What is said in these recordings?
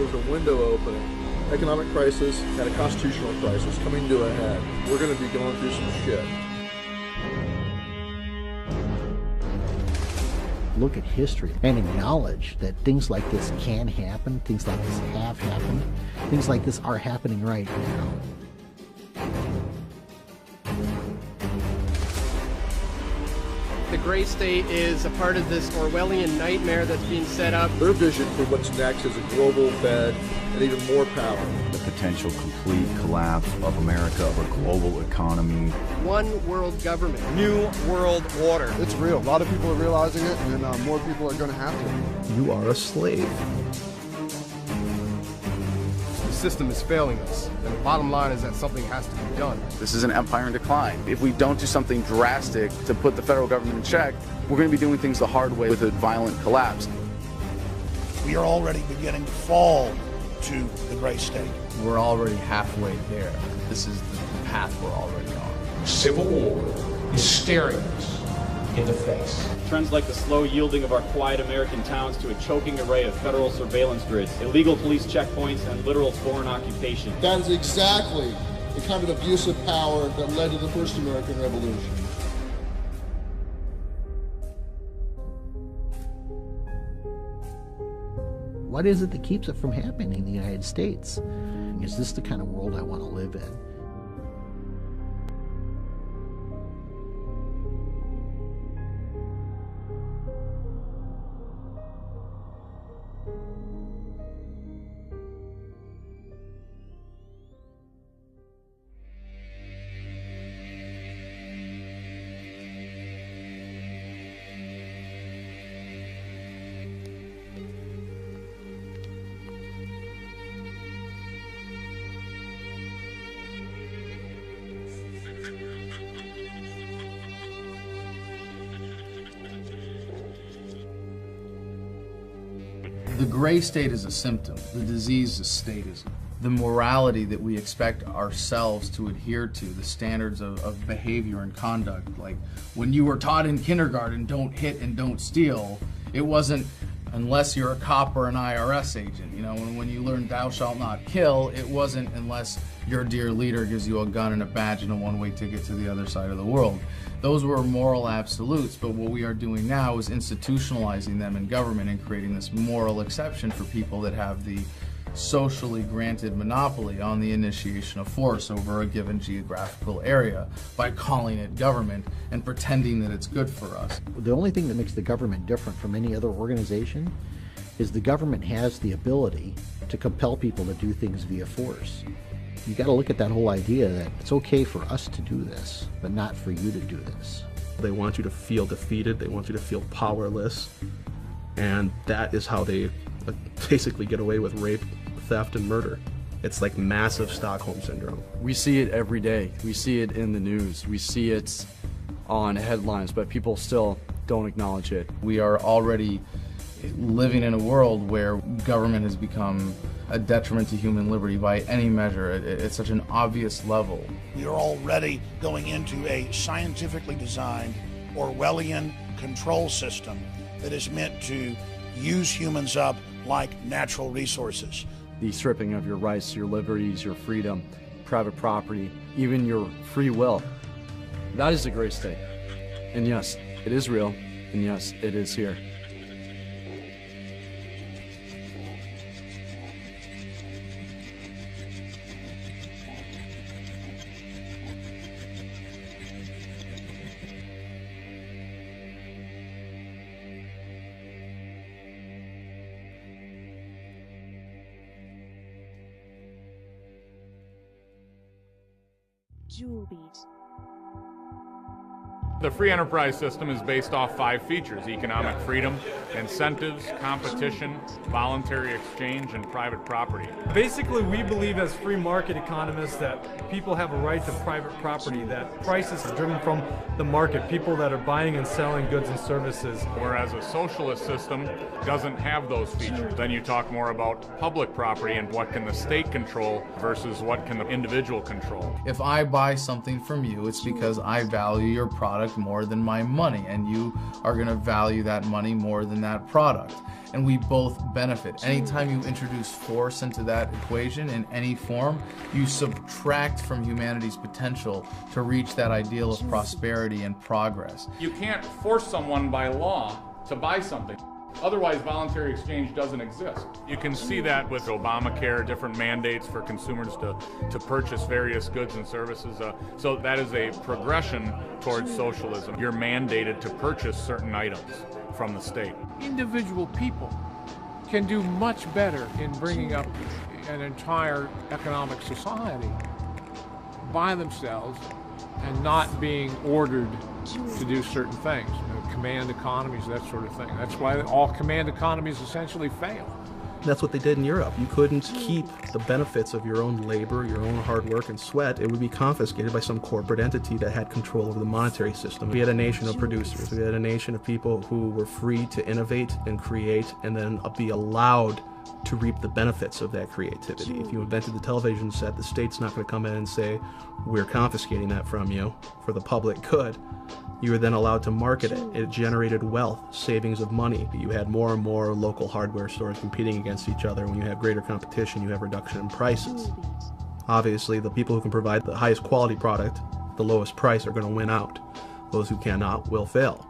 there's a window opening. Economic crisis and a constitutional crisis coming to a head. We're going to be going through some shit. Look at history and acknowledge that things like this can happen, things like this have happened, things like this are happening right now. The gray state is a part of this Orwellian nightmare that's being set up. Their vision for what's next is a global Fed and even more power. The potential complete collapse of America, of a global economy. One world government. New world order. It's real. A lot of people are realizing it, and more people are going to have to. You are a slave. The system is failing us, and the bottom line is that something has to be done. This is an empire in decline. If we don't do something drastic to put the federal government in check, we're going to be doing things the hard way with a violent collapse. We are already beginning to fall to the gray state. We're already halfway there. This is the path we're already on. Civil war is staring us in the face. Trends like the slow yielding of our quiet American towns to a choking array of federal surveillance grids, illegal police checkpoints, and literal foreign occupation. That is exactly the kind of abuse of power that led to the first American Revolution. What is it that keeps it from happening in the United States? Is this the kind of world I want to live in? The gray state is a symptom. The disease is statism. The morality that we expect ourselves to adhere to, the standards of behavior and conduct, like when you were taught in kindergarten, don't hit and don't steal, it wasn't unless you're a cop or an IRS agent. You know, when you learn thou shalt not kill, it wasn't unless your dear leader gives you a gun and a badge and a one-way ticket to the other side of the world. Those were moral absolutes, but what we are doing now is institutionalizing them in government and creating this moral exception for people that have the socially granted monopoly on the initiation of force over a given geographical area by calling it government and pretending that it's good for us. The only thing that makes the government different from any other organization is the government has the ability to compel people to do things via force. You got to look at that whole idea that it's okay for us to do this, but not for you to do this. They want you to feel defeated, they want you to feel powerless, and that is how they basically get away with rape, theft, and murder. It's like massive Stockholm Syndrome. We see it every day. We see it in the news. We see it on headlines, but people still don't acknowledge it. We are already living in a world where government has become a detriment to human liberty by any measure. It's such an obvious level. We are already going into a scientifically designed Orwellian control system that is meant to use humans up like natural resources. The stripping of your rights, your liberties, your freedom, private property, even your free will. That is the gray state. And yes, it is real, and yes, it is here. Jewel Beat. The free enterprise system is based off 5 features: economic freedom, incentives, competition, voluntary exchange, and private property. Basically, we believe as free market economists that people have a right to private property, that prices are driven from the market, people that are buying and selling goods and services. Whereas a socialist system doesn't have those features. Then you talk more about public property and what can the state control versus what can the individual control. If I buy something from you, it's because I value your product product more than my money, and you are going to value that money more than that product. And we both benefit. Anytime you introduce force into that equation in any form, you subtract from humanity's potential to reach that ideal of prosperity and progress. You can't force someone by law to buy something. Otherwise, voluntary exchange doesn't exist. You can see that with Obamacare, different mandates for consumers to purchase various goods and services. So that is a progression towards socialism. You're mandated to purchase certain items from the state. Individual people can do much better in bringing up an entire economic society by themselves and not being ordered to do certain things. Command economies, that sort of thing. That's why all command economies essentially fail. That's what they did in Europe. You couldn't keep the benefits of your own labor, your own hard work and sweat. It would be confiscated by some corporate entity that had control over the monetary system. We had a nation of producers. We had a nation of people who were free to innovate and create and then be allowed to reap the benefits of that creativity. If you invented the television set, the state's not going to come in and say, we're confiscating that from you for the public good. You were then allowed to market it. It generated wealth, savings of money. You had more and more local hardware stores competing against each other. When you have greater competition, you have reduction in prices. Obviously, the people who can provide the highest quality product, the lowest price, are going to win out. Those who cannot will fail.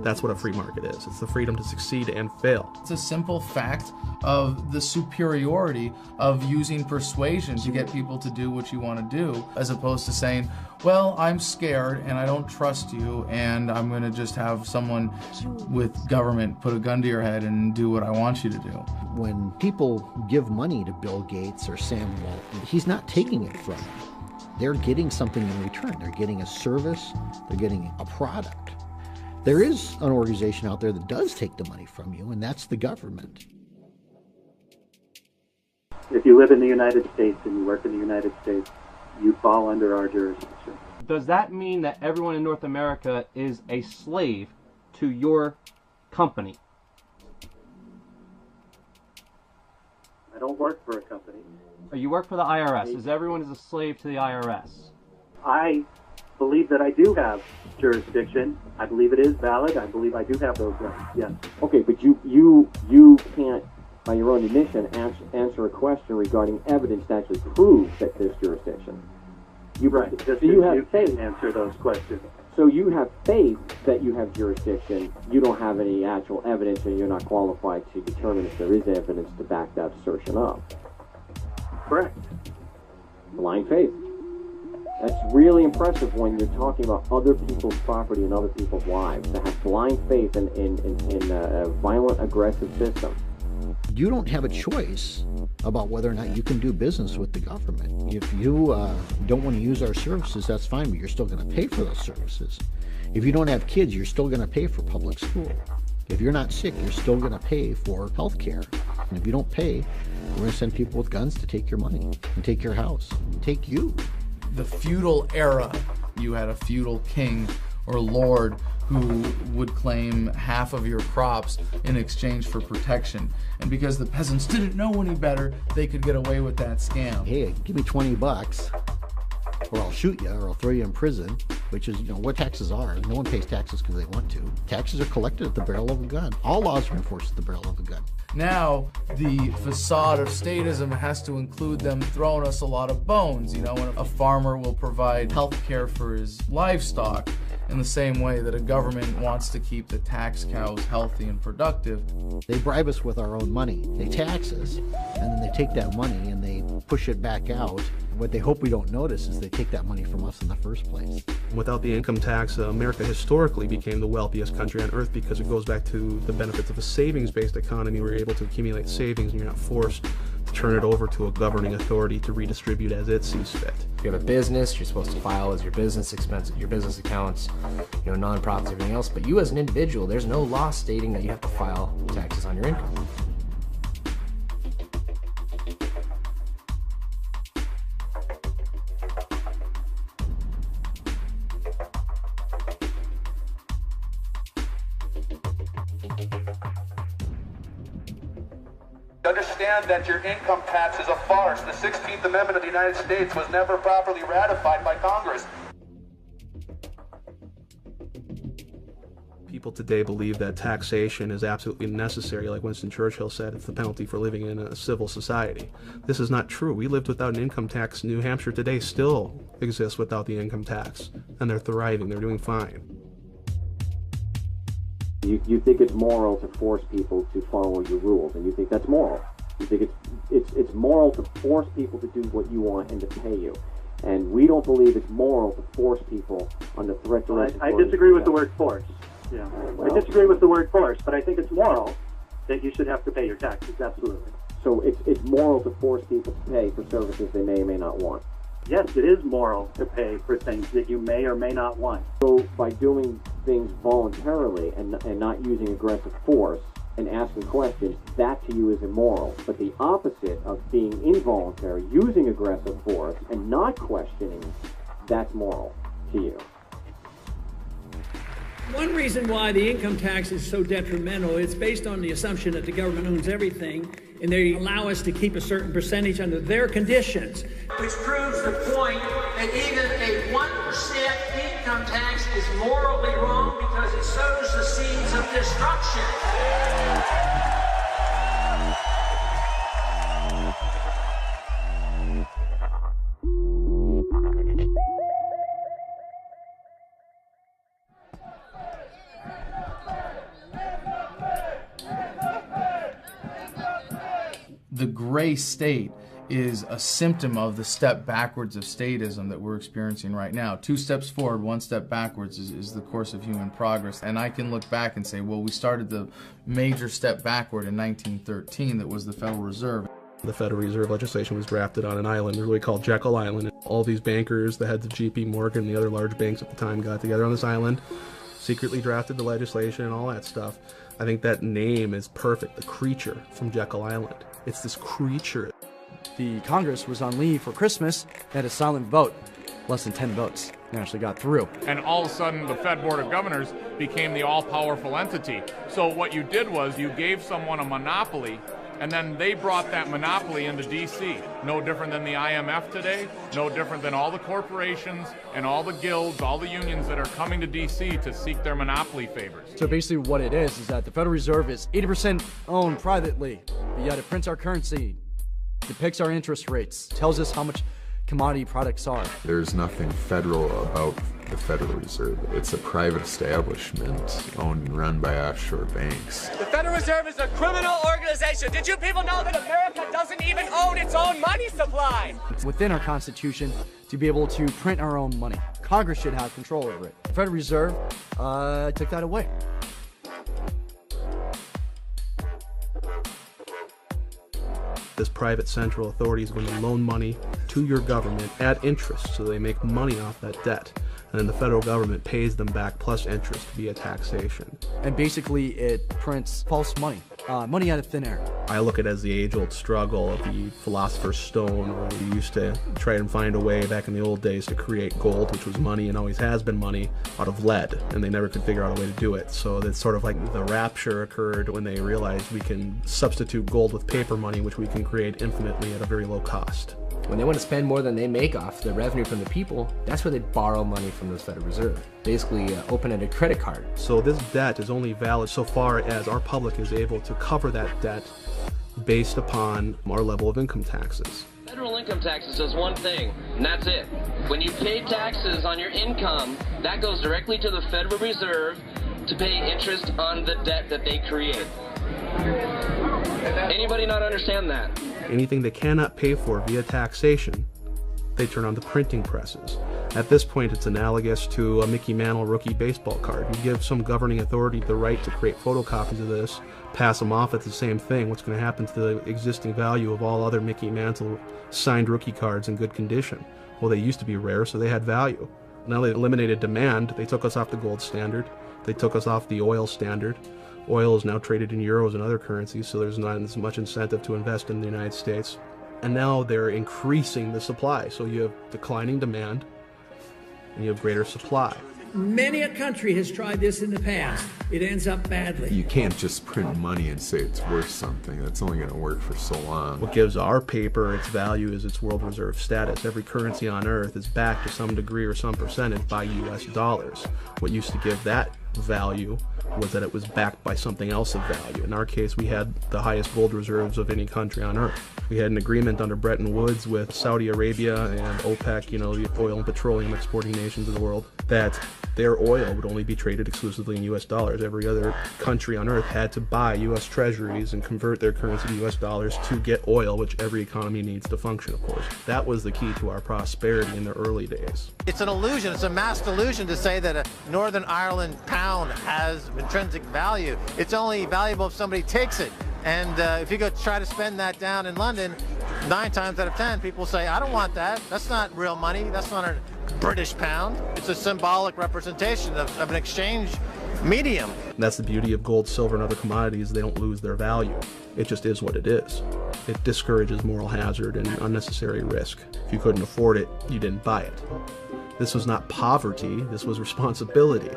That's what a free market is. It's the freedom to succeed and fail. It's a simple fact of the superiority of using persuasion to get people to do what you want to do, as opposed to saying, well, I'm scared and I don't trust you and I'm going to just have someone with government put a gun to your head and do what I want you to do. When people give money to Bill Gates or Sam Walton, he's not taking it from them. They're getting something in return. They're getting a service. They're getting a product. There is an organization out there that does take the money from you, and that's the government. If you live in the United States and you work in the United States, you fall under our jurisdiction. Does that mean that everyone in North America is a slave to your company? I don't work for a company. You work for the IRS. Is everyone a slave to the IRS? I believe that I do have jurisdiction. I believe it is valid. I believe I do have those rights, yes. Okay, but you can't, by your own admission, answer a question regarding evidence to actually prove that there's jurisdiction. Right, just so you have faith to answer those questions. So you have faith that you have jurisdiction. You don't have any actual evidence, and you're not qualified to determine if there is evidence to back that assertion up. Correct. Blind faith. That's really impressive when you're talking about other people's property and other people's lives. To have blind faith in a violent, aggressive system. You don't have a choice about whether or not you can do business with the government. If you don't want to use our services, that's fine, but you're still going to pay for those services. If you don't have kids, you're still going to pay for public school. If you're not sick, you're still going to pay for health care. And if you don't pay, we're going to send people with guns to take your money and take your house and take you. The feudal era, you had a feudal king or lord who would claim half of your crops in exchange for protection. And because the peasants didn't know any better, they could get away with that scam. Hey, give me $20 or I'll shoot you or I'll throw you in prison, which is, what taxes are. No one pays taxes because they want to. Taxes are collected at the barrel of a gun. All laws are enforced at the barrel of a gun. Now, the facade of statism has to include them throwing us a lot of bones. When a farmer will provide health care for his livestock in the same way that a government wants to keep the tax cows healthy and productive. They bribe us with our own money. They tax us, and then they take that money and they push it back out. What they hope we don't notice is they take that money from us in the first place. Without the income tax, America historically became the wealthiest country on earth because it goes back to the benefits of a savings-based economy where you're able to accumulate savings and you're not forced to turn it over to a governing authority to redistribute as it sees fit. If you have a business, you're supposed to file as your business expense, your business accounts, nonprofits, everything else. But you as an individual, there's no law stating that you have to file taxes on your income. Understand that your income tax is a farce. The 16th Amendment of the United States was never properly ratified by Congress. people today believe that taxation is absolutely necessary. Like Winston Churchill said, it's the penalty for living in a civil society. This is not true. We lived without an income tax. New Hampshire today still exists without the income tax, and they're thriving. They're doing fine. You think it's moral to force people to follow your rules, and you think that's moral. You think it's moral to force people to do what you want and to pay you. And we don't believe it's moral to force people under threat to I disagree with the word force. Yeah, I disagree with the word force, but I think it's moral that you should have to pay your taxes, absolutely. So it's moral to force people to pay for services they may or may not want. Yes, it is moral to pay for things that you may or may not want. So by doing things voluntarily and not using aggressive force and asking questions, that to you is immoral. But the opposite of being involuntary, using aggressive force and not questioning, that's moral to you. One reason why the income tax is so detrimental is based on the assumption that the government owns everything and they allow us to keep a certain percentage under their conditions. Which proves the point that even a 1% income tax is morally wrong because it sows the seeds of destruction. The gray state is a symptom of the step backwards of statism that we're experiencing right now. 2 steps forward, 1 step backwards is the course of human progress. And I can look back and say, well, we started the major step backward in 1913 that was the Federal Reserve. The Federal Reserve legislation was drafted on an island, what we call Jekyll Island. All these bankers, the heads of J.P. Morgan and the other large banks at the time got together on this island, secretly drafted the legislation and all that stuff. I think that name is perfect, the creature from Jekyll Island. It's this creature. The Congress was on leave for Christmas. They had a silent vote. Less than 10 votes. They actually got through. And all of a sudden, the Fed Board of Governors became the all-powerful entity. So what you did was you gave someone a monopoly, and then they brought that monopoly into D.C. No different than the IMF today, no different than all the corporations and all the guilds, all the unions that are coming to D.C. to seek their monopoly favors. So basically what it is that the Federal Reserve is 80% owned privately, but yet it prints our currency, depicts our interest rates, tells us how much commodity products are. There's nothing federal about the Federal Reserve. It's a private establishment owned and run by offshore banks. The Federal Reserve is a criminal organization. Did you people know that America doesn't even own its own money supply? It's within our Constitution to be able to print our own money. Congress should have control over it. The Federal Reserve took that away. This private central authority is going to loan money to your government at interest, so they make money off that debt. And then the federal government pays them back plus interest via taxation. And basically it prints false money, money out of thin air. I look at it as the age-old struggle of the philosopher's stone, where we used to try and find a way back in the old days to create gold, which was money and always has been money, out of lead, and they never could figure out a way to do it. So it's sort of like the rapture occurred when they realized we can substitute gold with paper money, which we can create infinitely at a very low cost. When they want to spend more than they make off the revenue from the people, that's where they borrow money from the Federal Reserve. Basically open a credit card. So this debt is only valid so far as our public is able to cover that debt based upon our level of income taxes. Federal income taxes does one thing, and that's it. When you pay taxes on your income, that goes directly to the Federal Reserve to pay interest on the debt that they create. Anybody not understand that? Anything they cannot pay for via taxation, they turn on the printing presses. At this point, it's analogous to a Mickey Mantle rookie baseball card. You give some governing authority the right to create photocopies of this, pass them off, it's the same thing. What's going to happen to the existing value of all other Mickey Mantle signed rookie cards in good condition? Well, they used to be rare, so they had value. Now they eliminated demand. They took us off the gold standard. They took us off the oil standard. Oil is now traded in euros and other currencies, so there's not as much incentive to invest in the United States. And now they're increasing the supply. So you have declining demand and you have greater supply. Many a country has tried this in the past. It ends up badly. You can't just print money and say it's worth something. That's only going to work for so long. What gives our paper its value is its world reserve status. Every currency on earth is backed to some degree or some percentage by US dollars. What used to give that value was that it was backed by something else of value. In our case, we had the highest gold reserves of any country on earth. We had an agreement under Bretton Woods with Saudi Arabia and OPEC, the oil and petroleum exporting nations of the world, that their oil would only be traded exclusively in US dollars. Every other country on earth had to buy US treasuries and convert their currency to US dollars to get oil, which every economy needs to function, of course. That was the key to our prosperity in the early days. It's an illusion, it's a mass delusion to say that a Northern Ireland pound has intrinsic value. It's only valuable if somebody takes it. And if you go try to spend that down in London, 9 times out of 10 people say, I don't want that. That's not real money. That's not a British pound. It's a symbolic representation of an exchange medium. And that's the beauty of gold, silver, and other commodities. They don't lose their value. It just is what it is. It discourages moral hazard and unnecessary risk. If you couldn't afford it, you didn't buy it. This was not poverty. This was responsibility.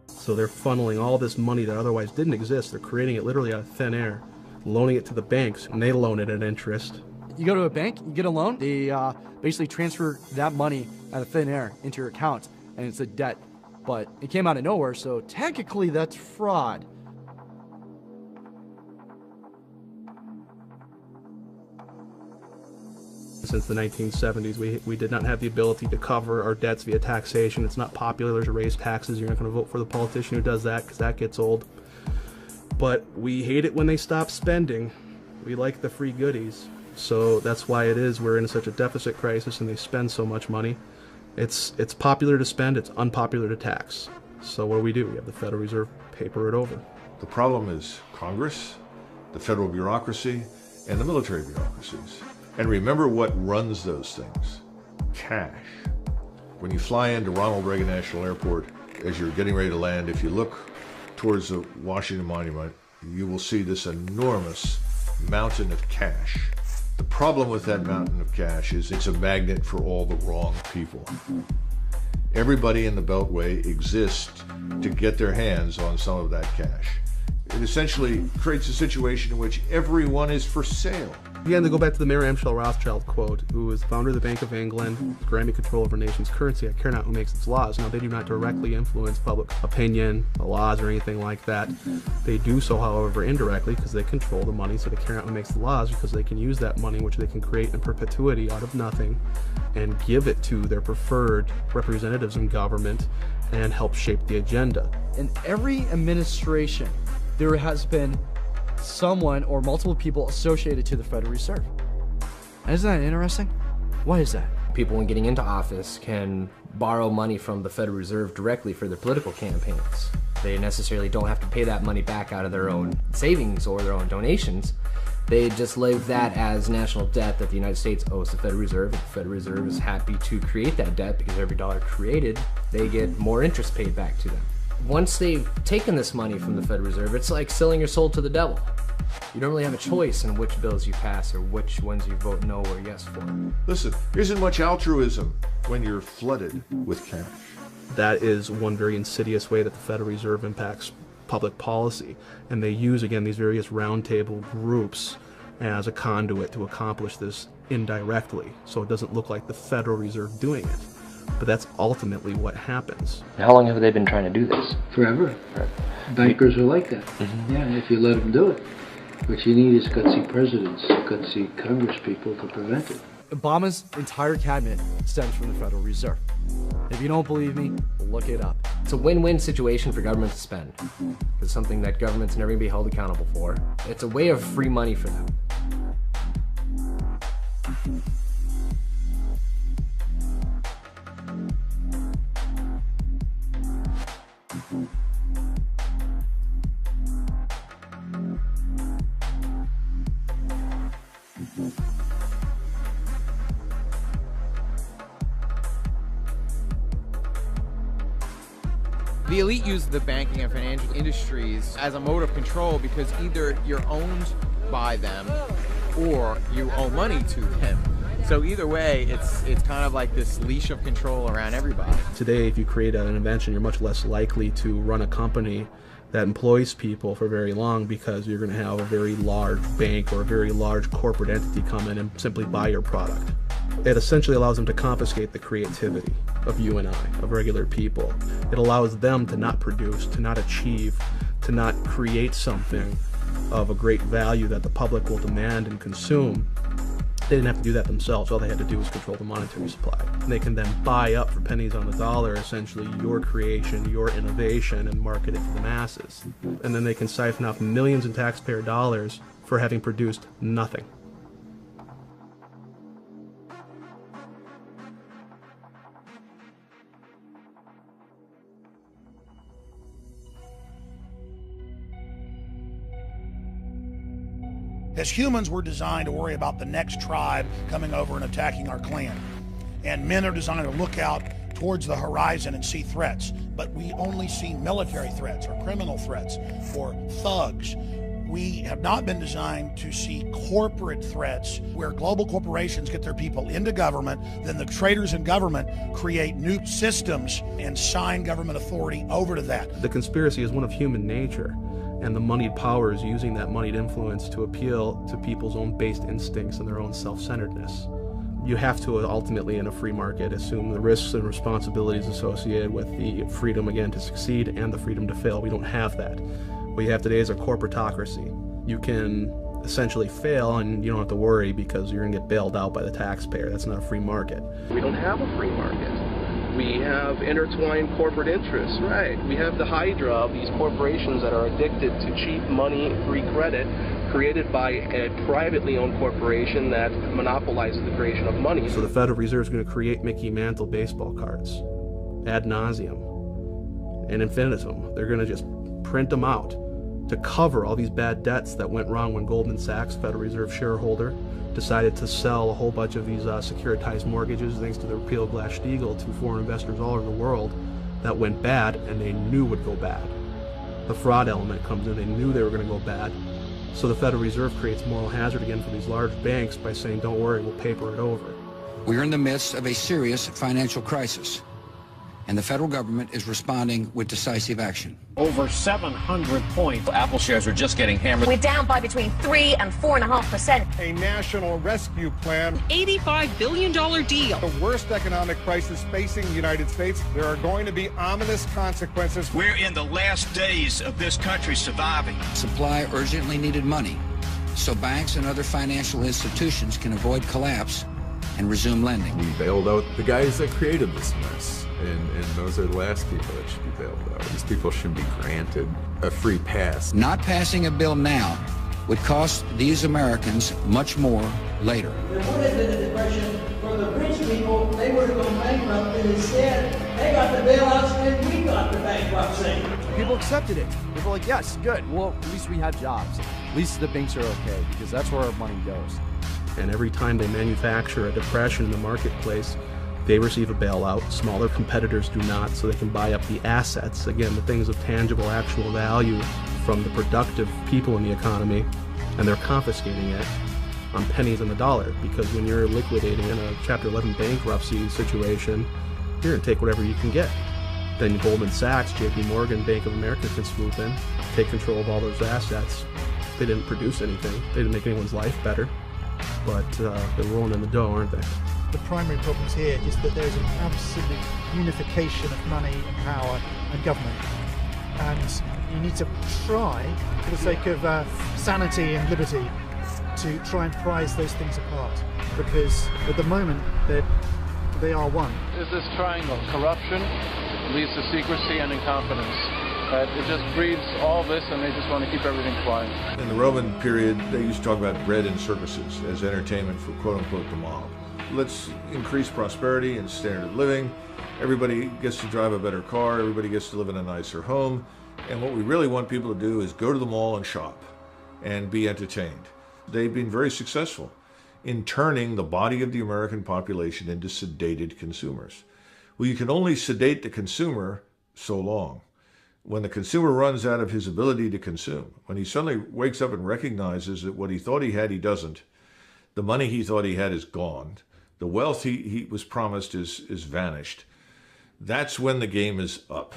So they're funneling all this money that otherwise didn't exist. They're creating it literally out of thin air, loaning it to the banks, and they loan it at interest. You go to a bank, you get a loan, they basically transfer that money out of thin air into your account, and it's a debt. But it came out of nowhere, so technically that's fraud. Since the 1970s, we did not have the ability to cover our debts via taxation. It's not popular to raise taxes. You're not going to vote for the politician who does that because that gets old. But we hate it when they stop spending. We like the free goodies. So that's why it is we're in such a deficit crisis and they spend so much money. It's popular to spend, it's unpopular to tax. So what do? We have the Federal Reserve paper it over. The problem is Congress, the federal bureaucracy, and the military bureaucracies. And remember what runs those things. Cash. When you fly into Ronald Reagan National Airport, as you're getting ready to land, if you look towards the Washington Monument, you will see this enormous mountain of cash. The problem with that mountain of cash is it's a magnet for all the wrong people. Everybody in the Beltway exists to get their hands on some of that cash. It essentially creates a situation in which everyone is for sale. Again, to go back to the Mayor Amschel Rothschild quote, who is founder of the Bank of England, granting control over a nation's currency. I care not who makes its laws. Now, they do not directly influence public opinion, the laws, or anything like that. They do so, however, indirectly, because they control the money, so they care not who makes the laws, because they can use that money, which they can create in perpetuity out of nothing, and give it to their preferred representatives in government and help shape the agenda. In every administration, there has been someone or multiple people associated to the Federal Reserve. Isn't that interesting? Why is that? People, when getting into office, can borrow money from the Federal Reserve directly for their political campaigns. They necessarily don't have to pay that money back out of their own savings or their own donations. They just leave that as national debt that the United States owes the Federal Reserve. The Federal Reserve is happy to create that debt because every dollar created, they get more interest paid back to them. Once they've taken this money from the Federal Reserve, it's like selling your soul to the devil. You don't really have a choice in which bills you pass or which ones you vote no or yes for. Listen, there isn't much altruism when you're flooded with cash. That is one very insidious way that the Federal Reserve impacts public policy. And they use, again, these various roundtable groups as a conduit to accomplish this indirectly. So it doesn't look like the Federal Reserve doing it. But that's ultimately what happens. How long have they been trying to do this? Forever. Bankers are like that. Yeah, if you let them do it. What you need is gutsy presidents, gutsy Congress people to prevent it. Obama's entire cabinet stems from the Federal Reserve. If you don't believe me, look it up. It's a win-win situation for government to spend. It's something that government's never going to be held accountable for. It's a way of free money for them. The elite use the banking and financial industries as a mode of control because either you're owned by them or you owe money to them. So either way, it's kind of like this leash of control around everybody. Today, if you create an invention, you're much less likely to run a company that employs people for very long, because you're going to have a very large bank or a very large corporate entity come in and simply buy your product. It essentially allows them to confiscate the creativity of you and I, of regular people. It allows them to not produce, to not achieve, to not create something of a great value that the public will demand and consume. They didn't have to do that themselves. All they had to do was control the monetary supply. And they can then buy up for pennies on the dollar, essentially, your creation, your innovation, and market it to the masses. And then they can siphon off millions in taxpayer dollars for having produced nothing. As humans, we're designed to worry about the next tribe coming over and attacking our clan. And men are designed to look out towards the horizon and see threats. But we only see military threats or criminal threats or thugs. We have not been designed to see corporate threats where global corporations get their people into government, then the traders in government create new systems and sign government authority over to that. The conspiracy is one of human nature, and the moneyed powers using that moneyed influence to appeal to people's own based instincts and their own self-centeredness. You have to ultimately, in a free market, assume the risks and responsibilities associated with the freedom, again, to succeed and the freedom to fail. We don't have that. What you have today is a corporatocracy. You can essentially fail and you don't have to worry because you're going to get bailed out by the taxpayer. That's not a free market. We don't have a free market. We have intertwined corporate interests, right? We have the hydra of these corporations that are addicted to cheap money, free credit, created by a privately owned corporation that monopolizes the creation of money. So the Federal Reserve is going to create Mickey Mantle baseball cards ad nauseum and infinitum. They're going to just print them out to cover all these bad debts that went wrong when Goldman Sachs, Federal Reserve shareholder, decided to sell a whole bunch of these securitized mortgages thanks to the repeal of Glass-Steagall to foreign investors all over the world. That went bad and they knew would go bad. The fraud element comes in, they knew they were going to go bad. So the Federal Reserve creates moral hazard again for these large banks by saying, don't worry, we'll paper it over. We are in the midst of a serious financial crisis, and the federal government is responding with decisive action. Over 700 points. Apple shares are just getting hammered. We're down by between 3 and 4.5%. A national rescue plan. $85 billion deal. The worst economic crisis facing the United States. There are going to be ominous consequences. We're in the last days of this country surviving. Supply urgently needed money so banks and other financial institutions can avoid collapse and resume lending. We bailed out the guys that created this mess. And those are the last people that should be bailed out. These people should be granted a free pass. Not passing a bill now would cost these Americans much more later. If it would have been a depression for the rich people, they would have gone bankrupt, and instead, they got the bailouts and we got the bankruptcy. People accepted it. People were like, yes, good. Well, at least we have jobs. At least the banks are okay, because that's where our money goes. And every time they manufacture a depression in the marketplace, they receive a bailout. Smaller competitors do not, so they can buy up the assets, again, the things of tangible, actual value from the productive people in the economy, and they're confiscating it on pennies on the dollar, because when you're liquidating in a Chapter 11 bankruptcy situation, you're going to take whatever you can get. Then Goldman Sachs, JP Morgan, Bank of America can swoop in, take control of all those assets. They didn't produce anything. They didn't make anyone's life better, but they're rolling in the dough, aren't they? The primary problems here is that there is an absolute unification of money and power and government, and you need to try, for the sake of sanity and liberty, to try and prize those things apart, because at the moment they are one. Is this triangle: corruption leads to secrecy and incompetence. It just breeds all this, and they just want to keep everything quiet. In the Roman period, they used to talk about bread and circuses as entertainment for quote-unquote the mob. Let's increase prosperity and standard of living. Everybody gets to drive a better car. Everybody gets to live in a nicer home. And what we really want people to do is go to the mall and shop and be entertained. They've been very successful in turning the body of the American population into sedated consumers. Well, you can only sedate the consumer so long. When the consumer runs out of his ability to consume, when he suddenly wakes up and recognizes that what he thought he had, he doesn't, the money he thought he had is gone, the wealth he was promised is vanished, that's when the game is up.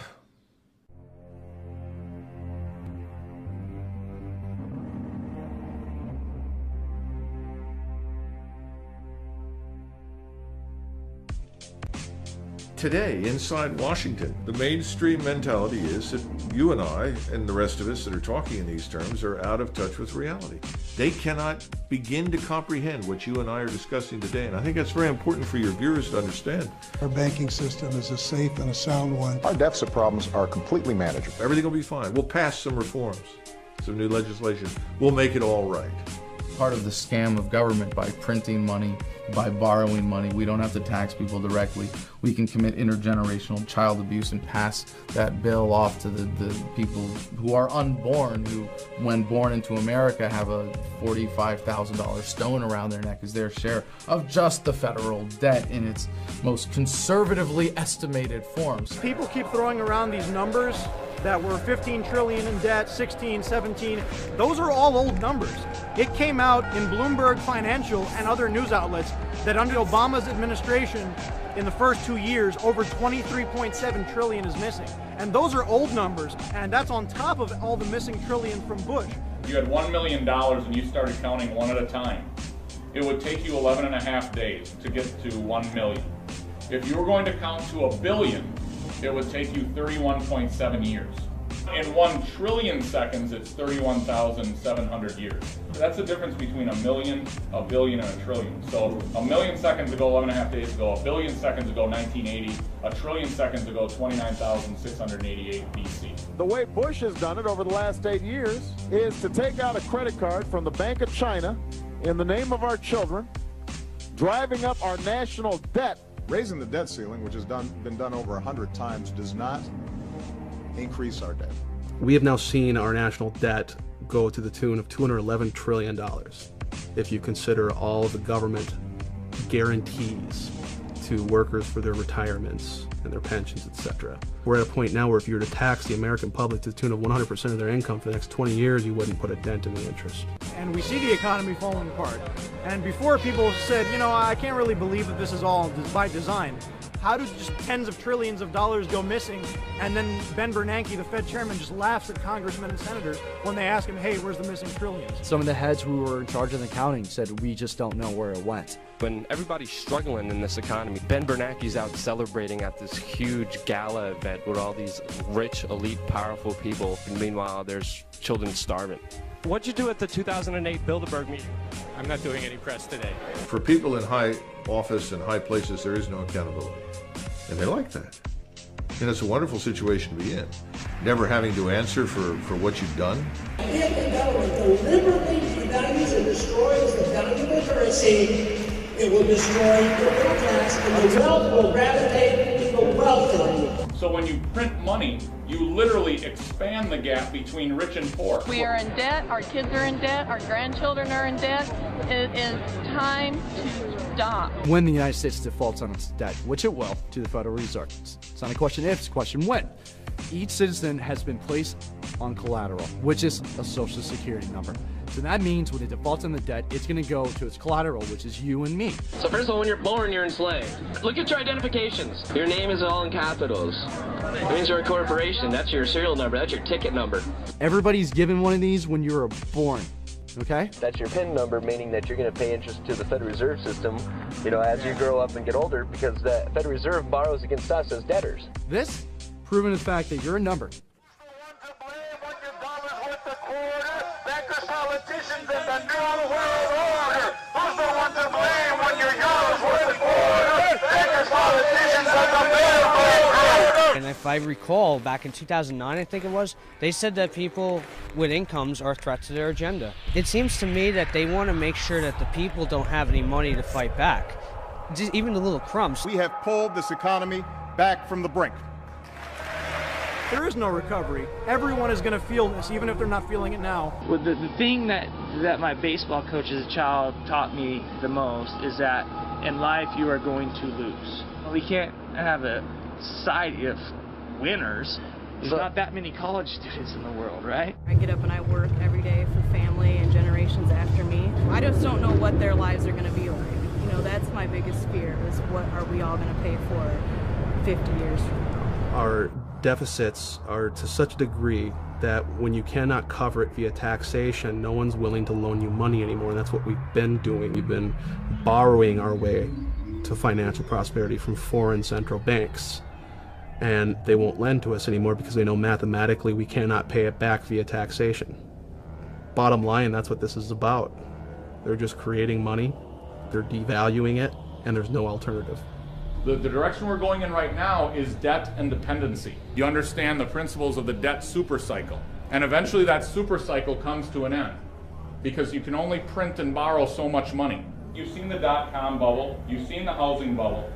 Today, inside Washington, the mainstream mentality is that you and I and the rest of us that are talking in these terms are out of touch with reality. They cannot begin to comprehend what you and I are discussing today, and I think that's very important for your viewers to understand. Our banking system is a safe and a sound one. Our deficit problems are completely manageable. Everything will be fine. We'll pass some reforms, some new legislation. We'll make it all right. Part of the scam of government by printing money, by borrowing money. We don't have to tax people directly. We can commit intergenerational child abuse and pass that bill off to the people who are unborn, who, when born into America, have a $45,000 stone around their neck as their share of just the federal debt in its most conservatively estimated forms. People keep throwing around these numbers that were 15 trillion in debt, 16, 17. Those are all old numbers. It came out in Bloomberg Financial and other news outlets that under Obama's administration, in the first 2 years, over 23.7 trillion is missing. And those are old numbers, and that's on top of all the missing trillion from Bush. You had $1 million and you started counting one at a time. It would take you 11 and a half days to get to 1 million. If you were going to count to $1 billion, it would take you 31.7 years. In 1 trillion seconds, it's 31,700 years. That's the difference between a million, a billion, and a trillion. So a million seconds ago, 11 and a half days ago, a billion seconds ago, 1980, a trillion seconds ago, 29,688 BC. The way Bush has done it over the last 8 years is to take out a credit card from the Bank of China in the name of our children, driving up our national debt. Raising the debt ceiling, which has been done over 100 times, does not increase our debt. We have now seen our national debt go to the tune of $211 trillion if you consider all the government guarantees to workers for their retirements and their pensions, etc. We're at a point now where if you were to tax the American public to the tune of 100% of their income for the next 20 years, you wouldn't put a dent in the interest. And we see the economy falling apart. And before, people said, you know, I can't really believe that this is all by design. How do just tens of trillions of dollars go missing, and then Ben Bernanke, the Fed chairman, just laughs at congressmen and senators when they ask him, hey, where's the missing trillions? Some of the heads who were in charge of the accounting said, we just don't know where it went. When everybody's struggling in this economy, Ben Bernanke's out celebrating at this huge gala event with all these rich, elite, powerful people, and meanwhile there's children starving. What'd you do at the 2008 Bilderberg meeting? I'm not doing any press today. For people in high office and high places, there is no accountability. And they like that. And it's a wonderful situation to be in. Never having to answer for what you've done. If the government deliberately devalues and destroys the valuable currency, it will destroy the middle class, and the wealth will gravitate to the wealthy. So when you print money, you literally expand the gap between rich and poor. We are in debt, our kids are in debt, our grandchildren are in debt. It is time to stop. When the United States defaults on its debt, which it will, to the Federal Reserve. It's not a question if, it's a question when. Each citizen has been placed on collateral, which is a social security number. So that means when it defaults on the debt, it's going to go to its collateral, which is you and me. So first of all, when you're born, you're enslaved. Look at your identifications. Your name is all in capitals. It means you're a corporation. That's your serial number. That's your ticket number. Everybody's given one of these when you were born. Okay? That's your PIN number, meaning that you're going to pay interest to the Federal Reserve System, you know, as you grow up and get older, because the Federal Reserve borrows against us as debtors. This, proven the fact that you're a number. Politicians in the New World Order. Who's the one to blame when your euros worth a quarter? Bankers, politicians are the middle. And if I recall, back in 2009, I think it was, they said that people with incomes are a threat to their agenda. It seems to me that they want to make sure that the people don't have any money to fight back, just even the little crumbs. We have pulled this economy back from the brink. There is no recovery. Everyone is going to feel this, even if they're not feeling it now. Well, the thing that my baseball coach as a child taught me the most is that in life you are going to lose. We can't have a society of winners. There's not that many college students in the world, right? I get up and I work every day for family and generations after me. I just don't know what their lives are going to be like. You know, that's my biggest fear, is what are we all going to pay for 50 years from now? Our deficits are to such a degree that when you cannot cover it via taxation, no one's willing to loan you money anymore. And that's what we've been doing. We've been borrowing our way to financial prosperity from foreign central banks. And they won't lend to us anymore because they know mathematically we cannot pay it back via taxation. Bottom line, that's what this is about. They're just creating money, they're devaluing it, and there's no alternative. The direction we're going in right now is debt and dependency. You understand the principles of the debt super cycle. And eventually that super cycle comes to an end because you can only print and borrow so much money. You've seen the dot-com bubble, you've seen the housing bubble,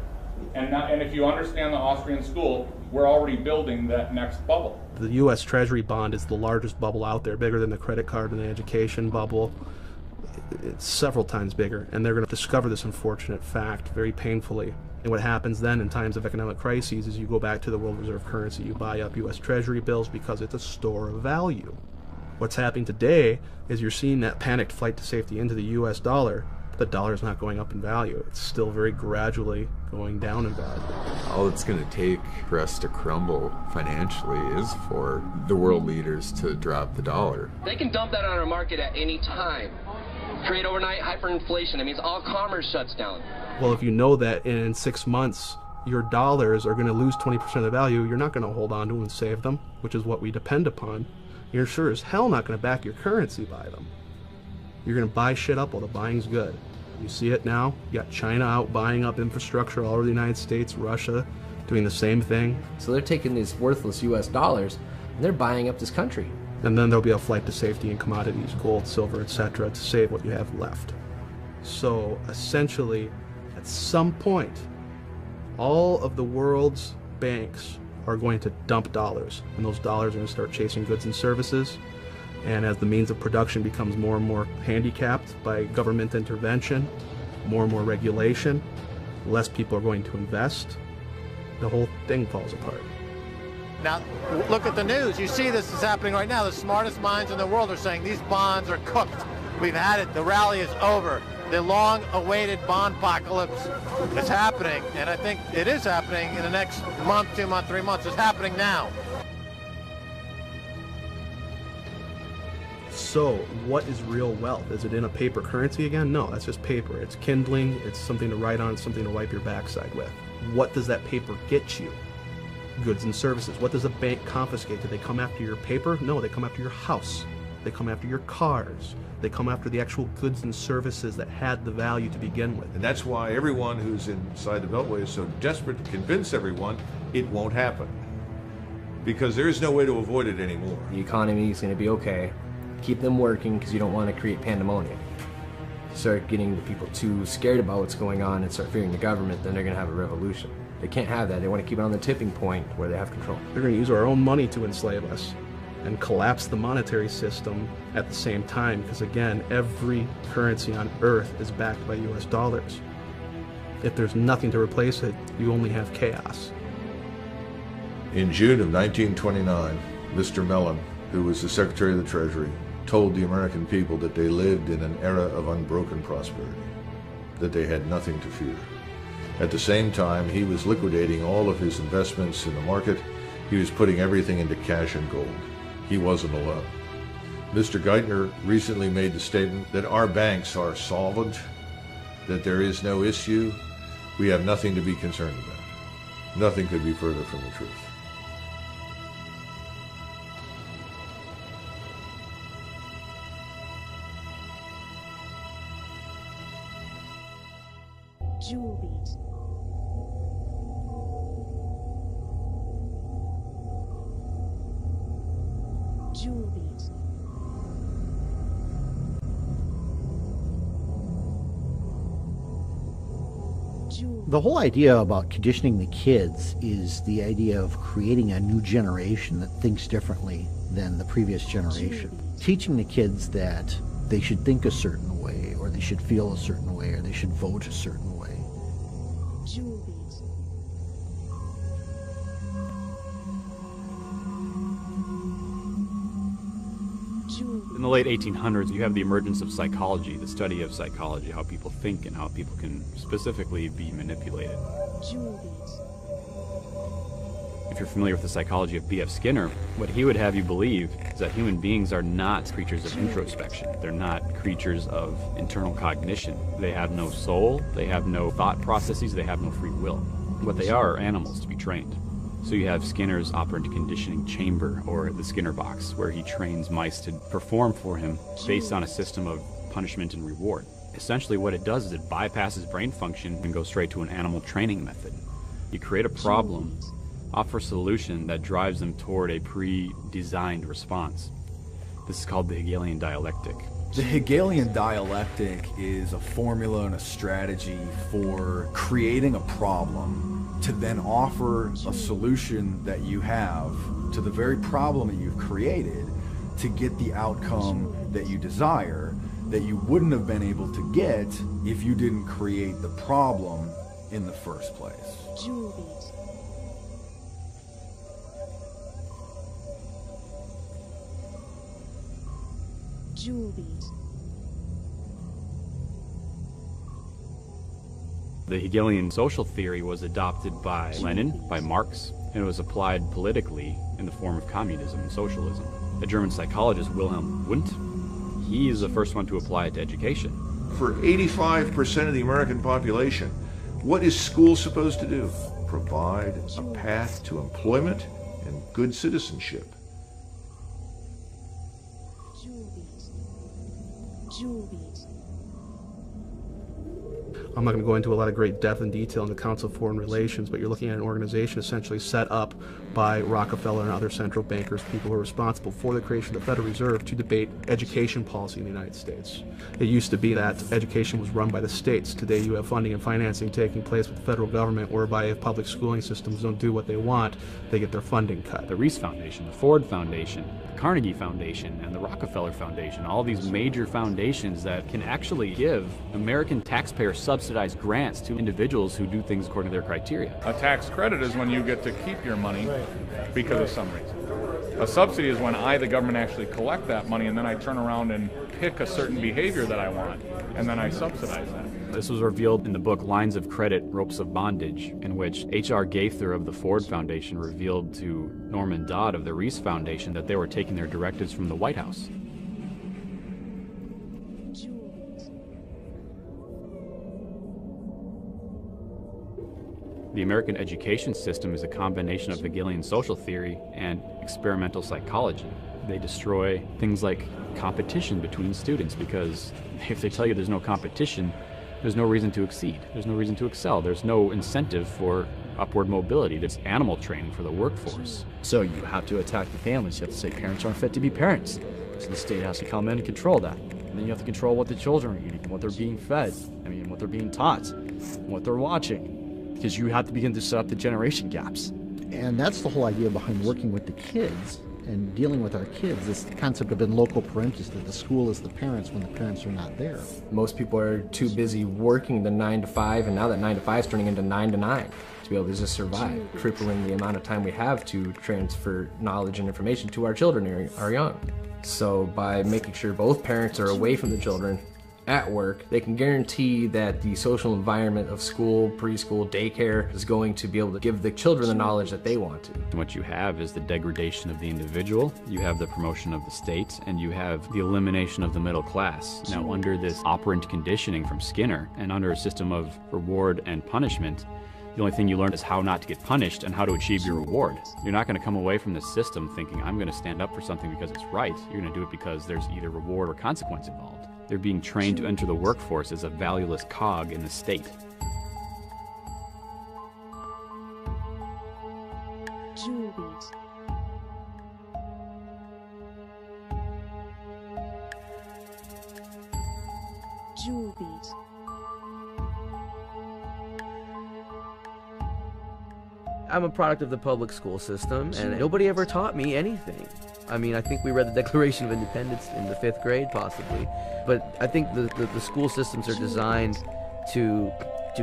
and if you understand the Austrian school, we're already building that next bubble. The U.S. Treasury bond is the largest bubble out there, bigger than the credit card and the education bubble. It's several times bigger, and they're going to discover this unfortunate fact very painfully. And what happens then in times of economic crises is you go back to the world reserve currency, you buy up U.S. Treasury bills because it's a store of value. What's happening today is you're seeing that panicked flight to safety into the U.S. dollar. The dollar is not going up in value. It's still very gradually going down in value. All it's going to take for us to crumble financially is for the world leaders to drop the dollar. They can dump that on our market at any time. Create overnight hyperinflation. It means all commerce shuts down. Well, if you know that in 6 months your dollars are going to lose 20% of the value, you're not going to hold on to them and save them, which is what we depend upon. You're sure as hell not going to back your currency by them. You're going to buy shit up while the buying's good. You see it now. You got China out buying up infrastructure all over the United States, Russia doing the same thing. So they're taking these worthless US dollars and they're buying up this country. And then there'll be a flight to safety in commodities, gold, silver, etc., to save what you have left. So essentially, at some point, all of the world's banks are going to dump dollars, and those dollars are going to start chasing goods and services. And as the means of production becomes more and more handicapped by government intervention, more and more regulation, less people are going to invest, the whole thing falls apart. Now, look at the news. You see this is happening right now. The smartest minds in the world are saying these bonds are cooked. We've had it. The rally is over. The long-awaited bond apocalypse is happening, and I think it is happening in the next month, 2 months, 3 months. It's happening now. So, what is real wealth? Is it in a paper currency again? No, that's just paper. It's kindling, it's something to write on, something to wipe your backside with. What does that paper get you? Goods and services. What does a bank confiscate? Do they come after your paper? No, they come after your house. They come after your cars. They come after the actual goods and services that had the value to begin with. And that's why everyone who's inside the Beltway is so desperate to convince everyone it won't happen. Because there is no way to avoid it anymore. The economy is going to be okay. Keep them working because you don't want to create pandemonium. Start getting the people too scared about what's going on and start fearing the government, then they're going to have a revolution. They can't have that. They want to keep it on the tipping point where they have control. They're going to use our own money to enslave us and collapse the monetary system at the same time, because again, every currency on earth is backed by US dollars. If there's nothing to replace it, you only have chaos. In June of 1929, Mr. Mellon, who was the Secretary of the Treasury, told the American people that they lived in an era of unbroken prosperity, that they had nothing to fear. At the same time, he was liquidating all of his investments in the market. He was putting everything into cash and gold. He wasn't alone. Mr. Geithner recently made the statement that our banks are solvent, that there is no issue. We have nothing to be concerned about. Nothing could be further from the truth. Jewel beat. Jewel beat. The whole idea about conditioning the kids is the idea of creating a new generation that thinks differently than the previous generation. Teaching the kids that they should think a certain way, or they should feel a certain way, or they should vote a certain way. Jewel beat. In the late 1800s, you have the emergence of psychology, the study of psychology, how people think and how people can specifically be manipulated. If you're familiar with the psychology of B.F. Skinner, what he would have you believe is that human beings are not creatures of introspection. They're not creatures of internal cognition. They have no soul, they have no thought processes, they have no free will. What they are animals to be trained. So you have Skinner's operant conditioning chamber, or the Skinner box, where he trains mice to perform for him based on a system of punishment and reward. Essentially what it does is it bypasses brain function and goes straight to an animal training method. You create a problem, offer a solution that drives them toward a pre-designed response. This is called the Hegelian dialectic. The Hegelian dialectic is a formula and a strategy for creating a problem to then offer a solution that you have to the very problem that you've created to get the outcome that you desire, that you wouldn't have been able to get if you didn't create the problem in the first place. The Hegelian social theory was adopted by Lenin, by Marx, and it was applied politically in the form of communism and socialism. The German psychologist Wilhelm Wundt, he is the first one to apply it to education. For 85% of the American population, what is school supposed to do? Provide a path to employment and good citizenship. I'm not going to go into a lot of great depth and detail in the Council of Foreign Relations, but you're looking at an organization essentially set up by Rockefeller and other central bankers, people who are responsible for the creation of the Federal Reserve to debate education policy in the United States. It used to be that education was run by the states. Today you have funding and financing taking place with the federal government, whereby if public schooling systems don't do what they want, they get their funding cut. The Reese Foundation, the Ford Foundation, the Carnegie Foundation, and the Rockefeller Foundation, all these major foundations that can actually give American taxpayer subsidized grants to individuals who do things according to their criteria. A tax credit is when you get to keep your money because of some reason. A subsidy is when I, the government, actually collect that money and then I turn around and pick a certain behavior that I want and then I subsidize that. This was revealed in the book Lines of Credit, Ropes of Bondage, in which H.R. Gaither of the Ford Foundation revealed to Norman Dodd of the Reese Foundation that they were taking their directives from the White House. The American education system is a combination of Hegelian social theory and experimental psychology. They destroy things like competition between students, because if they tell you there's no competition, there's no reason to exceed. There's no reason to excel. There's no incentive for upward mobility. There's animal training for the workforce. So you have to attack the families. You have to say parents aren't fit to be parents. So the state has to come in and control that. And then you have to control what the children are eating, what they're being fed, what they're being taught, what they're watching. Because you have to begin to set up the generation gaps. And that's the whole idea behind working with the kids and dealing with our kids, this concept of in loco parentis, that the school is the parents when the parents are not there. Most people are too busy working the 9 to 5, and now that 9 to 5 is turning into 9 to 9 to be able to just survive, crippling the amount of time we have to transfer knowledge and information to our children, our young. So by making sure both parents are away from the children at work, they can guarantee that the social environment of school, preschool, daycare is going to be able to give the children the knowledge that they want to. And what you have is the degradation of the individual, you have the promotion of the state, and you have the elimination of the middle class. Now, under this operant conditioning from Skinner, and under a system of reward and punishment, the only thing you learn is how not to get punished and how to achieve your reward. You're not going to come away from this system thinking, I'm going to stand up for something because it's right. You're going to do it because there's either reward or consequence involved. They're being trained to enter the workforce as a valueless cog in the state. I'm a product of the public school system, and nobody ever taught me anything. I mean, I think we read the Declaration of Independence in the 5th grade, possibly. But I think the school systems are designed to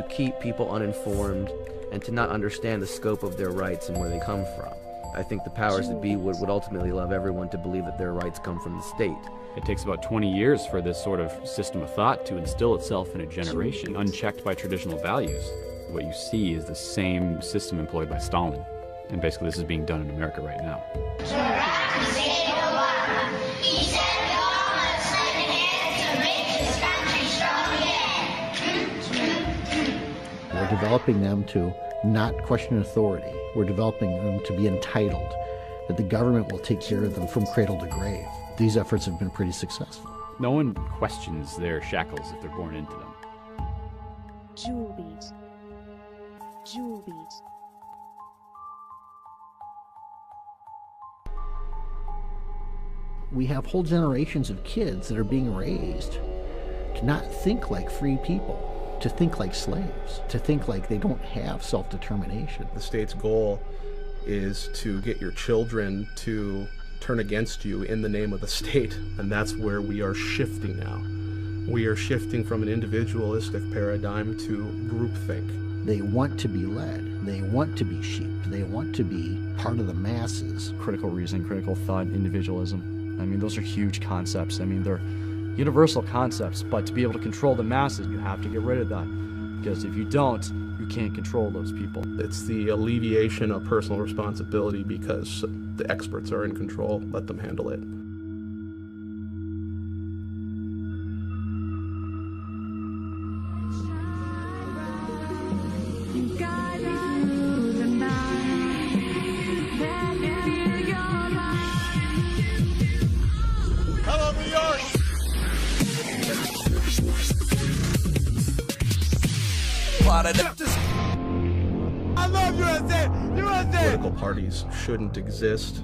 keep people uninformed and to not understand the scope of their rights and where they come from. I think the powers that be would ultimately love everyone to believe that their rights come from the state. It takes about 20 years for this sort of system of thought to instill itself in a generation, unchecked by traditional values. What you see is the same system employed by Stalin. And basically this is being done in America right now. We're developing them to not question authority. We're developing them to be entitled, that the government will take care of them from cradle to grave. These efforts have been pretty successful. No one questions their shackles if they're born into them. Jewel beat. Jewel beat. We have whole generations of kids that are being raised to not think like free people, to think like slaves, to think like they don't have self-determination. The state's goal is to get your children to turn against you in the name of the state, and that's where we are shifting now. We are shifting from an individualistic paradigm to groupthink. They want to be led. They want to be sheep. They want to be part of the masses. Critical reasoning, critical thought, individualism. I mean, those are huge concepts. I mean, they're universal concepts, but to be able to control the masses, you have to get rid of that. Because if you don't, you can't control those people. It's the alleviation of personal responsibility because the experts are in control. Let them handle it. Hello, New York! I love USA! USA! Political parties shouldn't exist.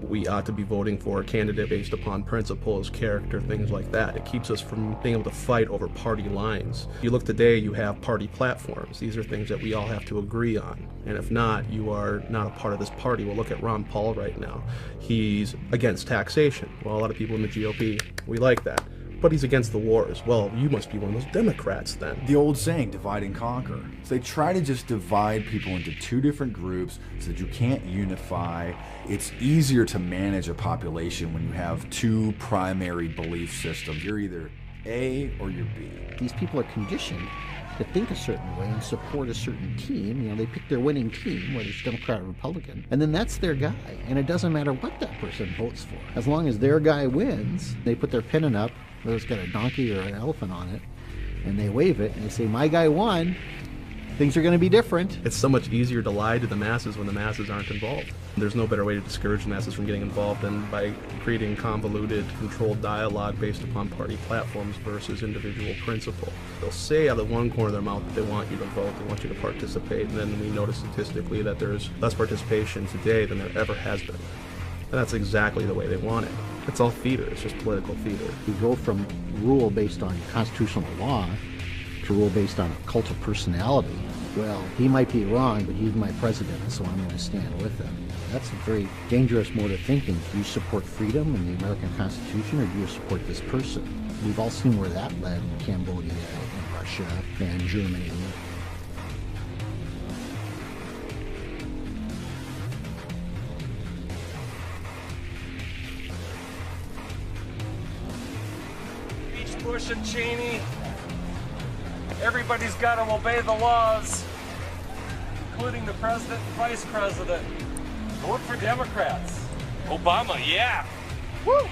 We ought to be voting for a candidate based upon principles, character, things like that. It keeps us from being able to fight over party lines. You look today, you have party platforms. These are things that we all have to agree on. And if not, you are not a part of this party. Well, look at Ron Paul right now. He's against taxation. Well, a lot of people in the GOP, we like that. But he's against the wars. Well, you must be one of those Democrats then. The old saying, divide and conquer. So they try to just divide people into two different groups so that you can't unify. It's easier to manage a population when you have two primary belief systems. You're either A or you're B. These people are conditioned to think a certain way and support a certain team. You know, they pick their winning team, whether it's Democrat or Republican, and then that's their guy. And it doesn't matter what that person votes for. As long as their guy wins, they put their pennant up, whether it's got a donkey or an elephant on it, and they wave it, and they say, my guy won. Things are going to be different. It's so much easier to lie to the masses when the masses aren't involved. There's no better way to discourage the masses from getting involved than by creating convoluted, controlled dialogue based upon party platforms versus individual principle. They'll say out of one corner of their mouth that they want you to vote, they want you to participate, and then we notice statistically that there's less participation today than there ever has been. And that's exactly the way they want it. It's all theater, it's just political theater. We go from rule based on constitutional law to rule based on a cult of personality. Well, he might be wrong, but he's my president, so I'm going to stand with him. That's a very dangerous mode of thinking. Do you support freedom and the American Constitution, or do you support this person? We've all seen where that led in Cambodia and Russia and Germany. Bush and Cheney. Everybody's got to obey the laws, including the president and vice president. Vote for Democrats. Obama, yeah. Woo!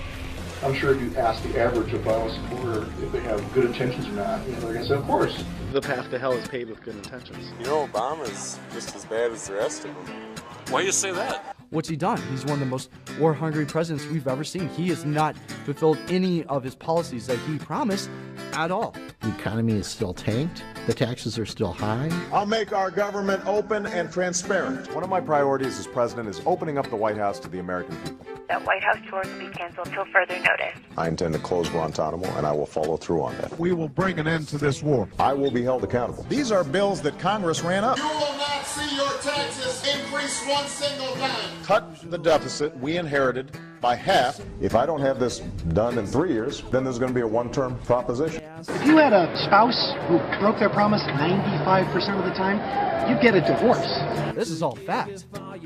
I'm sure if you ask the average Obama supporter if they have good intentions or not, they're going to say, of course. The path to hell is paved with good intentions. You know, Obama's just as bad as the rest of them. Why do you say that? What's he done? He's one of the most war-hungry presidents we've ever seen. He has not fulfilled any of his policies that he promised at all. The economy is still tanked. The taxes are still high. I'll make our government open and transparent. One of my priorities as president is opening up the White House to the American people. That White House tours will be canceled till further notice. I intend to close Guantanamo, and I will follow through on that. We will bring an end to this war. I will be held accountable. These are bills that Congress ran up. You will not see your taxes increase one single time. Cut the deficit we inherited by half. If I don't have this done in 3 years, then there's going to be a one-term proposition. If you had a spouse who broke their promise 95% of the time, you'd get a divorce. This is all fact,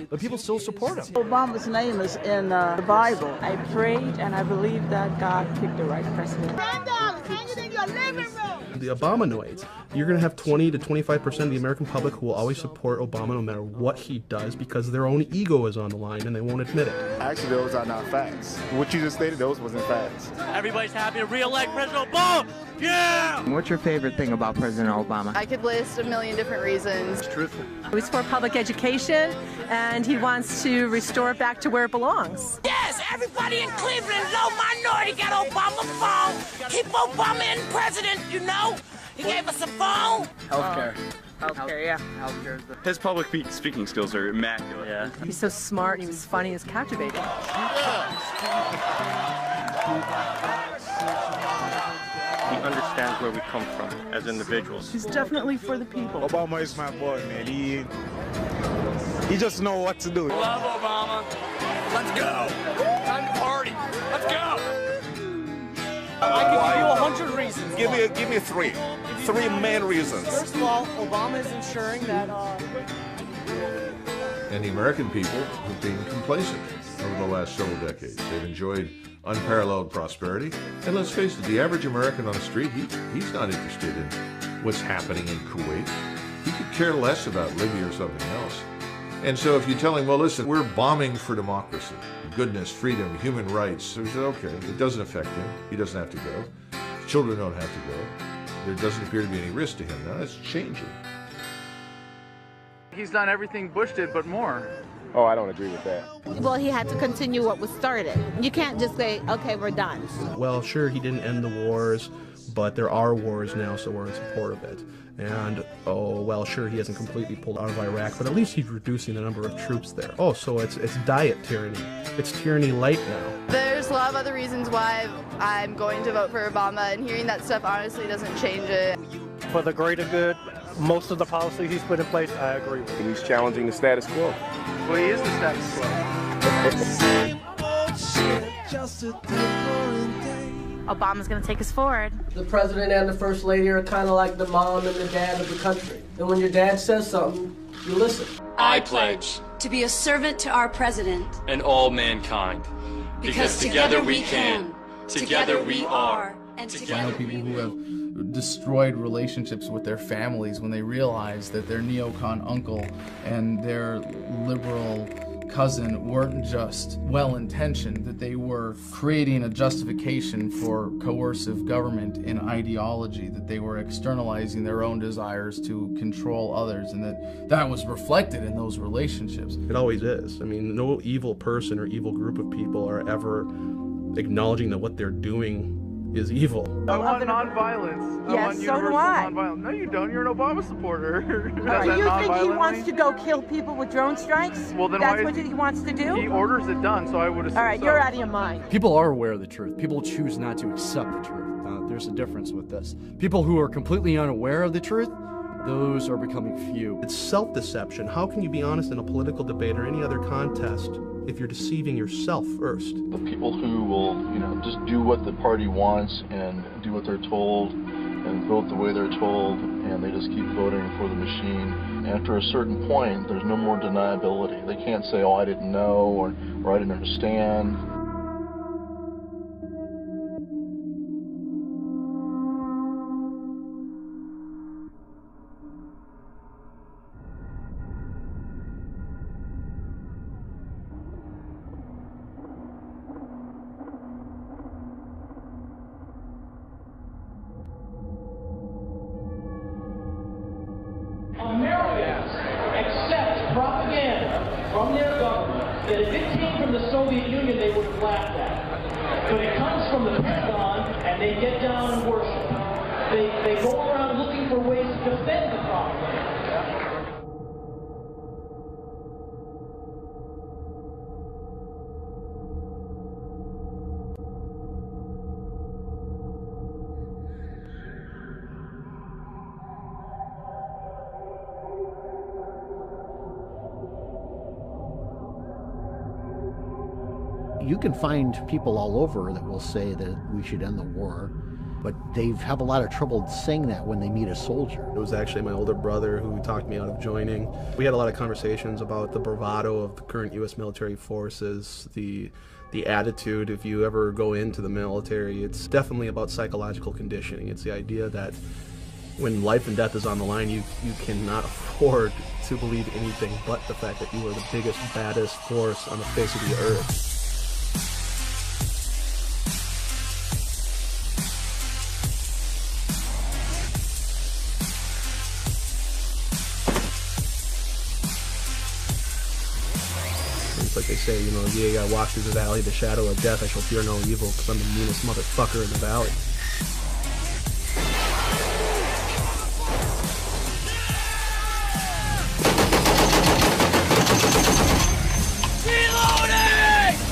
but people still support him. Obama's name is in the Bible. I prayed and I believe that God picked the right president. Randall, can you think your The Obamanoids. You're going to have 20 to 25% of the American public who will always support Obama no matter what he does because their own ego is on the line and they won't admit it. Actually, those are not facts. What you just stated, those wasn't facts. Everybody's happy to re-elect President Obama! Yeah! What's your favorite thing about President Obama? I could list a million different reasons. It's truthful. He's for public education, and he wants to restore it back to where it belongs. Yes, everybody in Cleveland, low minority, got Obama phone. Keep Obama in president, you know? He gave us a phone. Healthcare. Healthcare, yeah. Healthcare. His public speaking skills are immaculate. Yeah. He's so smart, he was funny, he was captivating. He understands where we come from as individuals. He's definitely for the people. Obama is my boy, man. He just knows what to do. Love Obama. Let's go. Time to party. Let's go. I can give you 100 reasons. Give me three. Three main reasons. First of all, Obama is ensuring that And the American people have been complacent over the last several decades. They've enjoyed unparalleled prosperity. And let's face it, the average American on the street, he's not interested in what's happening in Kuwait. He could care less about Libya or something else. And so if you tell him, well, listen, we're bombing for democracy, goodness, freedom, human rights, so he said, okay, it doesn't affect him. He doesn't have to go. Children don't have to go. There doesn't appear to be any risk to him. Now that's changing. He's done everything Bush did, but more. Oh, I don't agree with that. Well, he had to continue what was started. You can't just say, okay, we're done. Well, sure, he didn't end the wars, but there are wars now, so we're in support of it. And, oh, well, sure, he hasn't completely pulled out of Iraq, but at least he's reducing the number of troops there. Oh, so it's diet tyranny. It's tyranny light now. There's a lot of other reasons why I'm going to vote for Obama, and hearing that stuff honestly doesn't change it. For the greater good, most of the policies he's put in place, I agree with. He's challenging the status quo. Well, he is the status quo. Obama's going to take us forward. The president and the first lady are kind of like the mom and the dad of the country. And when your dad says something, you listen. I pledge to be a servant to our president and all mankind. Because together we can, together we are, and together I know people who have destroyed relationships with their families when they realize that their neocon uncle and their liberal cousin weren't just well-intentioned, that they were creating a justification for coercive government and ideology, that they were externalizing their own desires to control others, and that was reflected in those relationships. It always is. I mean, no evil person or evil group of people are ever acknowledging that what they're doing is evil. I want nonviolence. Yes, I want so universal do I. nonviolence. No, you don't. You're an Obama supporter. Do you think he wants to go kill people with drone strikes? Well, then that's why what he wants to do? He orders it done, so I would assume. All right, you're out of your mind. People are aware of the truth. People choose not to accept the truth. There's a difference with this. People who are completely unaware of the truth, those are becoming few. It's self-deception. How can you be honest in a political debate or any other contest if you're deceiving yourself first? The people who will, just do what the party wants and do what they're told and vote the way they're told, and they just keep voting for the machine. After a certain point, there's no more deniability. They can't say, oh, I didn't know, or I didn't understand. Americans accept propaganda from their government that if it came from the Soviet Union, they would have laughed at. But it comes from the Pentagon, and they get down and worship. They go around looking for ways to defend the propaganda. You can find people all over that will say that we should end the war, but they have a lot of trouble saying that when they meet a soldier. It was actually my older brother who talked me out of joining. We had a lot of conversations about the bravado of the current U.S. military forces, the the attitude. If you ever go into the military, it's definitely about psychological conditioning. It's the idea that when life and death is on the line, you cannot afford to believe anything but the fact that you are the biggest, baddest force on the face of the earth. It's like they say, you know, yeah, I walk through the valley of the shadow of death, I shall fear no evil, because I'm the meanest motherfucker in the valley.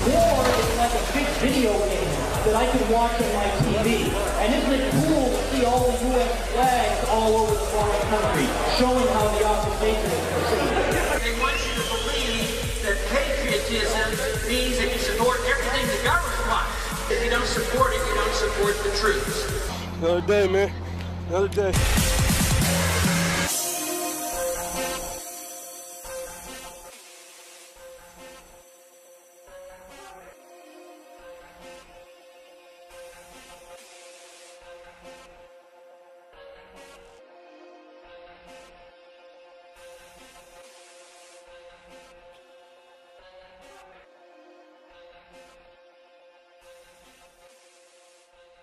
War is like a big video game that I can watch on my TV. And isn't it cool to see all the U.S. flags all over the foreign country, showing how the occupation is perceived? They want you to believe that patriotism means that you support everything the government wants. If you don't support it, you don't support the troops. Another day, man. Another day.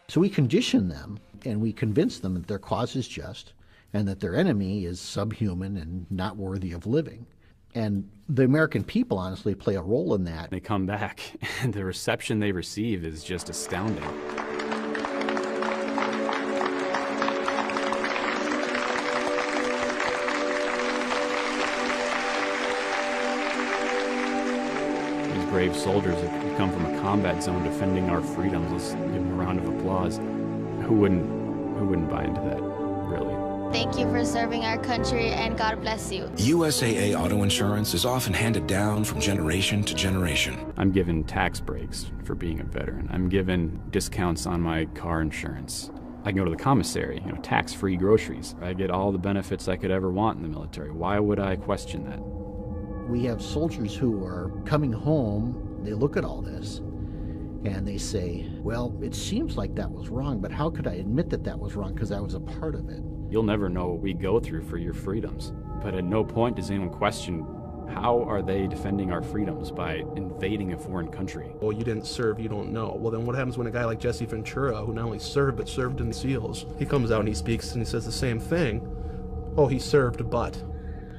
So we condition them, and we convince them that their cause is just, and that their enemy is subhuman and not worthy of living. And the American people honestly play a role in that. They come back, and the reception they receive is just astounding. Brave soldiers that come from a combat zone defending our freedoms. Let's give them a round of applause. Who wouldn't buy into that, really? Thank you for serving our country, and God bless you. USAA auto insurance is often handed down from generation to generation. I'm given tax breaks for being a veteran. I'm given discounts on my car insurance. I can go to the commissary, you know, tax-free groceries. I get all the benefits I could ever want in the military. Why would I question that? We have soldiers who are coming home, they look at all this, and they say, well, it seems like that was wrong, but how could I admit that that was wrong because I was a part of it? You'll never know what we go through for your freedoms, but at no point does anyone question how are they defending our freedoms by invading a foreign country. Well, you didn't serve, you don't know. Well, then what happens when a guy like Jesse Ventura, who not only served, but served in the SEALs, he comes out and he speaks and he says the same thing. Oh, he served, but.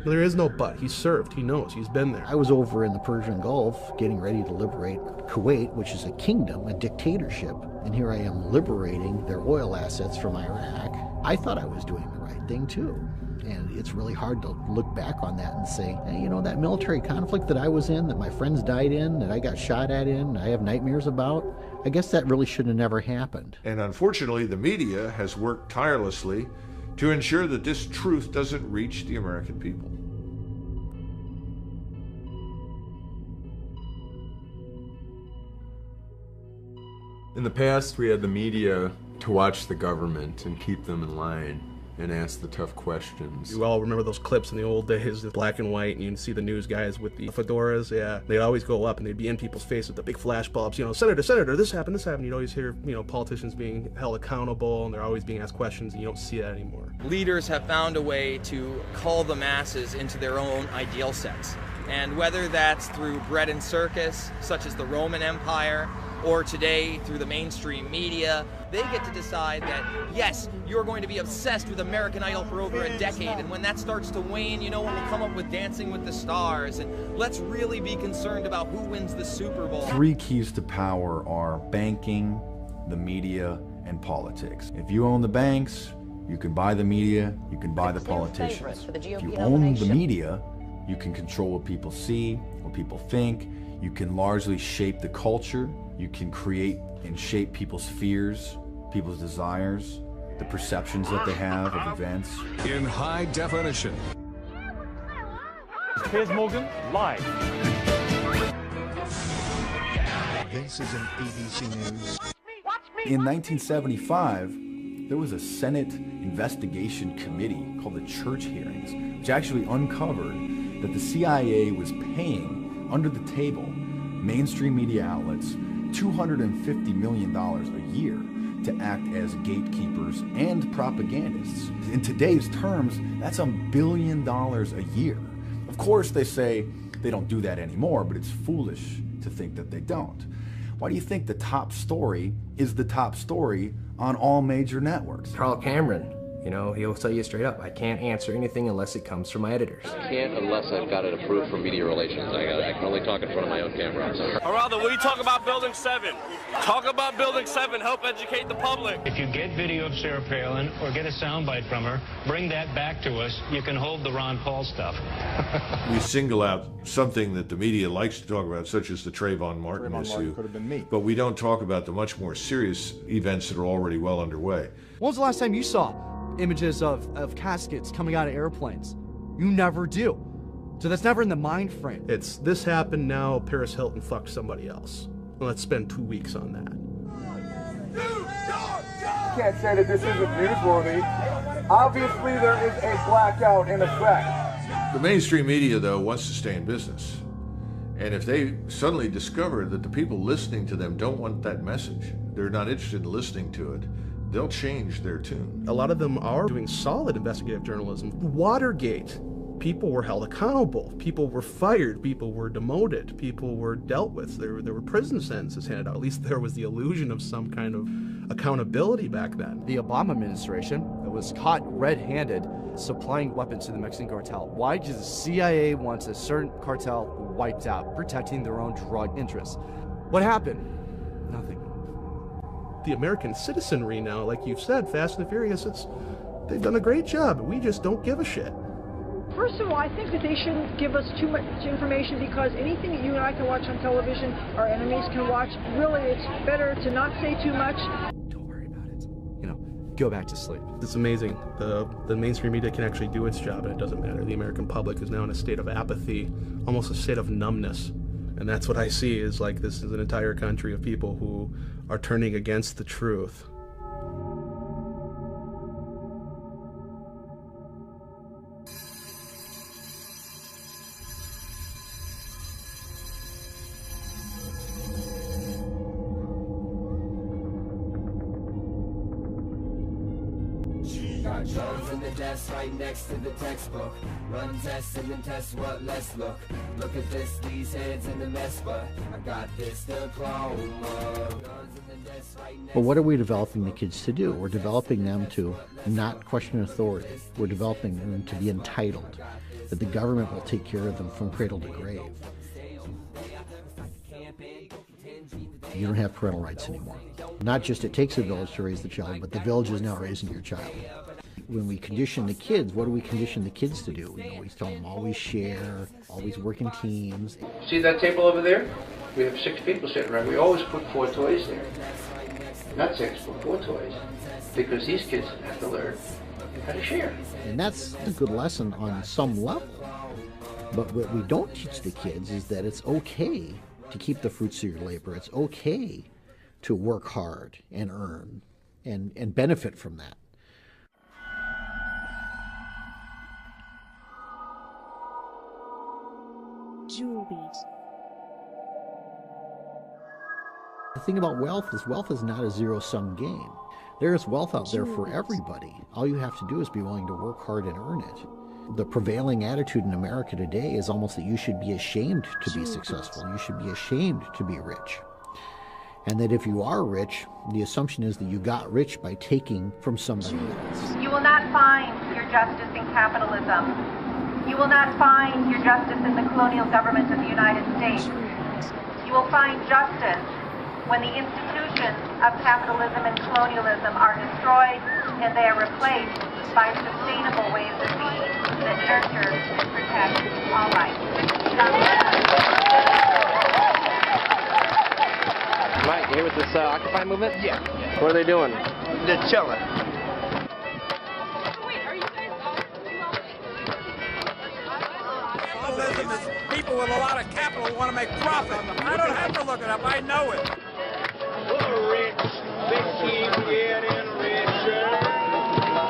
There is no but. He served. He knows. He's been there. I was over in the Persian Gulf getting ready to liberate Kuwait, which is a kingdom, a dictatorship. And here I am liberating their oil assets from Iraq. I thought I was doing the right thing, too. And it's really hard to look back on that and say, hey, you know, that military conflict that I was in, that my friends died in, that I got shot at in, I have nightmares about, I guess that really should have never happened. And unfortunately, the media has worked tirelessly to ensure that this truth doesn't reach the American people. In the past, we had the media to watch the government and keep them in line and ask the tough questions. You all remember those clips in the old days, the black and white, and you'd see the news guys with the fedoras, yeah. They'd always go up and they'd be in people's face with the big flash bulbs, you know, Senator, this happened. You'd always hear, you know, politicians being held accountable and they're always being asked questions, and you don't see that anymore. Leaders have found a way to cull the masses into their own ideal sets. And whether that's through bread and circus, such as the Roman Empire, or today through the mainstream media, they get to decide that, yes, you're going to be obsessed with American Idol for over a decade, and when that starts to wane, you know, we'll come up with Dancing with the Stars, and let's really be concerned about who wins the Super Bowl. 3 keys to power are banking, the media, and politics. If you own the banks, you can buy the media, you can buy the politicians. If you own the media, you can control what people see, what people think, you can largely shape the culture, you can create and shape people's fears, people's desires, the perceptions that they have of events. In high definition. Piers Morgan, live. This is an ABC News. In 1975, there was a Senate investigation committee called the Church Hearings, which actually uncovered that the CIA was paying under the table mainstream media outlets $250 million a year to act as gatekeepers and propagandists. In today's terms, that's $1 billion a year. Of course, they say they don't do that anymore, but it's foolish to think that they don't. Why do you think the top story is the top story on all major networks? Carl Cameron, you know, he'll tell you straight up, I can't answer anything unless it comes from my editors. I can't unless I've got it approved from media relations. I can only talk in front of my own camera. Geraldo, what do you talk about Building 7? Talk about Building 7, help educate the public. If you get video of Sarah Palin or get a soundbite from her, bring that back to us. You can hold the Ron Paul stuff. We single out something that the media likes to talk about, such as the Trayvon Martin issue. Could have been me. But we don't talk about the much more serious events that are already well underway. When was the last time you saw images of caskets coming out of airplanes? You never do. So that's never in the mind frame. It's this happened now, Paris Hilton fucked somebody else. Let's spend 2 weeks on that. You can't say that this isn't newsworthy. Obviously there is a blackout in effect. The mainstream media, though, wants to stay in business. And if they suddenly discover that the people listening to them don't want that message, they're not interested in listening to it, they'll change their tune. A lot of them are doing solid investigative journalism. Watergate, people were held accountable. People were fired. People were demoted. People were dealt with. There were prison sentences handed out. At least there was the illusion of some kind of accountability back then. The Obama administration was caught red-handed supplying weapons to the Mexican cartel. Why? Because the CIA wants a certain cartel wiped out, protecting their own drug interests. What happened? Nothing. The American citizenry now, like you've said, Fast and the Furious, they've done a great job. We just don't give a shit. First of all, I think that they shouldn't give us too much information, because anything that you and I can watch on television, our enemies can watch. Really, it's better to not say too much. Don't worry about it. You know, go back to sleep. It's amazing. The mainstream media can actually do its job, and it doesn't matter. The American public is now in a state of apathy, almost a state of numbness. And that's what I see, is like this is an entire country of people who are turning against the truth. Drones in the desk right next to the textbook. Run tests and then test what let's look. Look at this, these heads in the mess, but I got this diploma. But what are we developing the kids to do? We're developing them to not question authority. We're developing them to be entitled, that the government will take care of them from cradle to grave. You don't have parental rights anymore. Not just it takes a village to raise the child, but the village is now raising your child. When we condition the kids, what do we condition the kids to do? You know, we tell them always share, always work in teams. See that table over there? We have 6 people sitting around. We always put 4 toys there. Not 6, but 4 toys. Because these kids have to learn how to share. And that's a good lesson on some level. But what we don't teach the kids is that it's okay to keep the fruits of your labor. It's okay to work hard and earn and benefit from that. The thing about wealth is not a zero-sum game. There is wealth out there for everybody. All you have to do is be willing to work hard and earn it. The prevailing attitude in America today is almost that you should be ashamed to be successful. You should be ashamed to be rich. And that if you are rich, the assumption is that you got rich by taking from somebody else. You will not find your justice in capitalism. You will not find your justice in the colonial government of the United States. You will find justice when the institutions of capitalism and colonialism are destroyed and they are replaced by sustainable ways of being that nurture and protect all life. Mike, you here with this Occupy movement? Yeah. What are they doing? They're chilling. Capitalism is people with a lot of capital who want to make profit. I don't have to look it up. I know it. The rich, they keep getting richer.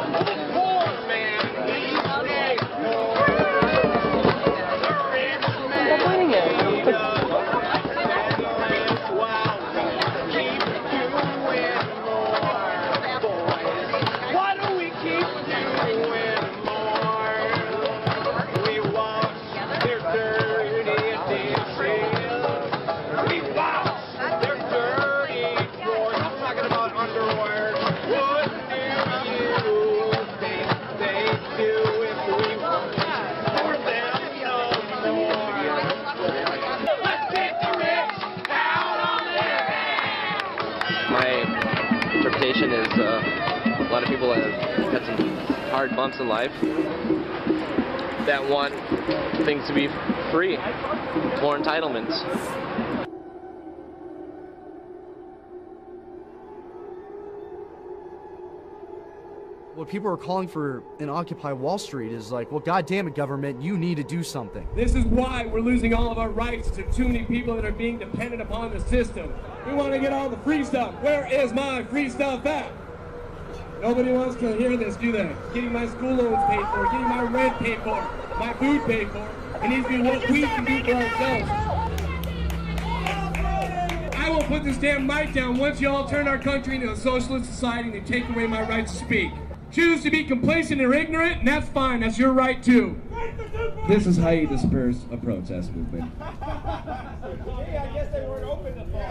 The poor man, he stays poor. The rich man, he does. had some hard bumps in life that want things to be free, more entitlements. What people are calling for in Occupy Wall Street is like, well, goddamn it, government, you need to do something. This is why we're losing all of our rights to too many people that are being dependent upon the system. We want to get all the free stuff. Where is my free stuff at? Nobody wants to hear this, do they? Getting my school loans paid for, getting my rent paid for, my food paid for. It needs to be what we can do for ourselves. I won't put this damn mic down once you all turn our country into a socialist society and take away my right to speak. Choose to be complacent or ignorant, and that's fine. That's your right, too. This is how you disperse a protest movement.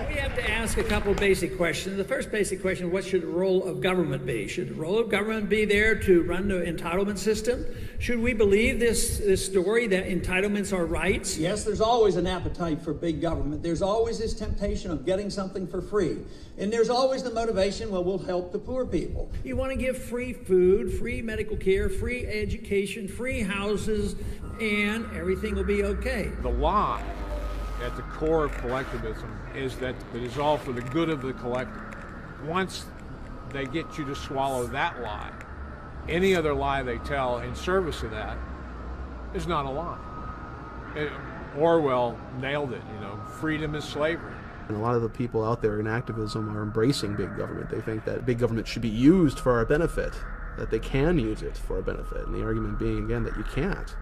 We have to ask a couple basic questions. The first basic question, what should the role of government be? Should the role of government be there to run the entitlement system? Should we believe this story that entitlements are rights? Yes, there's always an appetite for big government. There's always this temptation of getting something for free. And there's always the motivation, well, we'll help the poor people. You want to give free food, free medical care, free education, free houses, and everything will be okay. The lie at the core of collectivism is that it is all for the good of the collective. Once they get you to swallow that lie, any other lie they tell in service of that is not a lie. Orwell nailed it, freedom is slavery. And a lot of the people out there in activism are embracing big government. They think that big government should be used for our benefit, that they can use it for our benefit. And the argument being, again, that you can't.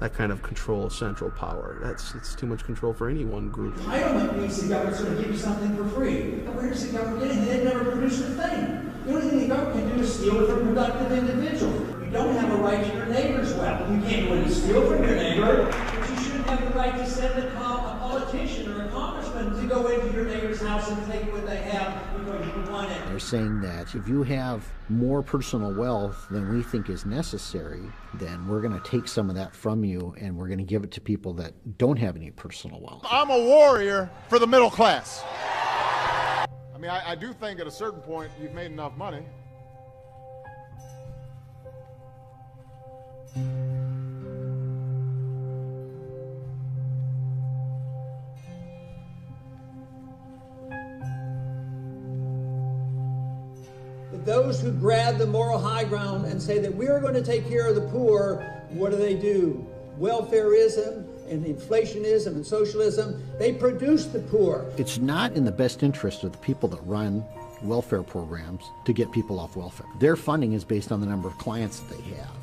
That kind of control central power. It's too much control for any one group. Entitlement means the government's going to give you something for free. Where does the government get it? They've never produced a thing. The only thing the government can do is steal it from productive individuals. You don't have a right to your neighbor's wealth. You can't go in and steal from your neighbor, but you shouldn't have the right to send a politician or a congressman to go into your neighbor's house and take what they have because you want it. They're saying that if you have more personal wealth than we think is necessary, then we're going to take some of that from you and we're going to give it to people that don't have any personal wealth. I'm a warrior for the middle class. I mean, I do think at a certain point you've made enough money. Those who grab the moral high ground and say that we're going to take care of the poor, what do? Welfareism and inflationism and socialism, they produce the poor. It's not in the best interest of the people that run welfare programs to get people off welfare. Their funding is based on the number of clients that they have.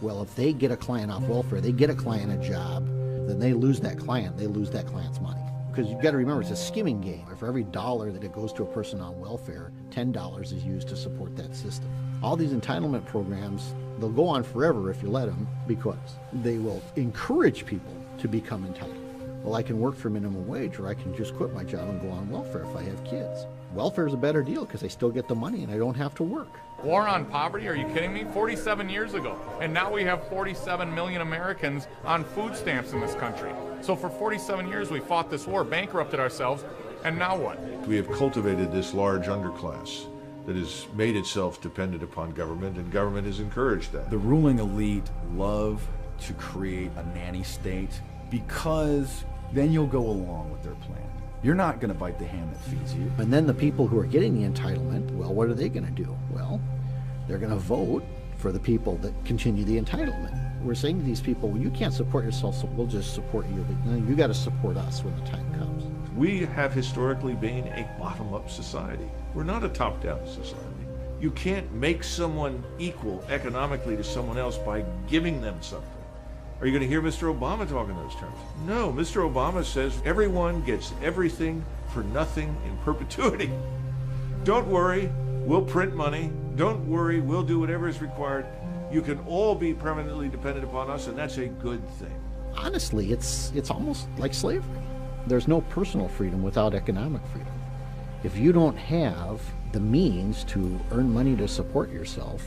Well, if they get a client off welfare, they get a client a job, then they lose that client, they lose that client's money. Because you've got to remember, it's a skimming game. For every dollar that it goes to a person on welfare, $10 is used to support that system. All these entitlement programs, they'll go on forever if you let them, because they will encourage people to become entitled. Well, I can work for minimum wage, or I can just quit my job and go on welfare if I have kids. Welfare is a better deal because I still get the money and I don't have to work. War on poverty? Are you kidding me? 47 years ago. And now we have 47 million Americans on food stamps in this country. So for 47 years we fought this war, bankrupted ourselves, and now what? We have cultivated this large underclass that has made itself dependent upon government, and government has encouraged that. The ruling elite love to create a nanny state because then you'll go along with their plan. You're not going to bite the hand that feeds you. And then the people who are getting the entitlement, well, what are they going to do? Well, they're going to vote for the people that continue the entitlement. We're saying to these people, well, you can't support yourself, so we'll just support you. But no, you got to support us when the time comes. We have historically been a bottom-up society. We're not a top-down society. You can't make someone equal economically to someone else by giving them something. Are you going to hear Mr. Obama talk in those terms? No, Mr. Obama says everyone gets everything for nothing in perpetuity. Don't worry, we'll print money. Don't worry, we'll do whatever is required. You can all be permanently dependent upon us, and that's a good thing. Honestly, it's almost like slavery. There's no personal freedom without economic freedom. If you don't have the means to earn money to support yourself,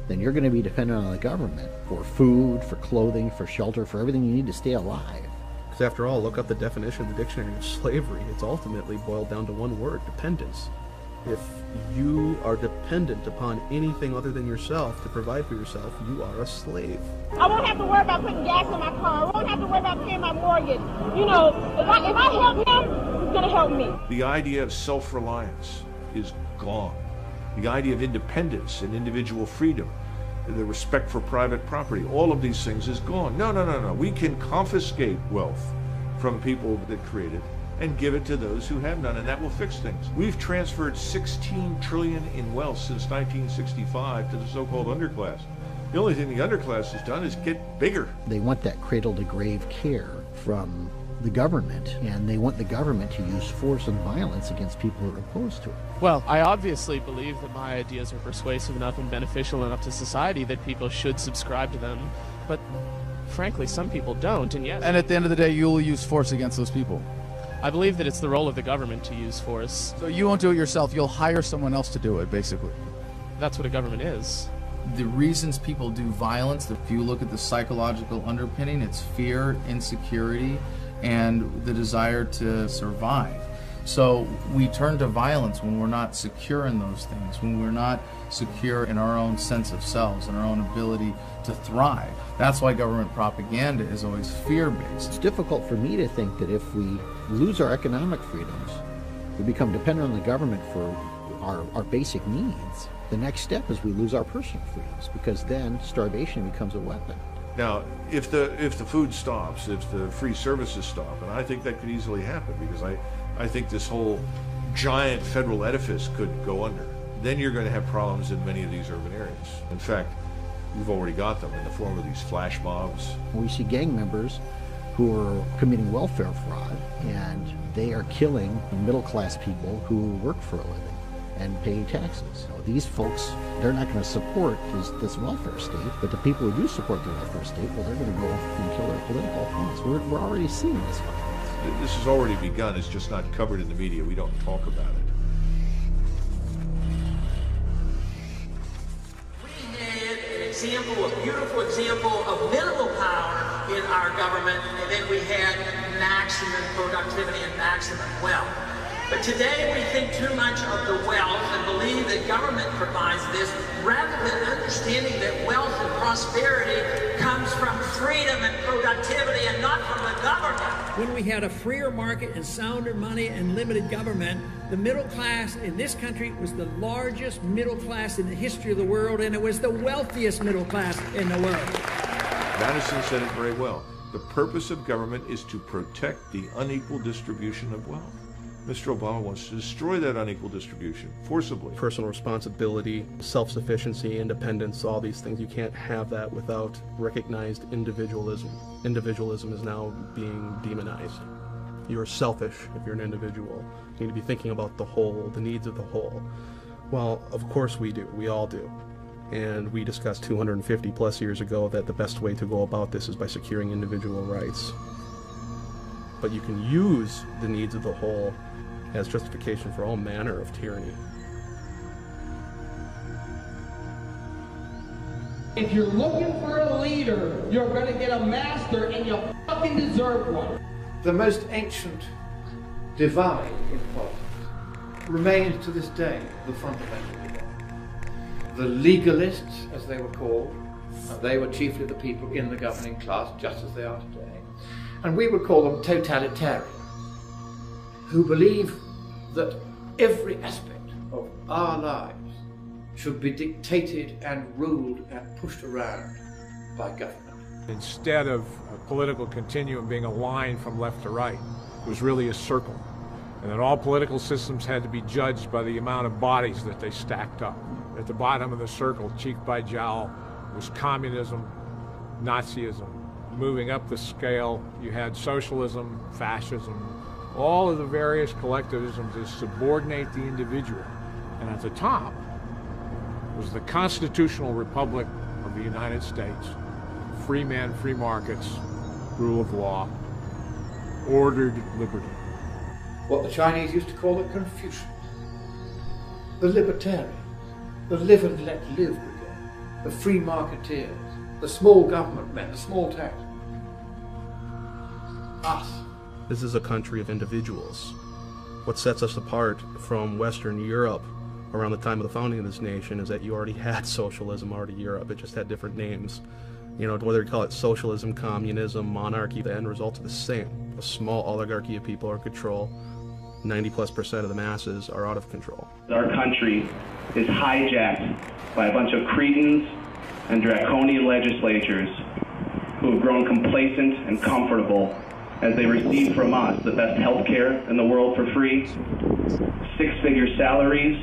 then you're going to be dependent on the government for food, for clothing, for shelter, for everything you need to stay alive. Because after all, look up the definition of the dictionary of slavery. It's ultimately boiled down to one word: dependence. If you are dependent upon anything other than yourself to provide for yourself, you are a slave. I won't have to worry about putting gas in my car. I won't have to worry about paying my mortgage. You know, if I help him, he's going to help me. The idea of self-reliance is gone. The idea of independence and individual freedom, the respect for private property, all of these things is gone. No. We can confiscate wealth from people that create it and give it to those who have none, and that will fix things. We've transferred $16 trillion in wealth since 1965 to the so-called underclass. The only thing the underclass has done is get bigger. They want that cradle-to-grave care from the government, and they want the government to use force and violence against people who are opposed to it. Well, I obviously believe that my ideas are persuasive enough and beneficial enough to society that people should subscribe to them, but frankly, some people don't, and yes. And at the end of the day, you'll use force against those people. I believe that it's the role of the government to use force. So you won't do it yourself, you'll hire someone else to do it, basically. That's what a government is. The reasons people do violence, if you look at the psychological underpinning, it's fear, insecurity, and the desire to survive. So we turn to violence when we're not secure in those things, when we're not secure in our own sense of selves and our own ability to thrive. That's why government propaganda is always fear-based. It's difficult for me to think that if we lose our economic freedoms, we become dependent on the government for our basic needs. The next step is we lose our personal freedoms, because then starvation becomes a weapon. Now, if the food stops, if the free services stop, and I think that could easily happen, because I think this whole giant federal edifice could go under, then you're going to have problems in many of these urban areas. In fact, we've already got them in the form of these flash mobs. We see gang members who are committing welfare fraud, and they are killing middle-class people who work for a living and pay taxes. So these folks, they're not going to support this welfare state, but the people who do support the welfare state, well, they're going to go and kill their political opponents. We're already seeing this violence. This has already begun. It's just not covered in the media. We don't talk about it. We had an example, a beautiful example of minimal power in our government, and then we had maximum productivity and maximum wealth. But today we think too much of the wealth and believe that government provides this, rather than understanding that wealth and prosperity comes from freedom and productivity and not from the government. When we had a freer market and sounder money and limited government, the middle class in this country was the largest middle class in the history of the world, and it was the wealthiest middle class in the world. Madison said it very well. The purpose of government is to protect the unequal distribution of wealth. Mr. Obama wants to destroy that unequal distribution forcibly. Personal responsibility, self-sufficiency, independence, all these things. You can't have that without recognized individualism. Individualism is now being demonized. You're selfish if you're an individual. You need to be thinking about the whole, the needs of the whole. Well, of course we do. We all do. And we discussed 250 plus years ago that the best way to go about this is by securing individual rights. But you can use the needs of the whole as justification for all manner of tyranny. If you're looking for a leader, you're going to get a master, and you fucking deserve one. The most ancient divide in politics remains to this day the fundamental divide. The legalists, as they were called, they were chiefly the people in the governing class, just as they are today. And we would call them totalitarian, who believe that every aspect of our lives should be dictated and ruled and pushed around by government. Instead of a political continuum being a line from left to right, it was really a circle. And that all political systems had to be judged by the amount of bodies that they stacked up. At the bottom of the circle, cheek by jowl, was communism, Nazism. Moving up the scale, you had socialism, fascism, all of the various collectivisms that subordinate the individual. And at the top was the constitutional republic of the United States. Free man, free markets, rule of law, ordered liberty. What the Chinese used to call the Confucians, the libertarians, the live and let live brigade, the free marketeers, the small government men, the small tax. Us. This is a country of individuals. What sets us apart from Western Europe around the time of the founding of this nation is that you already had socialism already in Europe. It just had different names. You know, whether you call it socialism, communism, monarchy, the end result is the same. A small oligarchy of people are in control. 90+% of the masses are out of control. Our country is hijacked by a bunch of cretins and draconian legislatures who have grown complacent and comfortable as they receive from us the best health care in the world for free, six-figure salaries,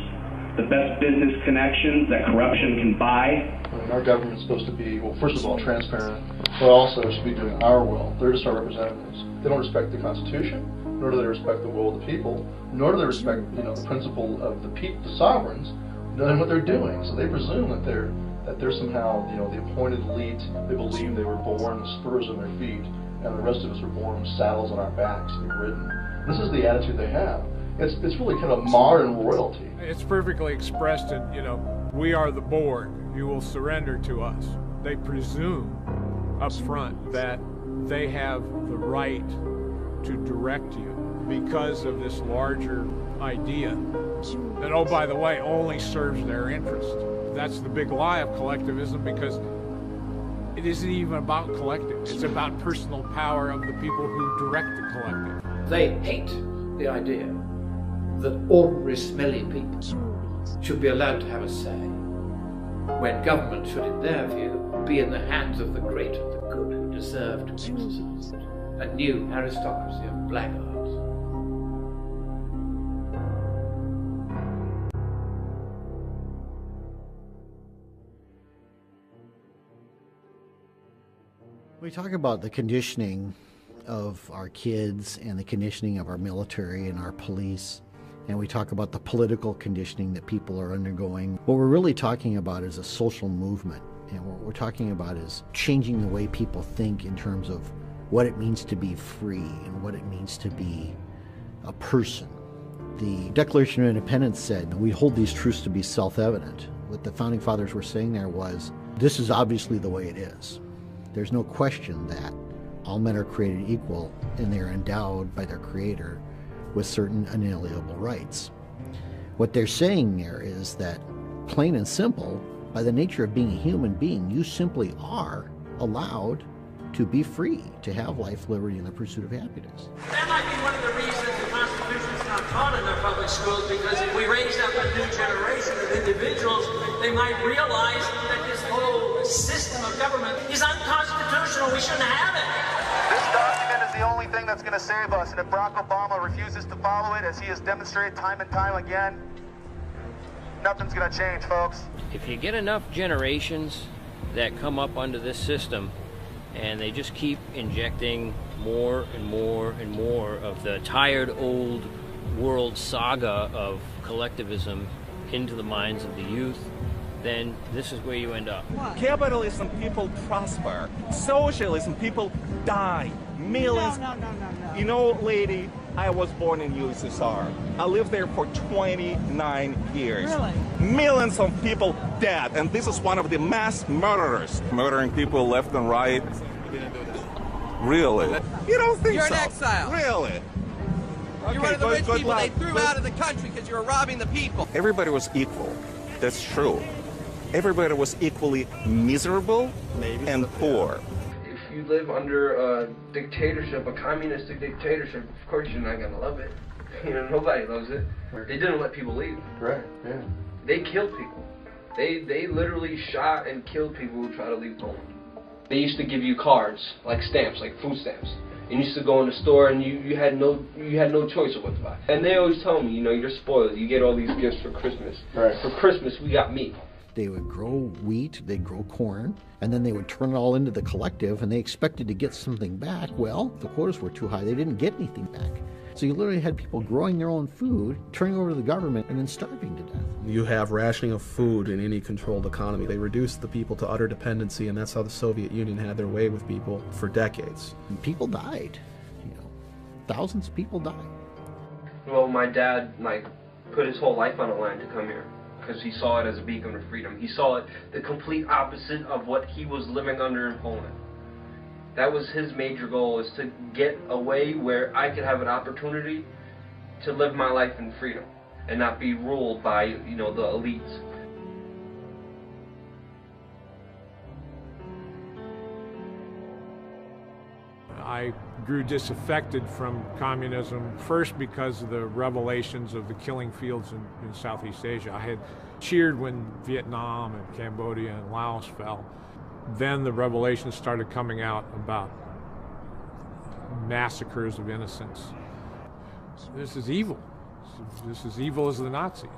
the best business connections that corruption can buy. Our government's supposed to be, well, first of all, transparent, but also should be doing our will. They're just our representatives. They don't respect the Constitution, nor do they respect the will of the people, nor do they respect, the principle of the sovereigns, knowing what they're doing. So they presume that they're somehow, the appointed elite. They believe they were born with spurs on their feet, and the rest of us were born with saddles on our backs to be ridden. This is the attitude they have. It's really kind of modern royalty. It's perfectly expressed in, we are the board. You will surrender to us. They presume up front that they have the right to direct you because of this larger idea that, oh, by the way, only serves their interest. That's the big lie of collectivism, because it isn't even about collective. It's about personal power of the people who direct the collective. They hate the idea that ordinary smelly people should be allowed to have a say, when government should, in their view, be in the hands of the great and the good who deserve to exercise it. A new aristocracy of blackguards. We talk about the conditioning of our kids and the conditioning of our military and our police, and we talk about the political conditioning that people are undergoing. What we're really talking about is a social movement, and what we're talking about is changing the way people think in terms of what it means to be free and what it means to be a person. The Declaration of Independence said we hold these truths to be self-evident. What the Founding Fathers were saying there was, this is obviously the way it is. There's no question that all men are created equal and they are endowed by their Creator with certain unalienable rights. What they're saying there is that, plain and simple, by the nature of being a human being, you simply are allowed to be free, to have life, liberty, and the pursuit of happiness. That might be one of the reasons the Constitution is not taught in our public schools, because if we raise up a new generation of individuals, they might realize that this whole system of government is unconstitutional. We shouldn't have it. This document is the only thing that's going to save us, and if Barack Obama refuses to follow it, as he has demonstrated time and time again, nothing's going to change, folks. If you get enough generations that come up under this system, and they just keep injecting more and more and more of the tired old world saga of collectivism into the minds of the youth, then this is where you end up. Capitalism, people prosper. Socialism, people die. Millions. No. Lady, I was born in USSR. I lived there for 29 years. Really? Millions of people dead, and this is one of the mass murderers. Murdering people left and right. Really? You don't think so? You're an exile. Really? You're one of the rich people they threw out of the country because you were robbing the people. Everybody was equal. That's true. Everybody was equally miserable and poor. If you live under a dictatorship, a communistic dictatorship, of course you're not gonna love it. Nobody loves it. They didn't let people leave. Right, yeah. They killed people. They literally shot and killed people who try to leave home. They used to give you cards, like stamps, like food stamps. And you used to go in the store and you had no choice of what to buy. And they always tell me, you're spoiled. You get all these gifts for Christmas. Right. For Christmas, we got meat. They would grow wheat, they'd grow corn, and then they would turn it all into the collective, and they expected to get something back. Well, the quotas were too high. They didn't get anything back. So you literally had people growing their own food, turning over to the government, and then starving to death. You have rationing of food in any controlled economy. They reduced the people to utter dependency, and that's how the Soviet Union had their way with people for decades. And people died. Thousands of people died. Well, my dad, put his whole life on the line to come here, because he saw it as a beacon of freedom. He saw it the complete opposite of what he was living under in Poland. That was his major goal, is to get away where I could have an opportunity to live my life in freedom and not be ruled by, you know, the elites. I grew disaffected from communism, first because of the revelations of the killing fields in Southeast Asia. I had cheered when Vietnam and Cambodia and Laos fell. Then the revelations started coming out about massacres of innocents. This is evil. This is evil as the Nazis.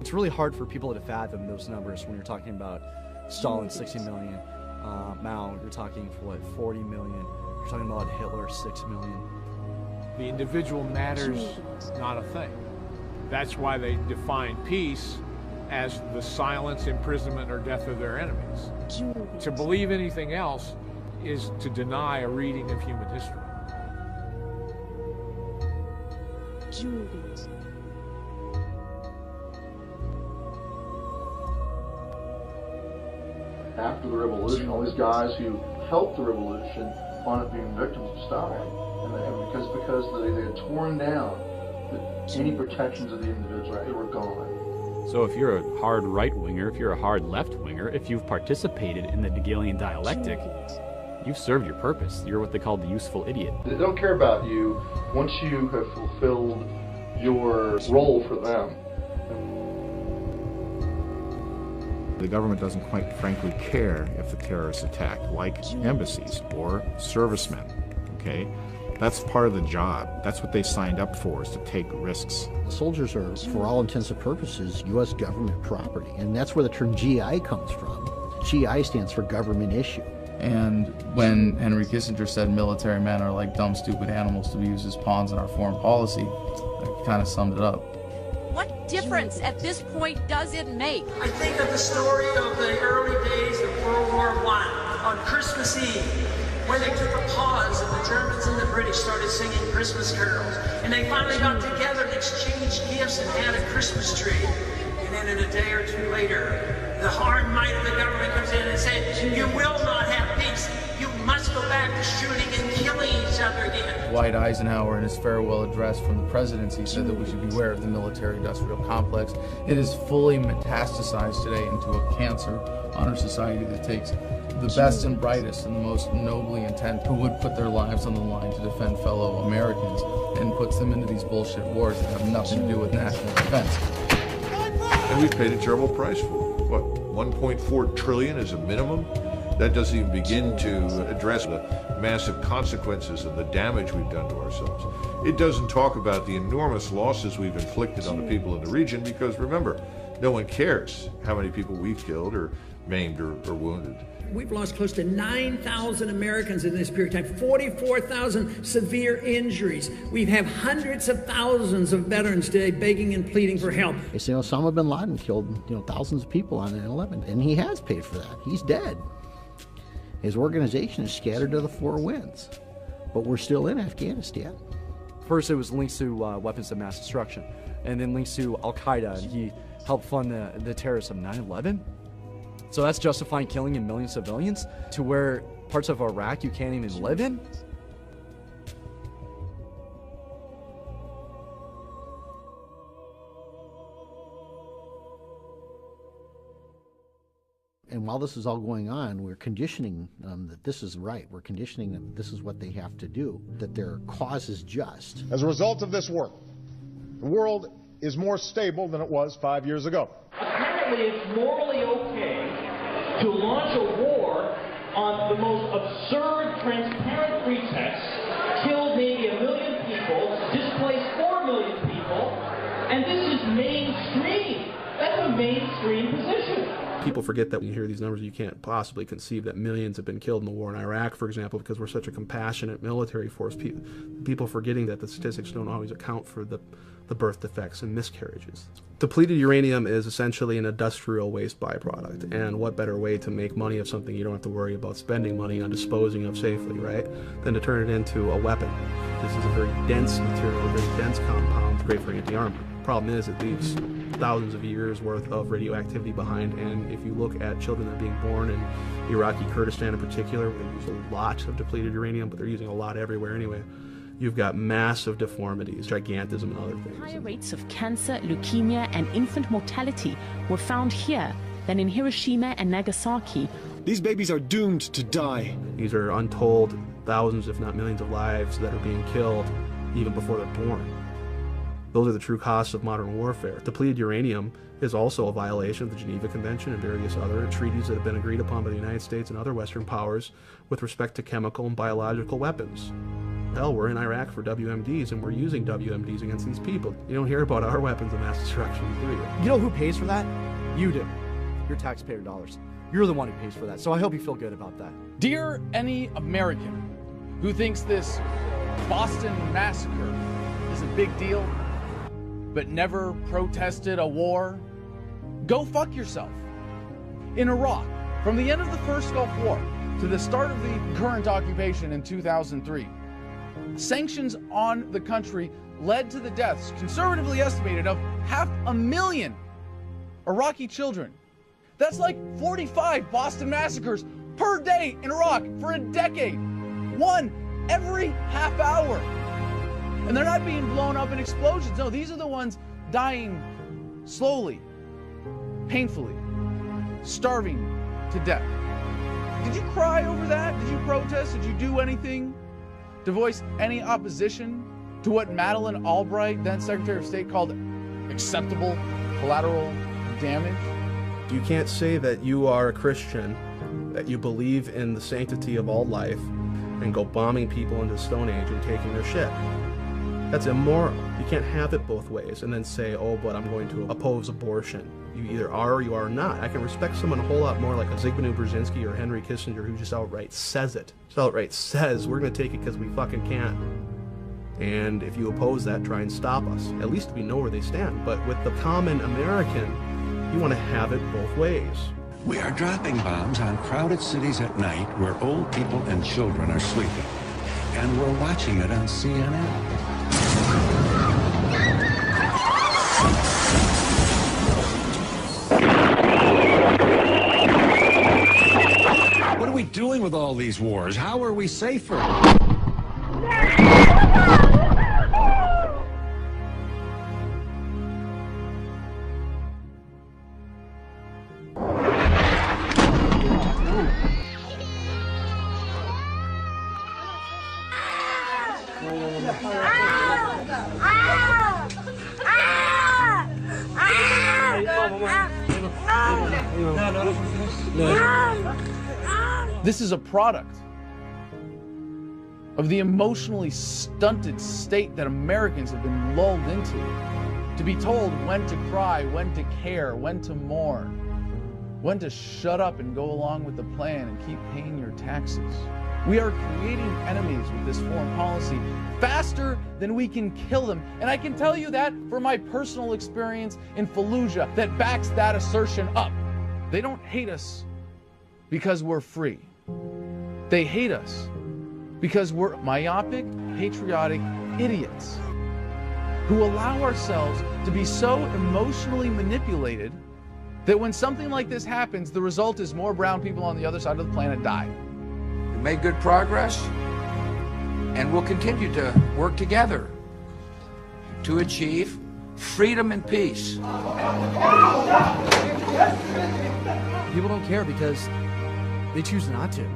It's really hard for people to fathom those numbers when you're talking about Stalin 60 million, Mao, you're talking what, 40 million, you're talking about Hitler 6 million. The individual matters not a thing. That's why they define peace as the silence, imprisonment, or death of their enemies. To believe anything else is to deny a reading of human history. After the revolution, all these guys who helped the revolution wound up being victims of Stalin, and because they had torn down any protections of the individual, they were gone. So if you're a hard right-winger, if you're a hard left-winger, if you've participated in the Hegelian dialectic, you've served your purpose. You're what they call the useful idiot. They don't care about you once you have fulfilled your role for them. The government doesn't quite frankly care if the terrorists attack, like embassies or servicemen, okay? That's part of the job. That's what they signed up for, is to take risks. Soldiers are, for all intents and purposes, U.S. government property, and that's where the term GI comes from. GI stands for government issue. And when Henry Kissinger said military men are like dumb, stupid animals to be used as pawns in our foreign policy, that kind of summed it up. What difference at this point does it make? I think of the story of the early days of World War I on Christmas Eve, when they took a pause and the Germans and the British started singing Christmas carols, and they finally got together and exchanged gifts and had a Christmas tree. And then in a day or two later, the hard might of the government comes in and says, you will not have peace. You must go back to shooting and killing each other again. Dwight Eisenhower, in his farewell address from the presidency, said that we should beware of the military-industrial complex. It is fully metastasized today into a cancer on our society that takes the best and brightest and the most nobly intent who would put their lives on the line to defend fellow Americans and puts them into these bullshit wars that have nothing to do with national defense. And we've paid a terrible price for it. What, 1.4 trillion is a minimum? That doesn't even begin to address the massive consequences and the damage we've done to ourselves. It doesn't talk about the enormous losses we've inflicted on the people in the region, because remember, no one cares how many people we've killed or maimed or wounded. We've lost close to 9,000 Americans in this period of time, 44,000 severe injuries. We have hundreds of thousands of veterans today begging and pleading for help. They say Osama bin Laden killed, thousands of people on 9/11, and he has paid for that. He's dead. His organization is scattered to the four winds, but we're still in Afghanistan. First, it was links to weapons of mass destruction, and then links to Al-Qaeda, and he helped fund the terrorists of 9/11. So that's justifying killing a million civilians to where parts of Iraq you can't even live in? And while this is all going on, we're conditioning them that this is right. We're conditioning them this is what they have to do, that their cause is just. As a result of this work, the world is more stable than it was 5 years ago. Apparently it's morally okay to launch a war on the most absurd, transparent pretext, kill maybe 1 million people, displace 4 million people, and this is mainstream. That's a mainstream position. People forget that when you hear these numbers, you can't possibly conceive that millions have been killed in the war in Iraq, for example, because we're such a compassionate military force. People forgetting that the statistics don't always account for the birth defects and miscarriages. Depleted uranium is essentially an industrial waste byproduct, and what better way to make money of something you don't have to worry about spending money on disposing of safely, right, than to turn it into a weapon. This is a very dense material, a very dense compound, great for anti-armor. Problem is, it leaves thousands of years worth of radioactivity behind. And if you look at children that are being born in Iraqi Kurdistan in particular, where they use a lot of depleted uranium, but they're using a lot everywhere anyway, you've got massive deformities, gigantism, and other things. Higher rates of cancer, leukemia, and infant mortality were found here than in Hiroshima and Nagasaki. These babies are doomed to die. These are untold thousands, if not millions, of lives that are being killed even before they're born. Those are the true costs of modern warfare. Depleted uranium is also a violation of the Geneva Convention and various other treaties that have been agreed upon by the United States and other Western powers with respect to chemical and biological weapons. Hell, we're in Iraq for WMDs, and we're using WMDs against these people. You don't hear about our weapons of mass destruction, do you? You know who pays for that? You do. Your taxpayer dollars. You're the one who pays for that, so I hope you feel good about that. Dear any American who thinks this Boston massacre is a big deal, but never protested a war, go fuck yourself. In Iraq, from the end of the first Gulf War to the start of the current occupation in 2003, sanctions on the country led to the deaths, conservatively estimated, of 500,000 Iraqi children. That's like 45 Boston massacres per day in Iraq for a decade. One every half hour. And they're not being blown up in explosions. No, these are the ones dying slowly, painfully, starving to death. Did you cry over that? Did you protest? Did you do anything to voice any opposition to what Madeleine Albright, then Secretary of State, called acceptable collateral damage? You can't say that you are a Christian, that you believe in the sanctity of all life, and go bombing people into the Stone Age and taking their shit. That's immoral. You can't have it both ways and then say, oh, but I'm going to oppose abortion. You either are or you are not. I can respect someone a whole lot more like a Zbigniew Brzezinski or Henry Kissinger who just outright says it. Just outright says, we're going to take it because we fucking can. And if you oppose that, try and stop us. At least we know where they stand. But with the common American, you want to have it both ways. We are dropping bombs on crowded cities at night where old people and children are sleeping. And we're watching it on CNN. What are we doing with all these wars? How are we safer? This is a product of the emotionally stunted state that Americans have been lulled into. To be told when to cry, when to care, when to mourn, when to shut up and go along with the plan and keep paying your taxes. We are creating enemies with this foreign policy faster than we can kill them. And I can tell you that from my personal experience in Fallujah that backs that assertion up. They don't hate us because we're free. They hate us because we're myopic, patriotic idiots who allow ourselves to be so emotionally manipulated that when something like this happens, the result is more brown people on the other side of the planet die. We made good progress, and we'll continue to work together to achieve freedom and peace. People don't care because they choose not to.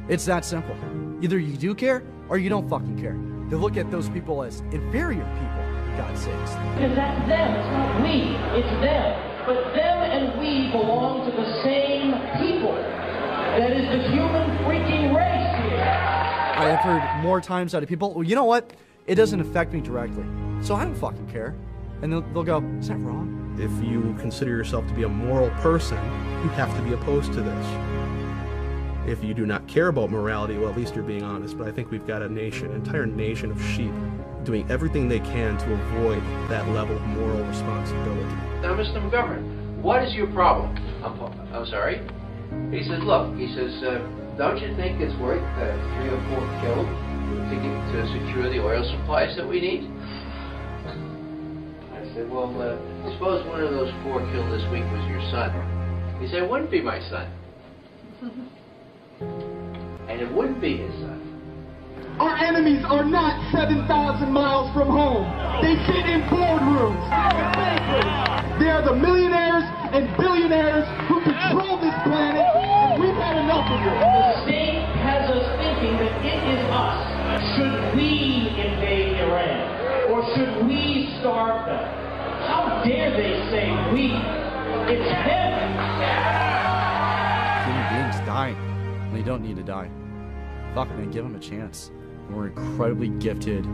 It's that simple. Either you do care or you don't fucking care. They look at those people as inferior people, for God's sakes. Because that's them, it's not we, it's them. But them and we belong to the same people. That is the human freaking race here. I have heard more times out of people, well, you know what? It doesn't affect me directly, so I don't fucking care. And they'll go, is that wrong? If you consider yourself to be a moral person, you have to be opposed to this. If you do not care about morality, well, at least you're being honest. But I think we've got a nation, an entire nation of sheep doing everything they can to avoid that level of moral responsibility. Now, Mr. McGovern, what is your problem? I'm sorry? He says, look, he says, don't you think it's worth 3 or 4 killed to secure the oil supplies that we need? I said, well, suppose one of those 4 killed this week was your son. He said, it wouldn't be my son. And it wouldn't be his son. Our enemies are not 7,000 miles from home. They sit in boardrooms. They are the millionaires and billionaires who control this planet, and we've had enough of it. The state has us thinking that it is us. Should we invade Iran? Or should we starve them? How dare they say we? It's them. Human beings die. They don't need to die. Fuck, man, give them a chance. We're an incredibly gifted,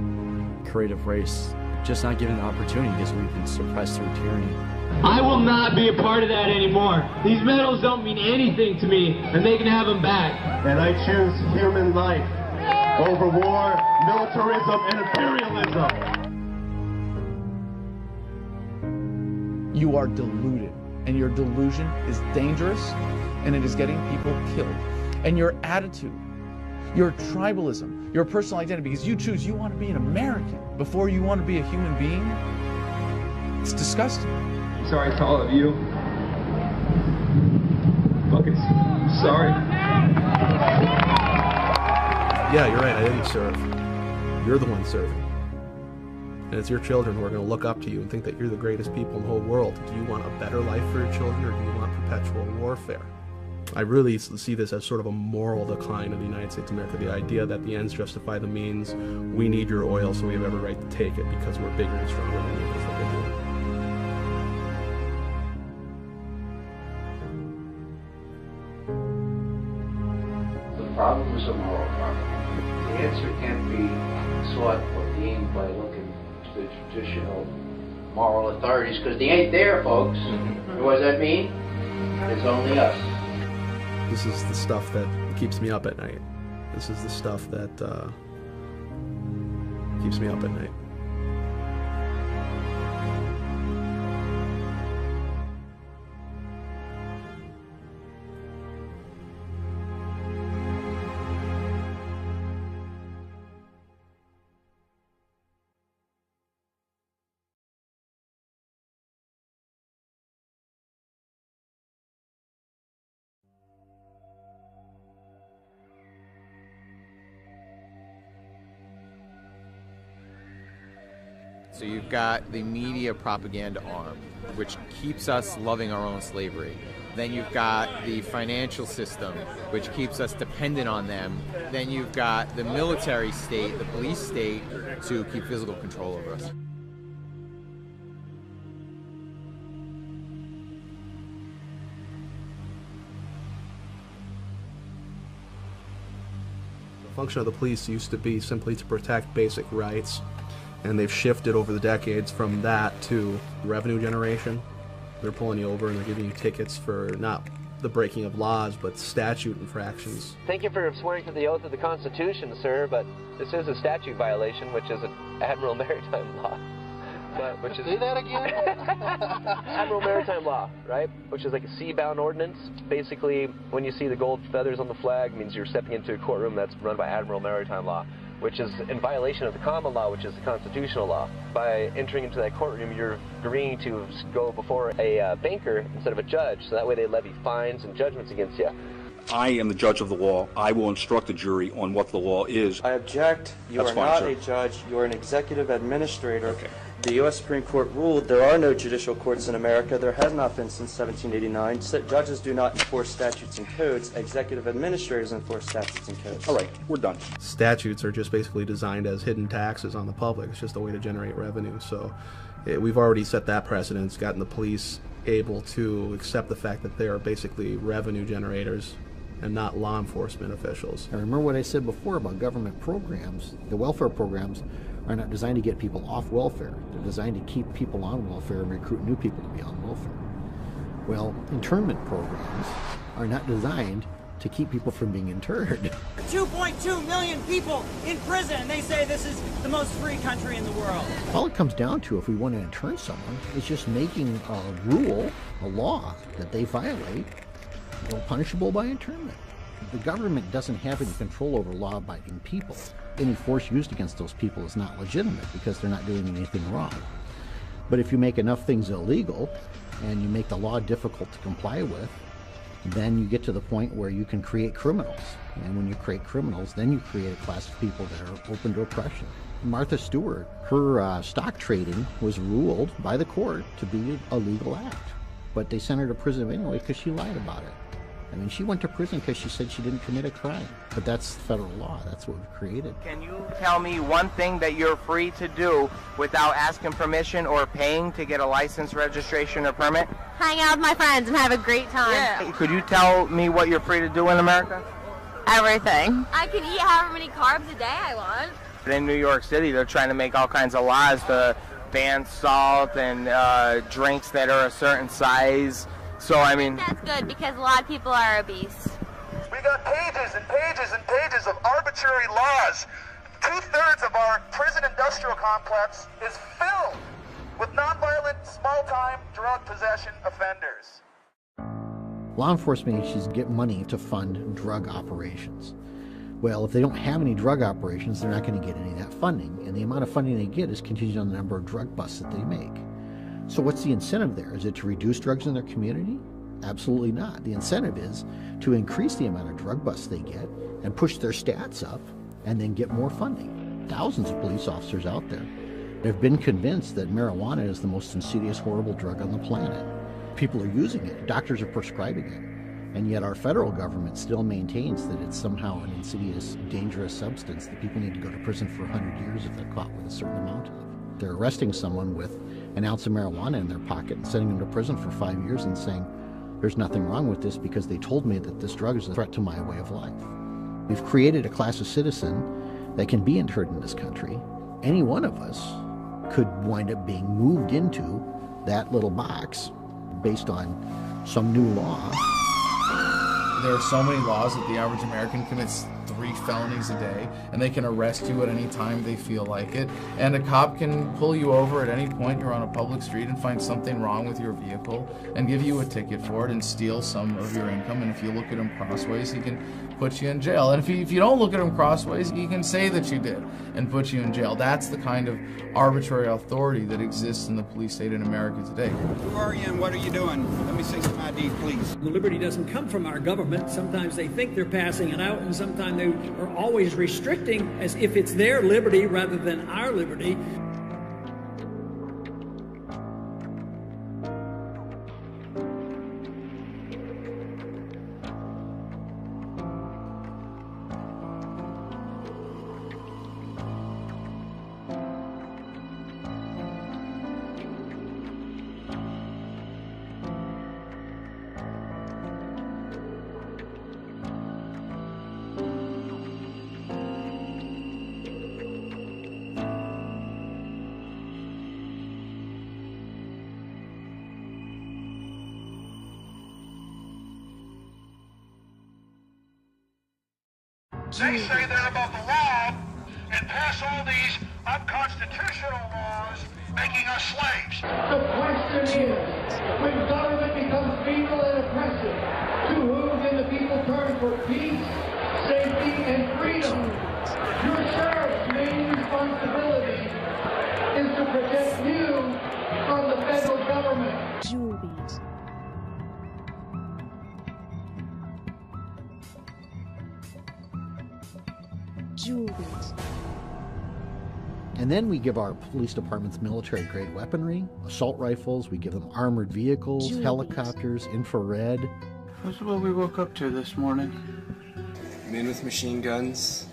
creative race, just not given the opportunity because we've been suppressed through tyranny. I will not be a part of that anymore. These medals don't mean anything to me, and they can have them back. And I choose human life over war, militarism, and imperialism. You are deluded, and your delusion is dangerous, and it is getting people killed. And your attitude, your tribalism, your personal identity, because you choose you want to be an American before you want to be a human being, it's disgusting. I'm sorry to all of you. Fucking sorry. Yeah, you're right, I didn't serve. You're the one serving. And it's your children who are going to look up to you and think that you're the greatest people in the whole world. Do you want a better life for your children, or do you want perpetual warfare? I really see this as sort of a moral decline of the United States of America, the idea that the ends justify the means. We need your oil, so we have every right to take it because we're bigger and stronger than you. That's what they do. The problem is a moral problem. The answer can't be sought or gained by looking to the traditional moral authorities, because they ain't there, folks. And what does that mean? It's only us. This is the stuff that keeps me up at night. This is the stuff that keeps me up at night. So you've got the media propaganda arm, which keeps us loving our own slavery. Then you've got the financial system, which keeps us dependent on them. Then you've got the military state, the police state, to keep physical control over us. The function of the police used to be simply to protect basic rights. And they've shifted over the decades from that to revenue generation. They're pulling you over and they're giving you tickets for not the breaking of laws, but statute infractions. Thank you for swearing to the oath of the Constitution, sir, but this is a statute violation, which is an Admiral Maritime Law. Which is, say that again? Admiral Maritime Law, right? Which is like a sea-bound ordinance. Basically, when you see the gold feathers on the flag, it means you're stepping into a courtroom that's run by Admiral Maritime Law, which is in violation of the common law, which is the constitutional law. By entering into that courtroom, you're agreeing to go before a banker instead of a judge, so that way they levy fines and judgments against you. I am the judge of the law. I will instruct the jury on what the law is. I object. You That's are fine, not sir. a judge. You are an executive administrator. Okay. The U.S. Supreme Court ruled there are no judicial courts in America. There has not been since 1789. Judges do not enforce statutes and codes. Executive administrators enforce statutes and codes. All right, we're done. Statutes are just basically designed as hidden taxes on the public. It's just a way to generate revenue. So we've already set that precedent, gotten the police able to accept the fact that they are basically revenue generators and not law enforcement officials. I remember what I said before about government programs. The welfare programs are not designed to get people off welfare. They're designed to keep people on welfare and recruit new people to be on welfare. Well, internment programs are not designed to keep people from being interred. 2.2 million people in prison, and they say this is the most free country in the world. All it comes down to, if we want to intern someone, is just making a rule, a law, that they violate, punishable by internment. The government doesn't have any control over law-abiding people. Any force used against those people is not legitimate because they're not doing anything wrong. But if you make enough things illegal and you make the law difficult to comply with, then you get to the point where you can create criminals. And when you create criminals, then you create a class of people that are open to oppression. Martha Stewart, her stock trading was ruled by the court to be a legal act. But they sent her to prison anyway because she lied about it. I mean, she went to prison because she said she didn't commit a crime. But that's federal law. That's what we've created. Can you tell me one thing that you're free to do without asking permission or paying to get a license, registration, or permit? Hang out with my friends and have a great time. Yeah. Could you tell me what you're free to do in America? Everything. I can eat however many carbs a day I want. In New York City, they're trying to make all kinds of laws to ban salt and drinks that are a certain size. So, I mean... That's good because a lot of people are obese. We got pages and pages and pages of arbitrary laws. 2/3 of our prison industrial complex is filled with nonviolent, small-time drug possession offenders. Law enforcement agencies get money to fund drug operations. Well, if they don't have any drug operations, they're not going to get any of that funding. And the amount of funding they get is contingent on the number of drug busts that they make. So what's the incentive there? Is it to reduce drugs in their community? Absolutely not. The incentive is to increase the amount of drug busts they get and push their stats up and then get more funding. Thousands of police officers out there have been convinced that marijuana is the most insidious, horrible drug on the planet. People are using it. Doctors are prescribing it. And yet our federal government still maintains that it's somehow an insidious, dangerous substance that people need to go to prison for 100 years if they're caught with a certain amount of it. They're arresting someone with an ounce of marijuana in their pocket and sending them to prison for 5 years and saying, there's nothing wrong with this because they told me that this drug is a threat to my way of life. We've created a class of citizen that can be interned in this country. Any one of us could wind up being moved into that little box based on some new law. There are so many laws that the average American commits 3 felonies a day, and they can arrest you at any time they feel like it. And a cop can pull you over at any point you're on a public street and find something wrong with your vehicle and give you a ticket for it and steal some of your income. And if you look at him crossways, he can put you in jail. And if you don't look at him crossways, he can say that you did and put you in jail. That's the kind of arbitrary authority that exists in the police state in America today. Who are you and what are you doing? Let me see some ID, please. The liberty doesn't come from our government. Sometimes they think they're passing it out, and sometimes they are always restricting as if it's their liberty rather than our liberty. They say they're above the law and pass all these unconstitutional laws making us slaves. The question is, when government becomes feeble and oppressive, to whom can the people turn for peace, safety, and freedom? Your sheriff's main responsibility is to protect you from the federal government. And then we give our police departments military-grade weaponry, assault rifles, we give them armored vehicles, helicopters, infrared. This is what we woke up to this morning. Men with machine guns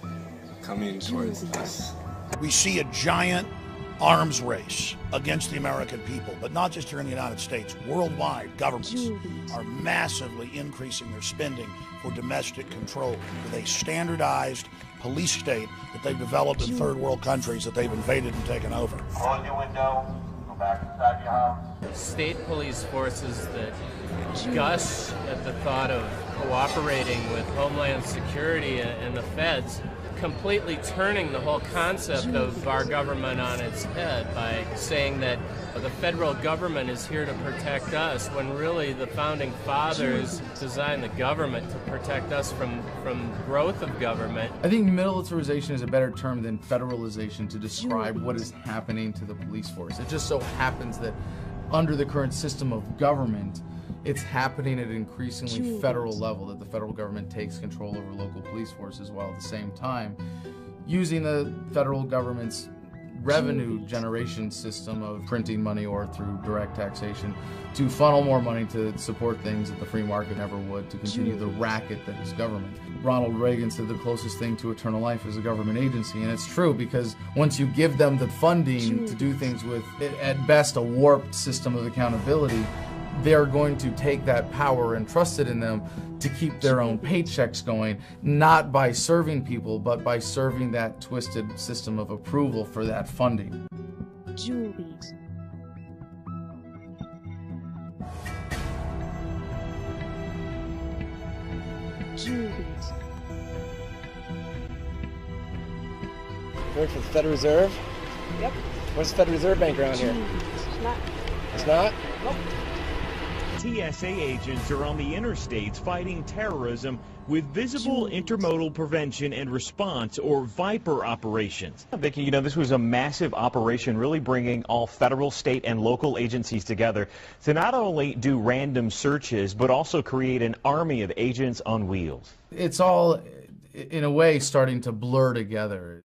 coming towards us. We see a giant arms race against the American people, but not just here in the United States. Worldwide, governments are massively increasing their spending for domestic control with a standardized police state that they've developed in third world countries that they've invaded and taken over. Close your window, go back inside your house. State police forces that gush at the thought of cooperating with Homeland Security and the feds, completely turning the whole concept of our government on its head by saying that the federal government is here to protect us, when really the founding fathers designed the government to protect us from growth of government. I think militarization is a better term than federalization to describe what is happening to the police force. It just so happens that under the current system of government, it's happening at an increasingly federal level, that the federal government takes control over local police forces, while at the same time using the federal government's revenue generation system of printing money or through direct taxation to funnel more money to support things that the free market never would, to continue the racket that is government. Ronald Reagan said the closest thing to eternal life is a government agency, and it's true, because once you give them the funding to do things with, at best, a warped system of accountability, they're going to take that power and trust it in them to keep their own paychecks going, not by serving people, but by serving that twisted system of approval for that funding. Juliet. Work for the Federal Reserve? Yep. What's the Federal Reserve Bank around here? It's not. It's not? Nope. TSA agents are on the interstates fighting terrorism with visible intermodal prevention and response, or VIPER operations. Vicki, you know, this was a massive operation really bringing all federal, state, and local agencies together to not only do random searches, but also create an army of agents on wheels. It's all, in a way, starting to blur together.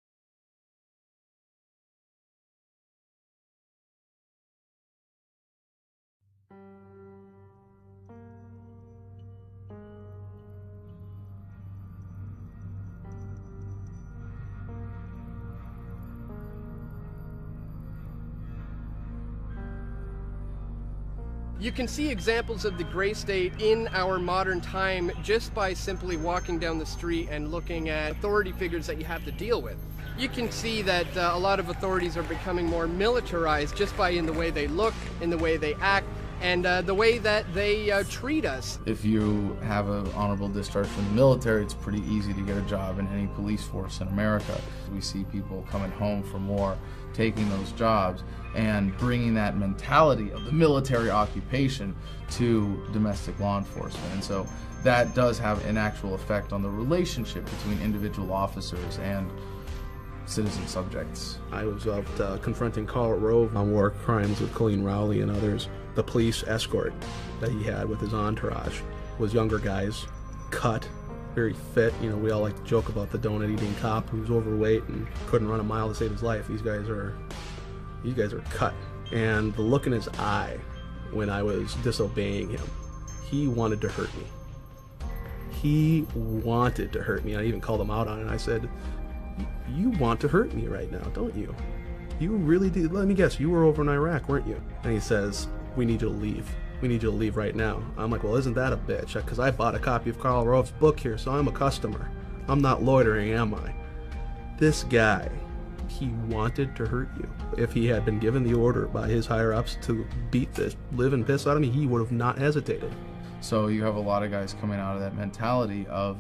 You can see examples of the gray state in our modern time just by simply walking down the street and looking at authority figures that you have to deal with. You can see that a lot of authorities are becoming more militarized just by in the way they look, in the way they act, and the way that they treat us. If you have an honorable discharge from the military, it's pretty easy to get a job in any police force in America. We see people coming home from war, taking those jobs, and bringing that mentality of the military occupation to domestic law enforcement. And so that does have an actual effect on the relationship between individual officers and citizen subjects. I was out confronting Karl Rove on war crimes with David Crowley and others. The police escort that he had with his entourage was younger guys, cut, very fit. You know, we all like to joke about the donut-eating cop who's overweight and couldn't run a mile to save his life. These guys are cut. And the look in his eye when I was disobeying him, he wanted to hurt me. He wanted to hurt me. I even called him out on it. I said, "You want to hurt me right now, don't you? You really do. Let me guess, you were over in Iraq, weren't you?" And he says, "We need you to leave. We need you to leave right now." I'm like, "Well, isn't that a bitch? Because I bought a copy of Karl Rove's book here, so I'm a customer. I'm not loitering, am I?" This guy, he wanted to hurt you. If he had been given the order by his higher-ups to beat the living piss out of me, he would have not hesitated. So you have a lot of guys coming out of that mentality of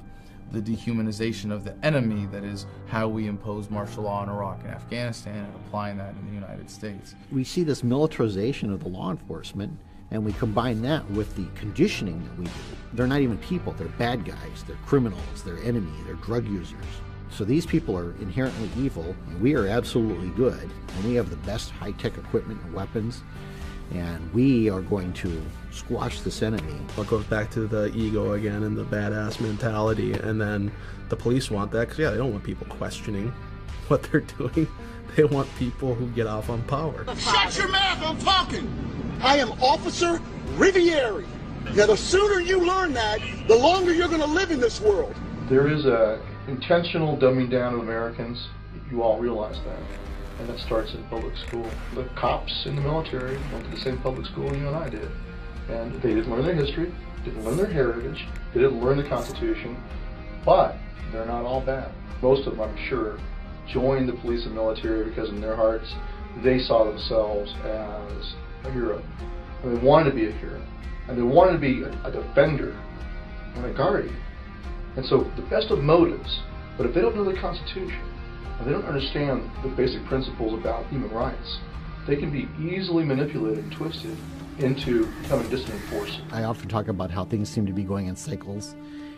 the dehumanization of the enemy, that is how we impose martial law in Iraq and Afghanistan, and applying that in the United States. We see this militarization of the law enforcement, and we combine that with the conditioning that we do. They're not even people, they're bad guys, they're criminals, they're enemy, they're drug users. So these people are inherently evil, and we are absolutely good, and we have the best high-tech equipment and weapons, and we are going to squash this enemy. It goes back to the ego again and the badass mentality, and then the police want that because, yeah, they don't want people questioning what they're doing. They want people who get off on power. Shut your mouth, I'm talking! I am Officer Riviere. Now, the sooner you learn that, the longer you're going to live in this world. There is a intentional dumbing down of Americans. You all realize that. And that starts in public school. The cops in the military went to the same public school you and I did. And they didn't learn their history, didn't learn their heritage, they didn't learn the Constitution, but they're not all bad. Most of them, I'm sure, joined the police and military because in their hearts, they saw themselves as a hero. And they wanted to be a hero. And they wanted to be a defender and a guardian. And so the best of motives, but if they don't know the Constitution, and they don't understand the basic principles about human rights, they can be easily manipulated and twisted into becoming dissident forces. I often talk about how things seem to be going in cycles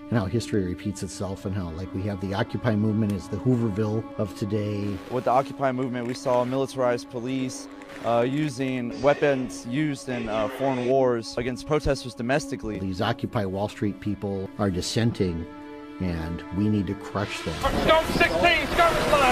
and how history repeats itself, and how, like, we have the Occupy movement is the Hooverville of today. With the Occupy movement, we saw militarized police using weapons used in foreign wars against protesters domestically. These Occupy Wall Street people are dissenting, and we need to crush them. Stone 16, skirmish line,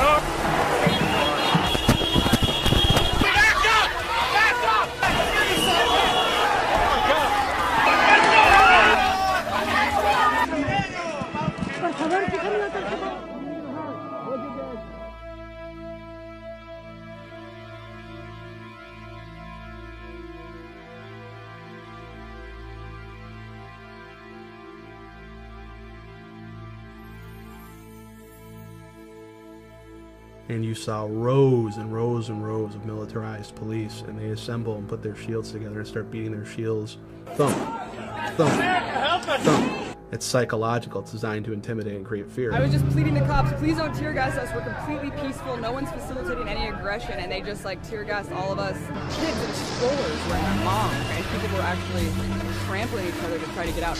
And you saw rows and rows and rows of militarized police, and they assemble and put their shields together and start beating their shields. Thump, thump, thump. It's psychological. It's designed to intimidate and create fear. I was just pleading to cops, please don't tear gas us. We're completely peaceful. No one's facilitating any aggression, and they just like tear gassed all of us. Kids and strollers were their moms, and people were actually trampling each other to try to get out.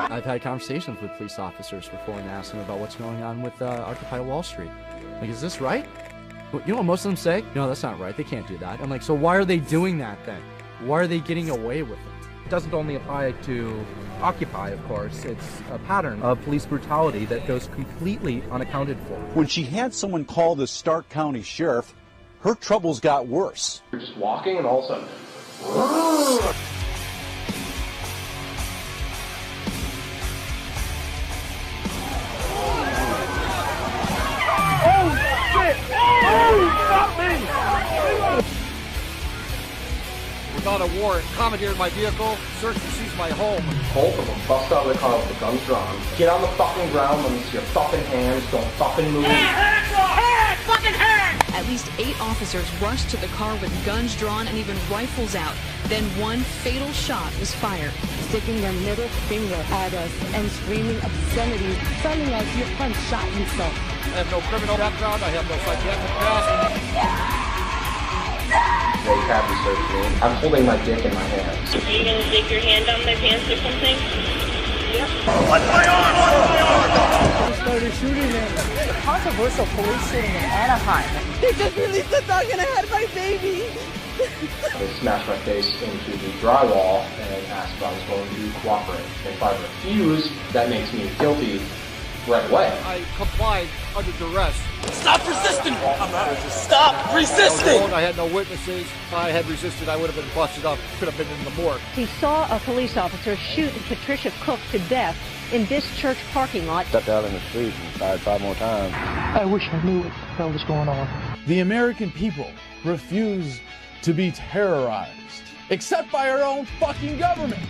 I've had conversations with police officers before and asked them about what's going on with Occupy Wall Street. Like, is this right? Well, you know what most of them say? No, that's not right. They can't do that. I'm like, so why are they doing that then? Why are they getting away with it? It doesn't only apply to Occupy, of course. It's a pattern of police brutality that goes completely unaccounted for. When she had someone call the Stark County Sheriff, her troubles got worse. You're just walking and all of a sudden... Without a warrant, commandeered my vehicle, searched and seized my home. Both of them bust out of the car with the guns drawn. Get on the fucking ground, let me see your fucking hands, don't fucking move. Hands off! Hands! Fucking hands! At least 8 officers rushed to the car with guns drawn and even rifles out. Then one fatal shot was fired. Sticking their middle finger at us and screaming obscenities, telling us your friend shot himself. I have no criminal background, I have no psychiatric past. They have researched me. I'm holding my dick in my hands. Are you gonna stick your hand down their pants or something? Yep. What's my arm? What's my arm? They started shooting him. It's a controversial police shooting in Anaheim. They just released the dog and I had my baby. They smashed my face into the drywall and asked if I was going to cooperate. If I refuse, that makes me guilty right away. I complied under duress. Stop resisting! I'm not resisting. Stop resisting! I had no witnesses. If I had resisted, I would have been busted up. Could have been in the morgue. He saw a police officer shoot Patricia Cook to death in this church parking lot. Stepped out in the street and fired 5 more times. I wish I knew what the hell was going on. The American people refuse to be terrorized, except by our own fucking government.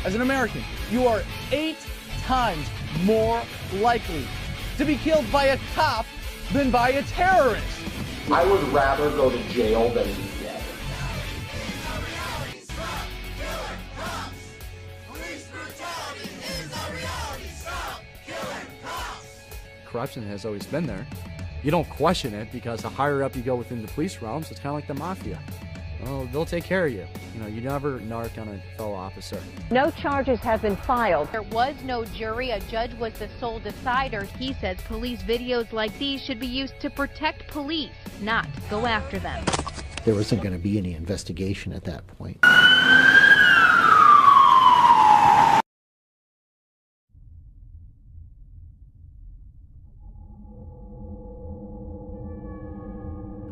As an American, you are 8 times more likely to be killed by a cop than by a terrorist. I would rather go to jail than be dead. Corruption has always been there. You don't question it because the higher up you go within the police realms, it's kind of like the mafia. Well, they'll take care of you. You know, you never narc on a fellow officer. No charges have been filed. There was no jury. A judge was the sole decider. He says police videos like these should be used to protect police, not go after them. There wasn't going to be any investigation at that point.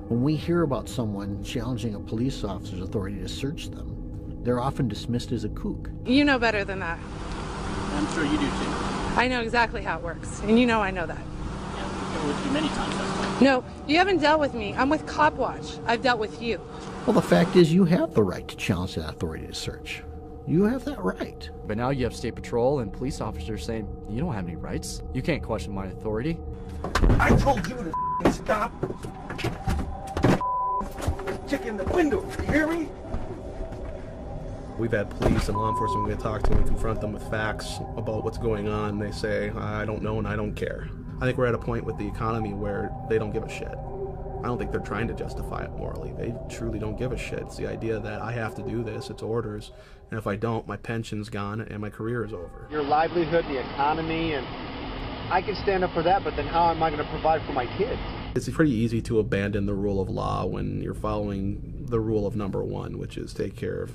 When we hear about someone challenging a police officer's authority to search them, they're often dismissed as a kook. You know better than that. I'm sure you do too. I know exactly how it works, and you know I know that. Yeah, I've dealt with you many times, that's why. No, you haven't dealt with me. I'm with Cop Watch. I've dealt with you. Well, the fact is you have the right to challenge that authority to search. You have that right. But now you have state patrol and police officers saying, you don't have any rights. You can't question my authority. I told you to stop. Check in the window, you hear me? We've had police and law enforcement, we talk to them, we confront them with facts about what's going on. They say, I don't know and I don't care. I think we're at a point with the economy where they don't give a shit. I don't think they're trying to justify it morally. They truly don't give a shit. It's the idea that I have to do this, it's orders, and if I don't, my pension's gone and my career is over. Your livelihood, the economy, and I can stand up for that, but then how am I going to provide for my kids? It's pretty easy to abandon the rule of law when you're following the rule of number one, which is take care of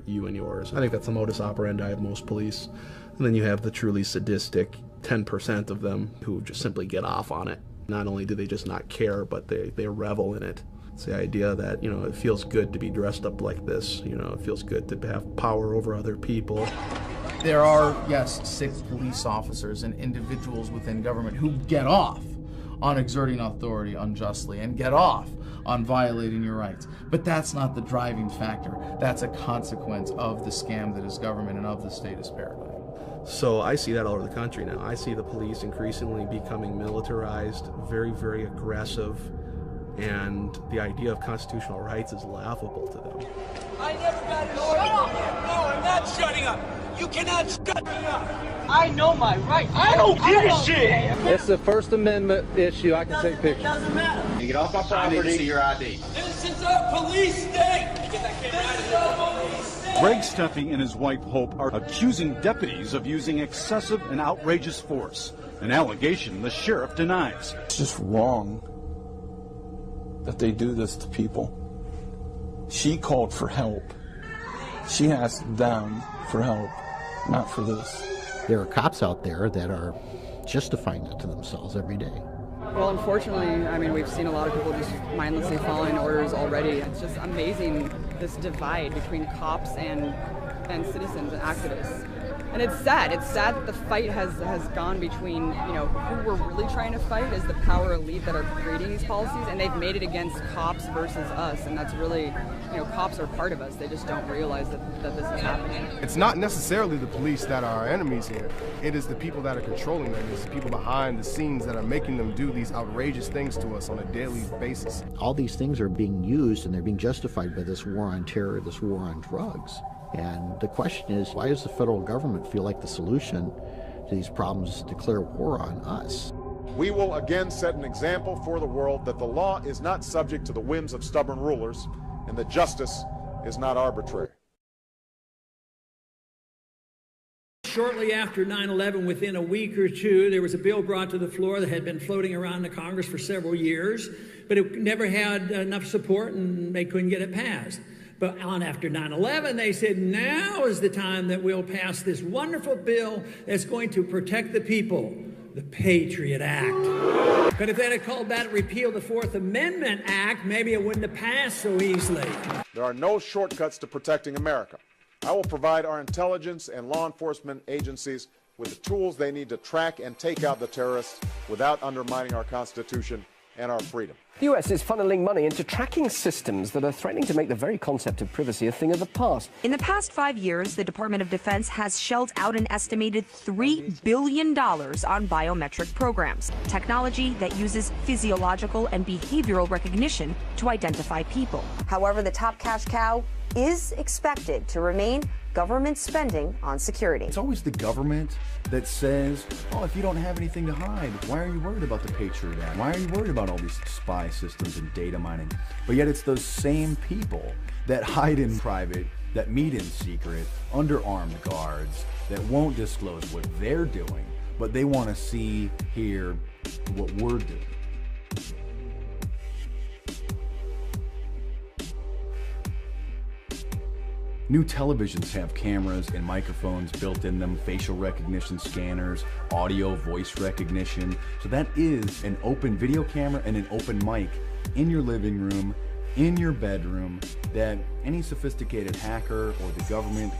you and yours. I think that's the modus operandi of most police. And then you have the truly sadistic 10% of them who just simply get off on it. Not only do they just not care, but they revel in it. It's the idea that, you know, it feels good to be dressed up like this. You know, it feels good to have power over other people. There are, yes, sick police officers and individuals within government who get off on exerting authority unjustly and get off on violating your rights. But that's not the driving factor. That's a consequence of the scam that is government and of the statist paradigm. So I see that all over the country now. I see the police increasingly becoming militarized, very, very aggressive, and the idea of constitutional rights is laughable to them. I never got an order. No, I'm not shutting up. You cannot shut me up. I know my rights. I don't give a shit. It's the First Amendment issue. I can take pictures. It doesn't matter. You get off my property. I need to see your ID. This is a police state. This is a police state. Greg Steffi and his wife Hope are accusing deputies of using excessive and outrageous force, an allegation the sheriff denies. It's just wrong that they do this to people. She called for help. She asked them for help, not for this. There are cops out there that are justifying that to themselves every day. Well, unfortunately, I mean, we've seen a lot of people just mindlessly following orders already. It's just amazing, this divide between cops and citizens and activists. And it's sad. It's sad that the fight has gone between, you know, who we're really trying to fight is the power elite that are creating these policies, and they've made it against cops versus us, and that's really, you know, cops are part of us. They just don't realize that this is happening. It's not necessarily the police that are our enemies here. It is the people that are controlling them. It's the people behind the scenes that are making them do these outrageous things to us on a daily basis. All these things are being used and they're being justified by this war on terror, this war on drugs. And the question is, why does the federal government feel like the solution to these problems is to declare war on us? We will again set an example for the world that the law is not subject to the whims of stubborn rulers and that justice is not arbitrary. Shortly after 9/11, within a week or two, there was a bill brought to the floor that had been floating around the Congress for several years, but it never had enough support and they couldn't get it passed. But on after 9/11, they said, now is the time that we'll pass this wonderful bill that's going to protect the people, the Patriot Act. But if they had called that repeal the Fourth Amendment Act, maybe it wouldn't have passed so easily. There are no shortcuts to protecting America. I will provide our intelligence and law enforcement agencies with the tools they need to track and take out the terrorists without undermining our Constitution and our freedom. The US is funneling money into tracking systems that are threatening to make the very concept of privacy a thing of the past. In the past 5 years, the Department of Defense has shelled out an estimated $3 billion on biometric programs, technology that uses physiological and behavioral recognition to identify people. However, the top cash cow is expected to remain government spending on security. It's always the government that says, oh, if you don't have anything to hide, why are you worried about the Patriot Act? Why are you worried about all these spy systems and data mining? But yet it's those same people that hide in private, that meet in secret, under armed guards, that won't disclose what they're doing, but they want to see, hear what we're doing. New televisions have cameras and microphones built in them, facial recognition scanners, audio, voice recognition. So that is an open video camera and an open mic in your living room, in your bedroom, that any sophisticated hacker or the government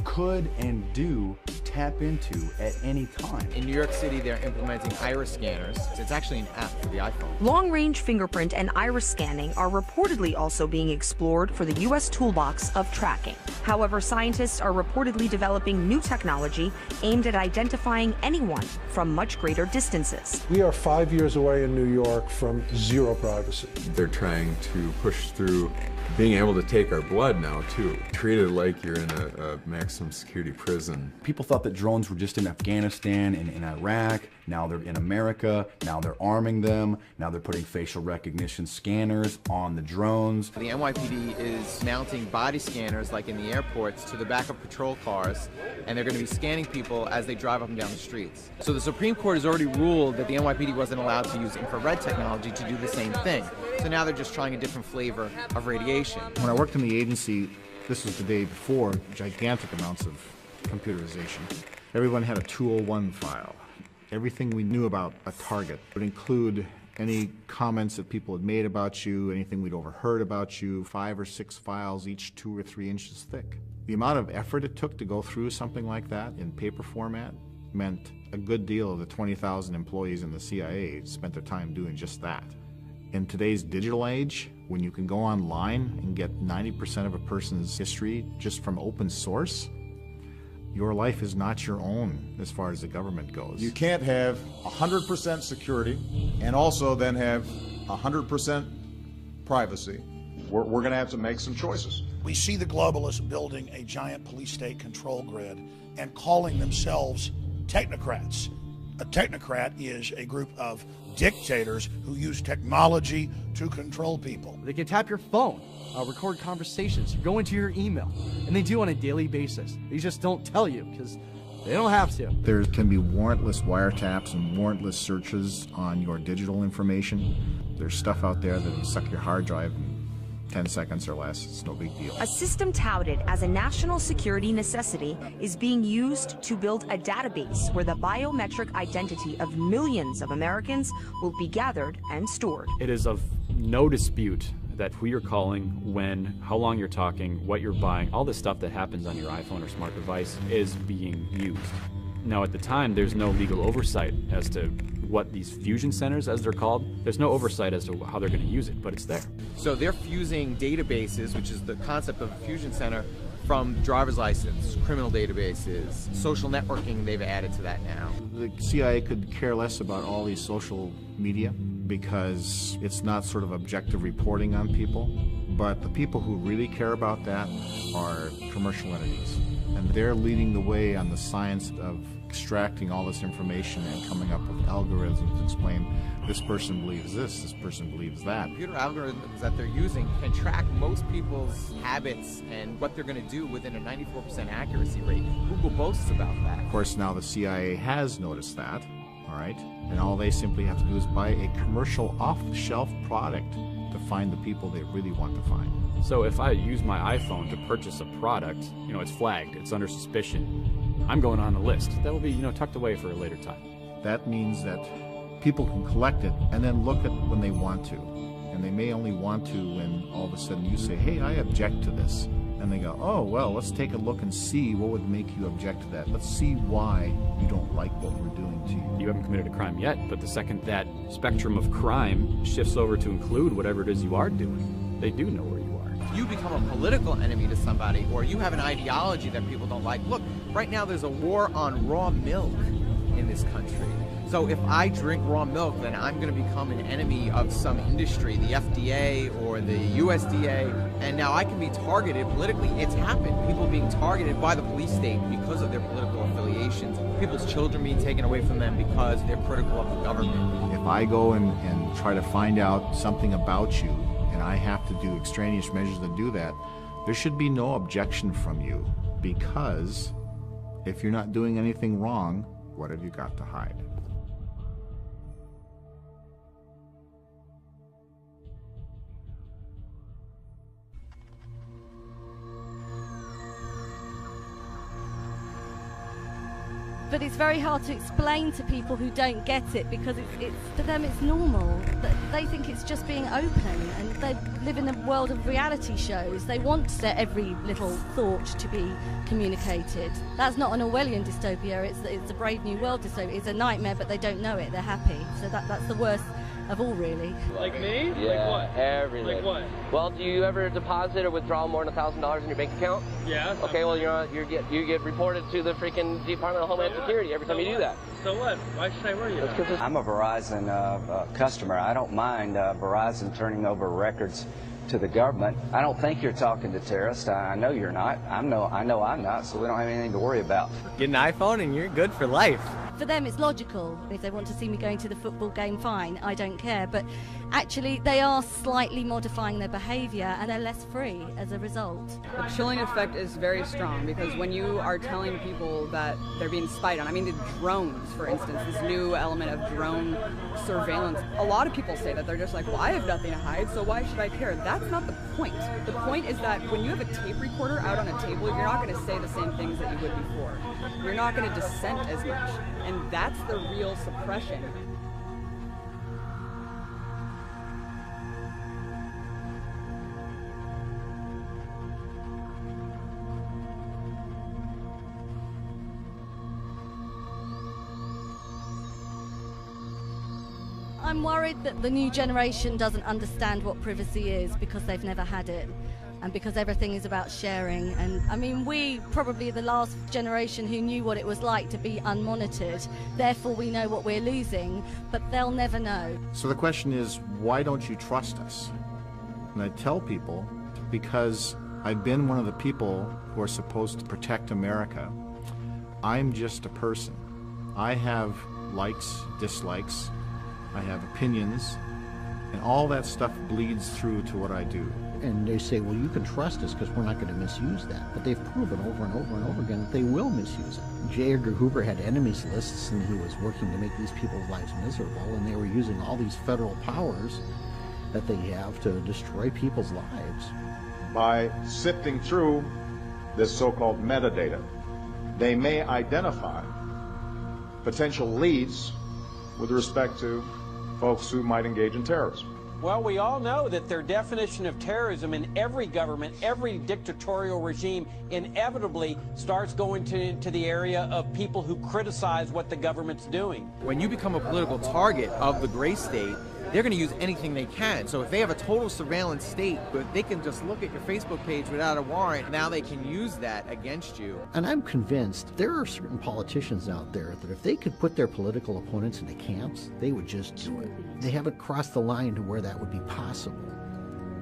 could and do tap into at any time. In New York City, they're implementing iris scanners. It's actually an app for the iPhone. Long-range fingerprint and iris scanning are reportedly also being explored for the U.S. toolbox of tracking. However, scientists are reportedly developing new technology aimed at identifying anyone from much greater distances. We are 5 years away in New York from zero privacy. They're trying to push through being able to take our blood now, too. Treat it like you're in a maximum security prison. People thought that drones were just in Afghanistan and in Iraq. Now they're in America. Now they're arming them. Now they're putting facial recognition scanners on the drones. The NYPD is mounting body scanners, like in the airports, to the back of patrol cars, and they're going to be scanning people as they drive up and down the streets. So the Supreme Court has already ruled that the NYPD wasn't allowed to use infrared technology to do the same thing. So now they're just trying a different flavor of radiation. When I worked in the agency, this was the day before gigantic amounts of computerization. Everyone had a 201 file. Everything we knew about a target would include any comments that people had made about you, anything we'd overheard about you, 5 or 6 files, each 2 or 3 inches thick. The amount of effort it took to go through something like that in paper format meant a good deal of the 20,000 employees in the CIA spent their time doing just that. In today's digital age, when you can go online and get 90% of a person's history just from open source, your life is not your own as far as the government goes. You can't have 100% security and also then have 100% privacy. We're going to have to make some choices. We see the globalists building a giant police state control grid and calling themselves technocrats. A technocrat is a group of dictators who use technology to control people. They can tap your phone, record conversations, go into your email, and they do on a daily basis. They just don't tell you because they don't have to. There can be warrantless wiretaps and warrantless searches on your digital information. There's stuff out there that will suck your hard drive in 10 seconds or less. It's no big deal. A system touted as a national security necessity is being used to build a database where the biometric identity of millions of Americans will be gathered and stored. It is of no dispute that who you're calling, when, how long you're talking, what you're buying, all the stuff that happens on your iPhone or smart device is being used. Now, at the time, there's no legal oversight as to what these fusion centers, as they're called, there's no oversight as to how they're going to use it, but it's there. So they're fusing databases, which is the concept of a fusion center, from driver's license, criminal databases, social networking they've added to that now. The CIA could care less about all these social media because it's not sort of objective reporting on people, but the people who really care about that are commercial entities. And they're leading the way on the science of extracting all this information and coming up with algorithms to explain this person believes this person believes that. Computer algorithms that they're using can track most people's habits and what they're going to do within a 94% accuracy rate. Google boasts about that. Of course, now the CIA has noticed that, all right? And all they simply have to do is buy a commercial off-the-shelf product to find the people they really want to find. So if I use my iPhone to purchase a product, it's flagged, it's under suspicion, I'm going on a list. That will be, tucked away for a later time. That means that people can collect it and then look at when they want to. And they may only want to when all of a sudden you say, hey, I object to this. And they go, oh, well, let's take a look and see what would make you object to that. Let's see why you don't like what we're doing to you. You haven't committed a crime yet, but the second that spectrum of crime shifts over to include whatever it is you are doing, they do know where you are. If you become a political enemy to somebody, or you have an ideology that people don't like, look, right now there's a war on raw milk in this country. So if I drink raw milk, then I'm going to become an enemy of some industry, the FDA or the USDA, and now I can be targeted politically. It's happened. People being targeted by the police state because of their political affiliations. People's children being taken away from them because they're critical of the government. If I go and try to find out something about you, and I have to do extraneous measures to do that, there should be no objection from you, because if you're not doing anything wrong, what have you got to hide? But it's very hard to explain to people who don't get it, because it's for them it's normal. They think it's just being open, and they live in a world of reality shows. They want their every little thought to be communicated. That's not an Orwellian dystopia, it's a Brave New World dystopia. It's a nightmare, but they don't know it, they're happy. So that's the worst of all, really. Like me? Yeah, like what? Everything. Like what? Well, do you ever deposit or withdraw more than $1,000 in your bank account? Yeah. Okay, well, you get reported to the freaking Department of Homeland Security every time you do that. So what? Why should I worry about it? I'm a Verizon customer. I don't mind Verizon turning over records to the government. I don't think you're talking to terrorists. I know you're not. I know I'm not, so we don't have anything to worry about. Get an iPhone and you're good for life. For them, it's logical. If they want to see me going to the football game, fine, I don't care. But actually, they are slightly modifying their behavior, and they're less free as a result. The chilling effect is very strong, because when you are telling people that they're being spied on, I mean the drones, for instance, this new element of drone surveillance, a lot of people say that they're just like, well, I have nothing to hide, so why should I care? That's not the point. The point is that when you have a tape recorder out on a table, you're not going to say the same things that you would before. You're not going to dissent as much. And that's the real suppression. I'm worried that the new generation doesn't understand what privacy is, because they've never had it. And because everything is about sharing. And I mean, we probably the last generation who knew what it was like to be unmonitored. Therefore, we know what we're losing, but they'll never know. So the question is, why don't you trust us? And I tell people, because I've been one of the people who are supposed to protect America. I'm just a person. I have likes, dislikes, I have opinions, and all that stuff bleeds through to what I do. And they say, well, you can trust us because we're not going to misuse that. But they've proven over and over and over again that they will misuse it. J. Edgar Hoover had enemies lists, and he was working to make these people's lives miserable, and they were using all these federal powers that they have to destroy people's lives. By sifting through this so-called metadata, they may identify potential leads with respect to folks who might engage in terrorism. Well, we all know that their definition of terrorism in every government, every dictatorial regime, inevitably starts going to the area of people who criticize what the government's doing. When you become a political target of the gray state, they're going to use anything they can. So if they have a total surveillance state, but they can just look at your Facebook page without a warrant, now they can use that against you. And I'm convinced there are certain politicians out there that if they could put their political opponents into camps, they would just do it. They haven't crossed the line to where that would be possible.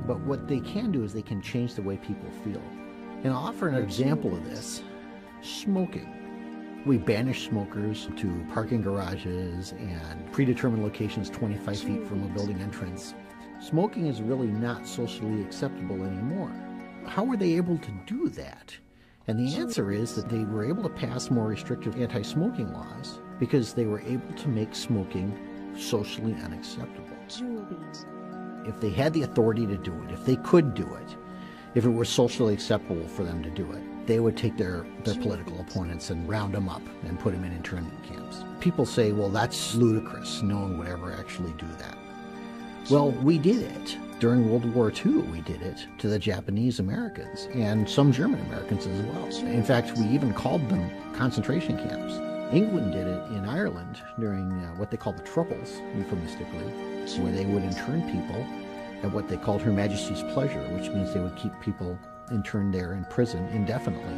But what they can do is they can change the way people feel. And I'll offer an example of this. Smoking. We banish smokers to parking garages and predetermined locations 25 feet from a building entrance. Smoking is really not socially acceptable anymore. How were they able to do that? And the answer is that they were able to pass more restrictive anti-smoking laws because they were able to make smoking socially unacceptable. If they had the authority to do it, if they could do it, if it were socially acceptable for them to do it, they would take their political opponents and round them up and put them in internment camps. People say, well, that's ludicrous. No one would ever actually do that. Well, we did it. During World War II, we did it to the Japanese Americans and some German Americans as well. In fact, we even called them concentration camps. England did it in Ireland during what they called the Troubles, euphemistically, where they would intern people at what they called Her Majesty's pleasure, which means they would keep people interned there in prison indefinitely.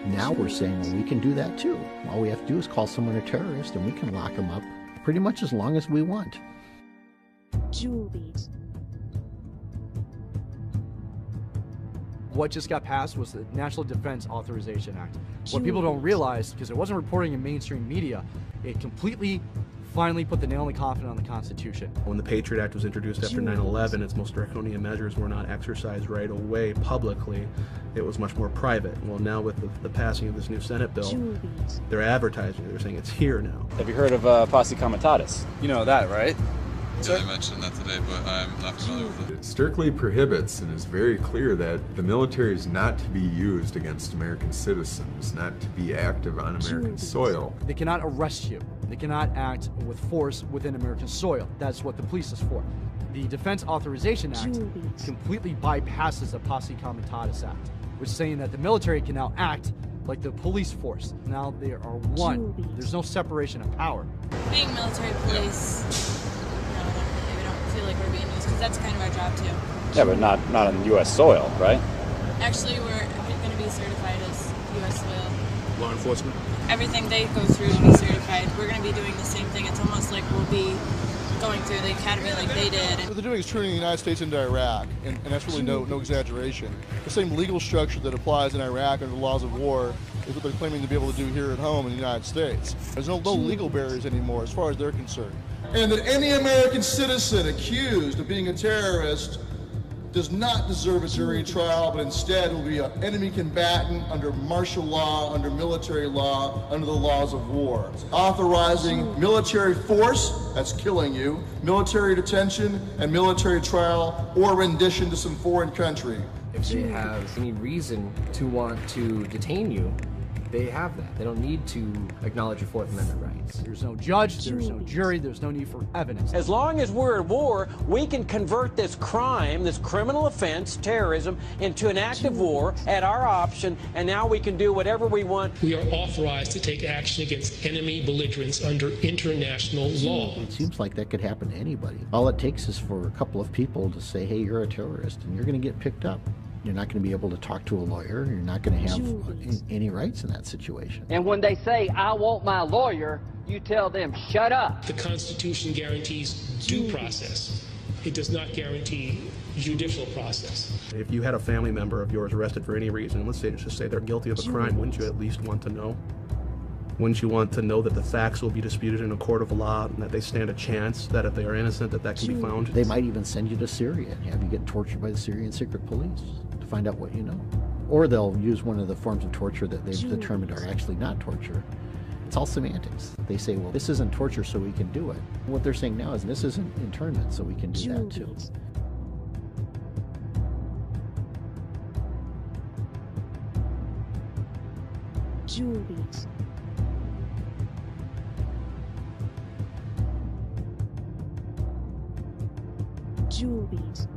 Now we're saying, well, we can do that too. All we have to do is call someone a terrorist and we can lock them up pretty much as long as we want. What just got passed was the National Defense Authorization Act. What people don't realize, because it wasn't reporting in mainstream media, it completely finally put the nail in the coffin on the Constitution. When the Patriot Act was introduced after 9/11, its most draconian measures were not exercised right away publicly. It was much more private. Well, now with the passing of this new Senate bill, they're advertising. They're saying it's here now. Have you heard of Posse Comitatus? You know that, right? Yeah, they mentioned that today, but I'm not familiar with it. It strictly prohibits and is very clear that the military is not to be used against American citizens, not to be active on American soil. They cannot arrest you. They cannot act with force within American soil. That's what the police is for. The Defense Authorization Act completely bypasses the Posse Comitatus Act, which is saying that the military can now act like the police force. Now they are one. There's no separation of power. Being military police, we don't feel like we're being used, because that's kind of our job too. Yeah, but not on U.S. soil, right? Actually, we're going to be certified as U.S. soil. Law enforcement? Everything they go through to be certified, we're going to be doing the same thing. It's almost like we'll be going through the academy like they did. What they're doing is turning the United States into Iraq, and that's really no exaggeration. The same legal structure that applies in Iraq under the laws of war is what they're claiming to be able to do here at home in the United States. There's no legal barriers anymore as far as they're concerned. And that any American citizen accused of being a terrorist does not deserve a jury trial, but instead will be an enemy combatant under martial law, under military law, under the laws of war. Authorizing military force, that's killing you, military detention, and military trial or rendition to some foreign country. If they have any reason to want to detain you, they have that. They don't need to acknowledge your Fourth Amendment rights. There's no judge, there's no jury, there's no need for evidence. As long as we're at war, we can convert this crime, this criminal offense, terrorism, into an act of war at our option, and now we can do whatever we want. We are authorized to take action against enemy belligerents under international law. It seems like that could happen to anybody. All it takes is for a couple of people to say, hey, you're a terrorist, and you're going to get picked up. You're not going to be able to talk to a lawyer. You're not going to have any rights in that situation. And when they say, I want my lawyer, you tell them, shut up. The Constitution guarantees due process. It does not guarantee judicial process. If you had a family member of yours arrested for any reason, let's just say they're guilty of a crime, wouldn't you at least want to know? Wouldn't you want to know that the facts will be disputed in a court of law and that they stand a chance that if they are innocent, that can be found? They might even send you to Syria and have you get tortured by the Syrian secret police to find out what you know. Or they'll use one of the forms of torture that they've determined are actually not torture. It's all semantics. They say, well, this isn't torture, so we can do it. What they're saying now is this isn't internment, so we can do that too. Julies. Julies.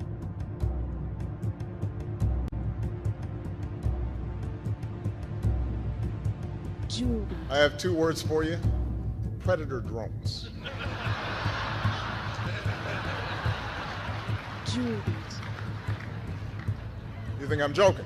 I have two words for you. Predator drones. You think I'm joking?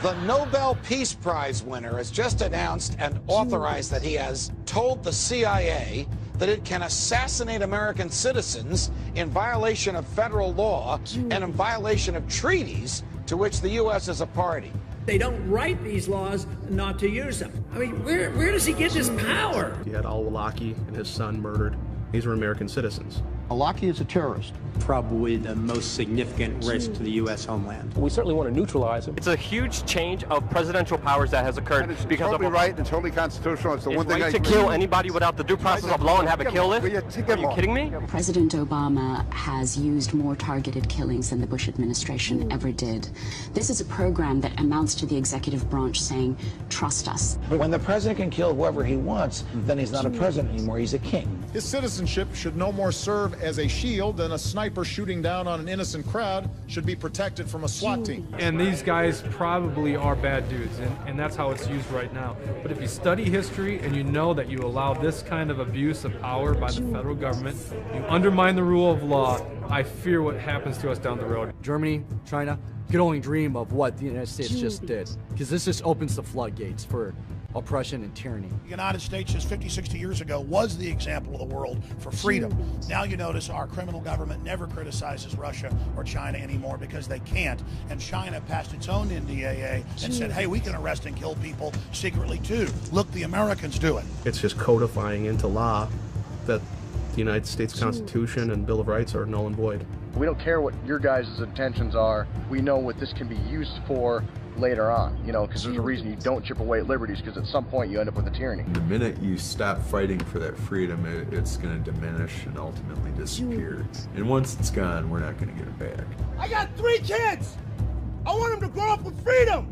The Nobel Peace Prize winner has just announced and authorized that he has told the CIA that it can assassinate American citizens in violation of federal law and in violation of treaties to which the U.S. is a party. They don't write these laws not to use them. I mean, where does he get this power? He had al-Awlaki and his son murdered. These were American citizens. Awlaki is a terrorist. Probably the most significant risk to the U.S. homeland. We certainly want to neutralize him. It's a huge change of presidential powers that has occurred because totally of right and totally constitutional. It's the one thing right I to kill anybody without the due process of law and have a kill list? Are you kidding me? President Obama has used more targeted killings than the Bush administration ever did. This is a program that amounts to the executive branch saying, trust us. But when the president can kill whoever he wants, then he's not a president anymore, he's a king. His citizenship should no more serve as a shield than a sniper shooting down on an innocent crowd should be protected from a SWAT team. And these guys probably are bad dudes, and that's how it's used right now. But if you study history and you know that you allow this kind of abuse of power by the federal government, you undermine the rule of law, I fear what happens to us down the road. Germany, China, could only dream of what the United States just did, because this just opens the floodgates for oppression and tyranny. The United States just 50, 60 years ago was the example of the world for freedom. Now you notice our criminal government never criticizes Russia or China anymore because they can't. And China passed its own NDAA and said, hey, we can arrest and kill people secretly too. Look, the Americans do it. It's just codifying into law that the United States Constitution and Bill of Rights are null and void. We don't care what your guys' intentions are. We know what this can be used for later on, you know, because there's a reason you don't chip away at liberties, because at some point you end up with a tyranny. The minute you stop fighting for that freedom, it's going to diminish and ultimately disappear. And once it's gone, we're not going to get it back. I got 3 kids! I want them to grow up with freedom!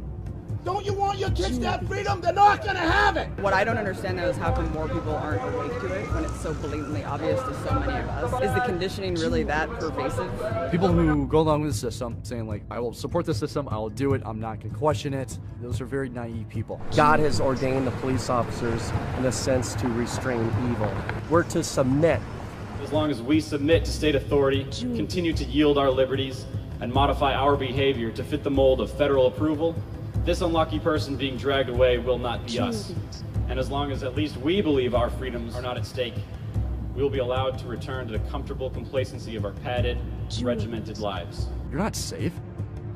Don't you want your kids to have freedom? They're not going to have it! What I don't understand though is how come more people aren't awake to it when it's so blatantly obvious to so many of us. Is the conditioning really that pervasive? People who go along with the system saying like, I will support the system, I will do it, I'm not going to question it. Those are very naive people. God has ordained the police officers in a sense to restrain evil. We're to submit. As long as we submit to state authority, continue to yield our liberties, and modify our behavior to fit the mold of federal approval, this unlucky person being dragged away will not be us. And as long as at least we believe our freedoms are not at stake, we will be allowed to return to the comfortable complacency of our padded, regimented lives. You're not safe.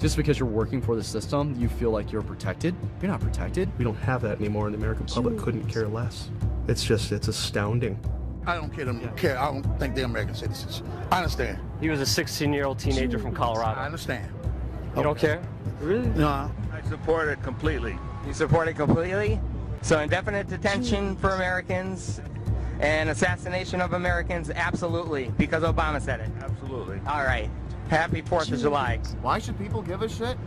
Just because you're working for the system, you feel like you're protected. You're not protected. We don't have that anymore, and the American public couldn't care less. It's astounding. I don't care. I don't think they're American citizens. I understand. He was a 16-year-old teenager from Colorado. I understand. You don't care? Really? No. I support it completely. You support it completely? So indefinite detention for Americans and assassination of Americans, absolutely, because Obama said it. Absolutely. All right. Happy 4th of July. Why should people give a shit?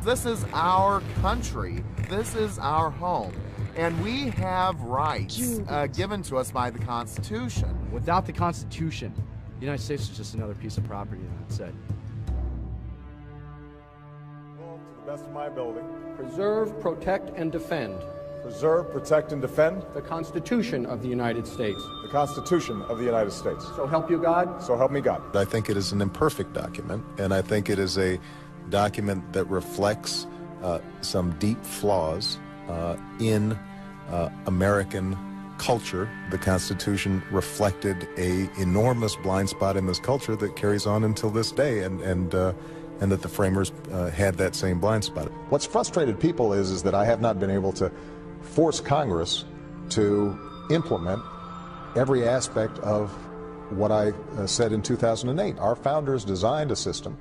This is our country. This is our home. And we have rights given to us by the Constitution. Without the Constitution, the United States is just another piece of property, that's it. To the best of my ability. Preserve, protect, and defend. Preserve, protect, and defend. The Constitution of the United States. The Constitution of the United States. So help you God. So help me God. I think it is an imperfect document, and I think it is a document that reflects some deep flaws in American culture. The Constitution reflected an enormous blind spot in this culture that carries on until this day, and that the framers had that same blind spot. What's frustrated people is that I have not been able to force Congress to implement every aspect of what I said in 2008. Our founders designed a system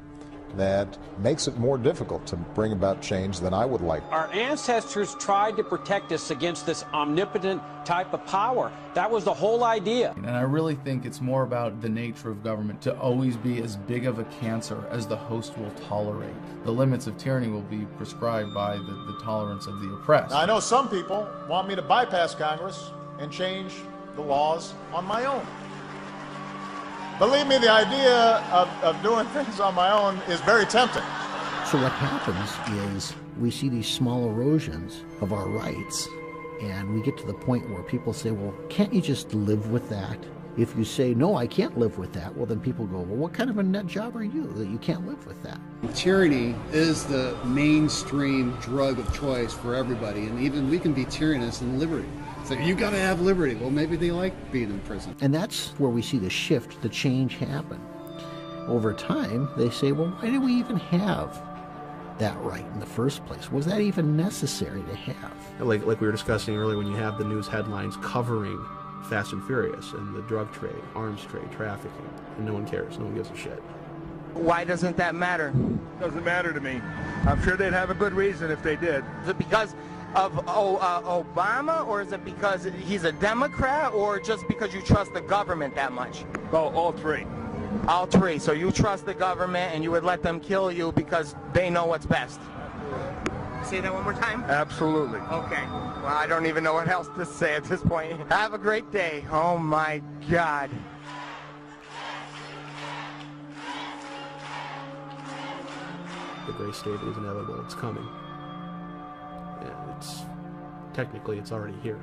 that makes it more difficult to bring about change than I would like. Our ancestors tried to protect us against this omnipotent type of power. That was the whole idea. And I really think it's more about the nature of government to always be as big of a cancer as the host will tolerate. The limits of tyranny will be prescribed by the tolerance of the oppressed. Now, I know some people want me to bypass Congress and change the laws on my own. Believe me, the idea of doing things on my own is very tempting. So what happens is we see these small erosions of our rights, and we get to the point where people say, well, can't you just live with that? If you say, no, I can't live with that, well, then people go, well, what kind of a nut job are you that you can't live with that? Tyranny is the mainstream drug of choice for everybody, and even we can be tyrannous in liberty. So you got to have liberty. Well, maybe they like being in prison. And that's where we see the shift, the change happen. Over time, they say, well, why did we even have that right in the first place? Was that even necessary to have? Like we were discussing earlier, when you have the news headlines covering Fast and Furious and the drug trade, arms trade, trafficking, and no one cares, no one gives a shit. Why doesn't that matter? Doesn't matter to me. I'm sure they'd have a good reason if they did. Is it because of Obama, or is it because he's a Democrat, or just because you trust the government that much? Well, all three. All three. So you trust the government and you would let them kill you because they know what's best. Say that one more time? Absolutely. Okay. Well, I don't even know what else to say at this point. Have a great day. Oh my God. The gray state is inevitable. It's coming. Technically, it's already here.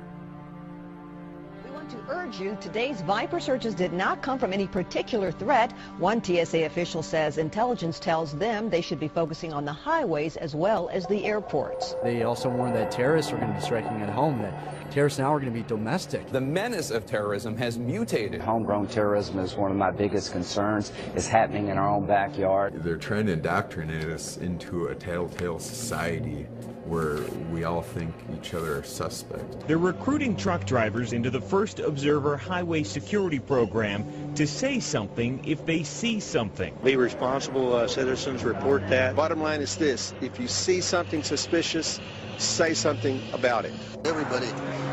We want to urge you, today's Viper searches did not come from any particular threat. One TSA official says intelligence tells them they should be focusing on the highways as well as the airports. They also warned that terrorists are going to be striking at home, that terrorists now are going to be domestic. The menace of terrorism has mutated. Homegrown terrorism is one of my biggest concerns. It's happening in our own backyard. They're trying to indoctrinate us into a tattletale society where we all think each other are suspect. They're recruiting truck drivers into the First Observer Highway Security Program to say something if they see something. Be responsible citizens, report that. Bottom line is this: if you see something suspicious, say something about it. Everybody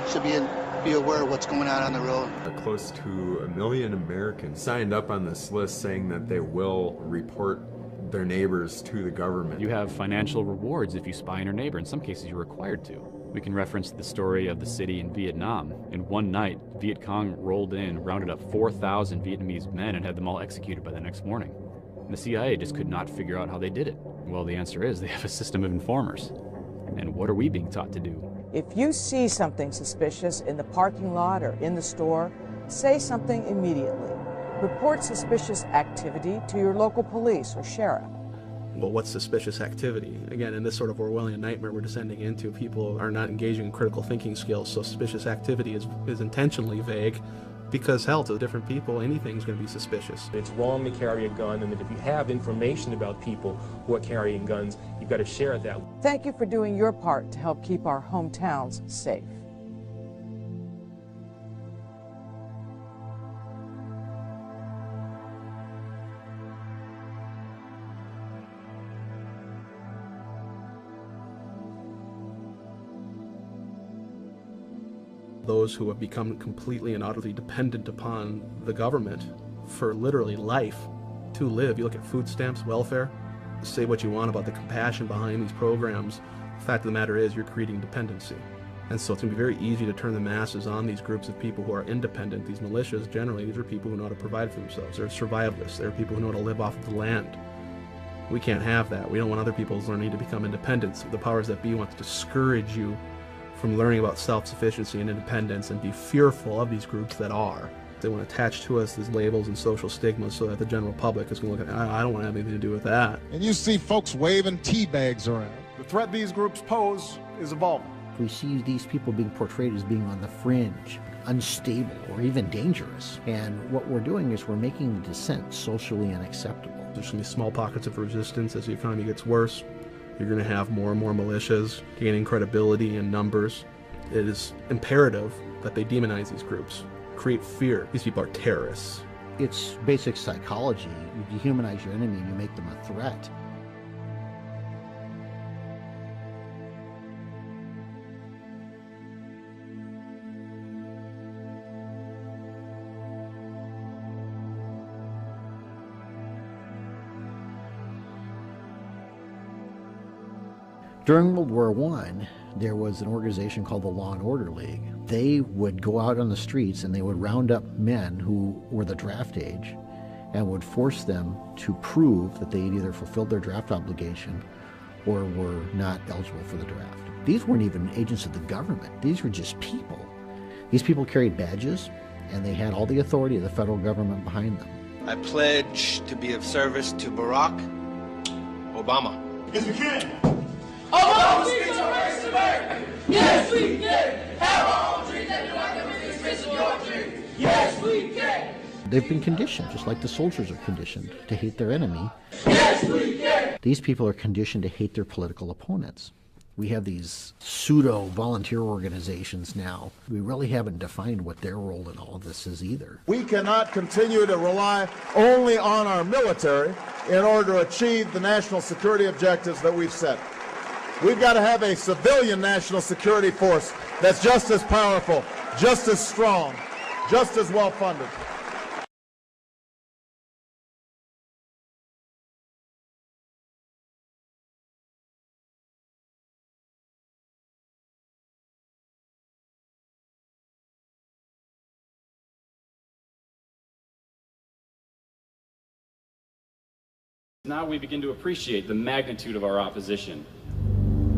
should be aware of what's going on the road. Close to 1 million Americans signed up on this list saying that they will report their neighbors to the government. You have financial rewards if you spy on your neighbor. In some cases, you're required to. We can reference the story of the city in Vietnam. In one night, Viet Cong rolled in, rounded up 4,000 Vietnamese men, and had them all executed by the next morning. And the CIA just could not figure out how they did it. Well, the answer is they have a system of informers. And what are we being taught to do? If you see something suspicious in the parking lot or in the store, say something immediately. Report suspicious activity to your local police or sheriff. Well, what's suspicious activity? Again, in this sort of Orwellian nightmare we're descending into, people are not engaging in critical thinking skills, so suspicious activity is intentionally vague because, hell, to different people, anything's going to be suspicious. It's wrong to carry a gun, and that if you have information about people who are carrying guns, you've got to share that. Thank you for doing your part to help keep our hometowns safe. Those who have become completely and utterly dependent upon the government for literally life to live. You look at food stamps, welfare, say what you want about the compassion behind these programs. The fact of the matter is you're creating dependency. And so it's going to be very easy to turn the masses on these groups of people who are independent. These militias, generally, these are people who know how to provide for themselves. They're survivalists. They're people who know how to live off of the land. We can't have that. We don't want other people's learning to become independent. So the powers that be want to discourage you from learning about self-sufficiency and independence and be fearful of these groups that are. They want to attach to us these labels and social stigmas so that the general public is going to look at, I don't want to have anything to do with that. And you see folks waving tea bags around. The threat these groups pose is evolving. We see these people being portrayed as being on the fringe, unstable, or even dangerous. And what we're doing is we're making the dissent socially unacceptable. There's going to be small pockets of resistance as the economy gets worse. You're going to have more and more militias gaining credibility in numbers. It is imperative that they demonize these groups, create fear. These people are terrorists. It's basic psychology. You dehumanize your enemy and you make them a threat. During World War I, there was an organization called the Law and Order League. They would go out on the streets and they would round up men who were the draft age and would force them to prove that they had either fulfilled their draft obligation or were not eligible for the draft. These weren't even agents of the government. These were just people. These people carried badges and they had all the authority of the federal government behind them. I pledge to be of service to Barack Obama. Yes, we can. All those streets are raised to America. Yes, we can. Have our own dreams and do our communities vision your dreams. Yes, we can. They've been conditioned, just like the soldiers are conditioned, to hate their enemy. Yes, we can. These people are conditioned to hate their political opponents. We have these pseudo-volunteer organizations now. We really haven't defined what their role in all of this is either. We cannot continue to rely only on our military in order to achieve the national security objectives that we've set. We've got to have a civilian national security force that's just as powerful, just as strong, just as well funded. Now we begin to appreciate the magnitude of our opposition.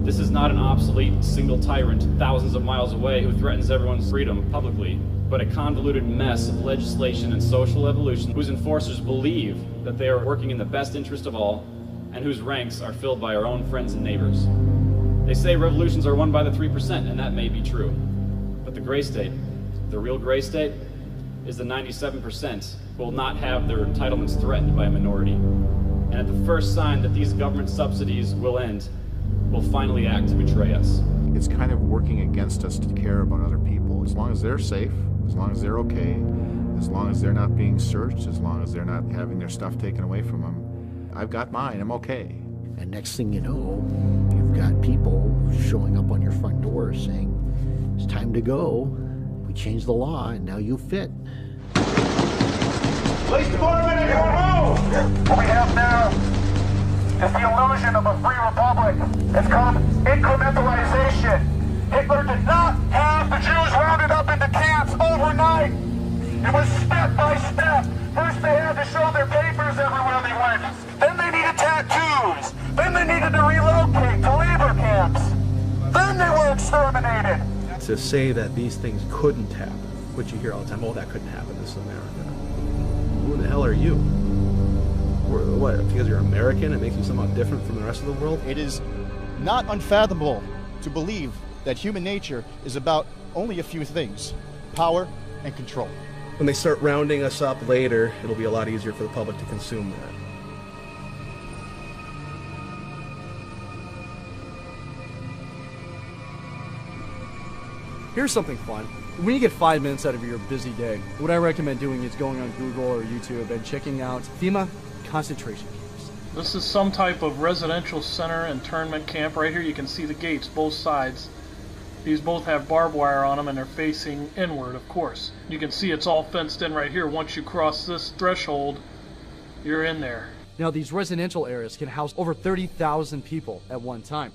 This is not an obsolete single tyrant thousands of miles away who threatens everyone's freedom publicly, but a convoluted mess of legislation and social evolution whose enforcers believe that they are working in the best interest of all and whose ranks are filled by our own friends and neighbors. They say revolutions are won by the 3%, and that may be true. But the gray state, the real gray state, is the 97% who will not have their entitlements threatened by a minority. And at the first sign that these government subsidies will end, will finally act to betray us. It's kind of working against us to care about other people. As long as they're safe, as long as they're okay, As long as they're not being searched, as long as they're not having their stuff taken away from them, I've got mine, I'm okay. And next thing you know, you've got people showing up on your front door saying, it's time to go. We changed the law and now you fit. Police department, anyone move! What we have now is the illusion of a free republic. It's called incrementalization. Hitler did not have the Jews rounded up into camps overnight. It was step by step. First they had to show their papers everywhere they went. Then they needed tattoos. Then they needed to relocate to labor camps. Then they were exterminated. To say that these things couldn't happen, which you hear all the time, oh, that couldn't happen, this is America. Who the hell are you? What, because you're American, it makes you somehow different from the rest of the world? It is not unfathomable to believe that human nature is about only a few things: power and control. When they start rounding us up later, it'll be a lot easier for the public to consume that. Here's something fun. When you get 5 minutes out of your busy day, what I recommend doing is going on Google or YouTube and checking out FEMA concentration camps. This is some type of residential center internment camp. Right here you can see the gates, both sides. These both have barbed wire on them and they're facing inward, of course. You can see it's all fenced in right here. Once you cross this threshold, you're in there. Now these residential areas can house over 30,000 people at one time.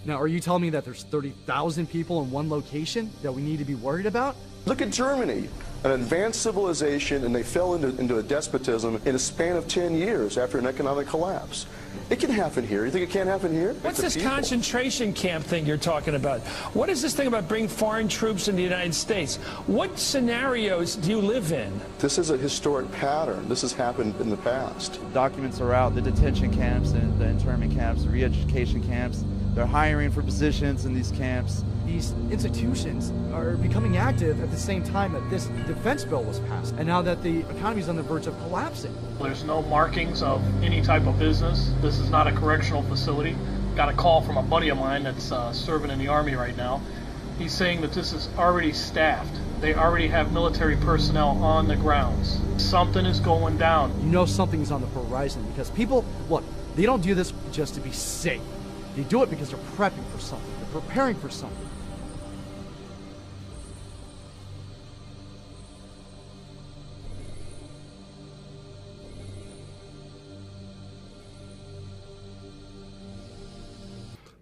Now, are you telling me that there's 30,000 people in one location that we need to be worried about? Look at Germany, an advanced civilization, and they fell into a despotism in a span of 10 years after an economic collapse. It can happen here. You think it can't happen here? What's this concentration camp thing you're talking about? What is this thing about bringing foreign troops into the United States? What scenarios do you live in? This is a historic pattern. This has happened in the past. Documents are out, the detention camps and the internment camps, the re-education camps. They're hiring for positions in these camps. These institutions are becoming active at the same time that this defense bill was passed, and now that the economy is on the verge of collapsing. There's no markings of any type of business. This is not a correctional facility. Got a call from a buddy of mine that's serving in the Army right now. He's saying that this is already staffed. They already have military personnel on the grounds. Something is going down. You know something's on the horizon because people, look, they don't do this just to be safe. They do it because they're prepping for something. They're preparing for something.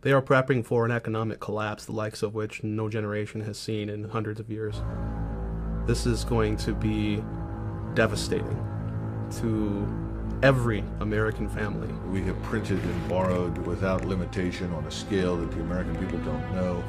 They are prepping for an economic collapse, the likes of which no generation has seen in hundreds of years. This is going to be devastating to every American family. We have printed and borrowed without limitation on a scale that the American people don't know.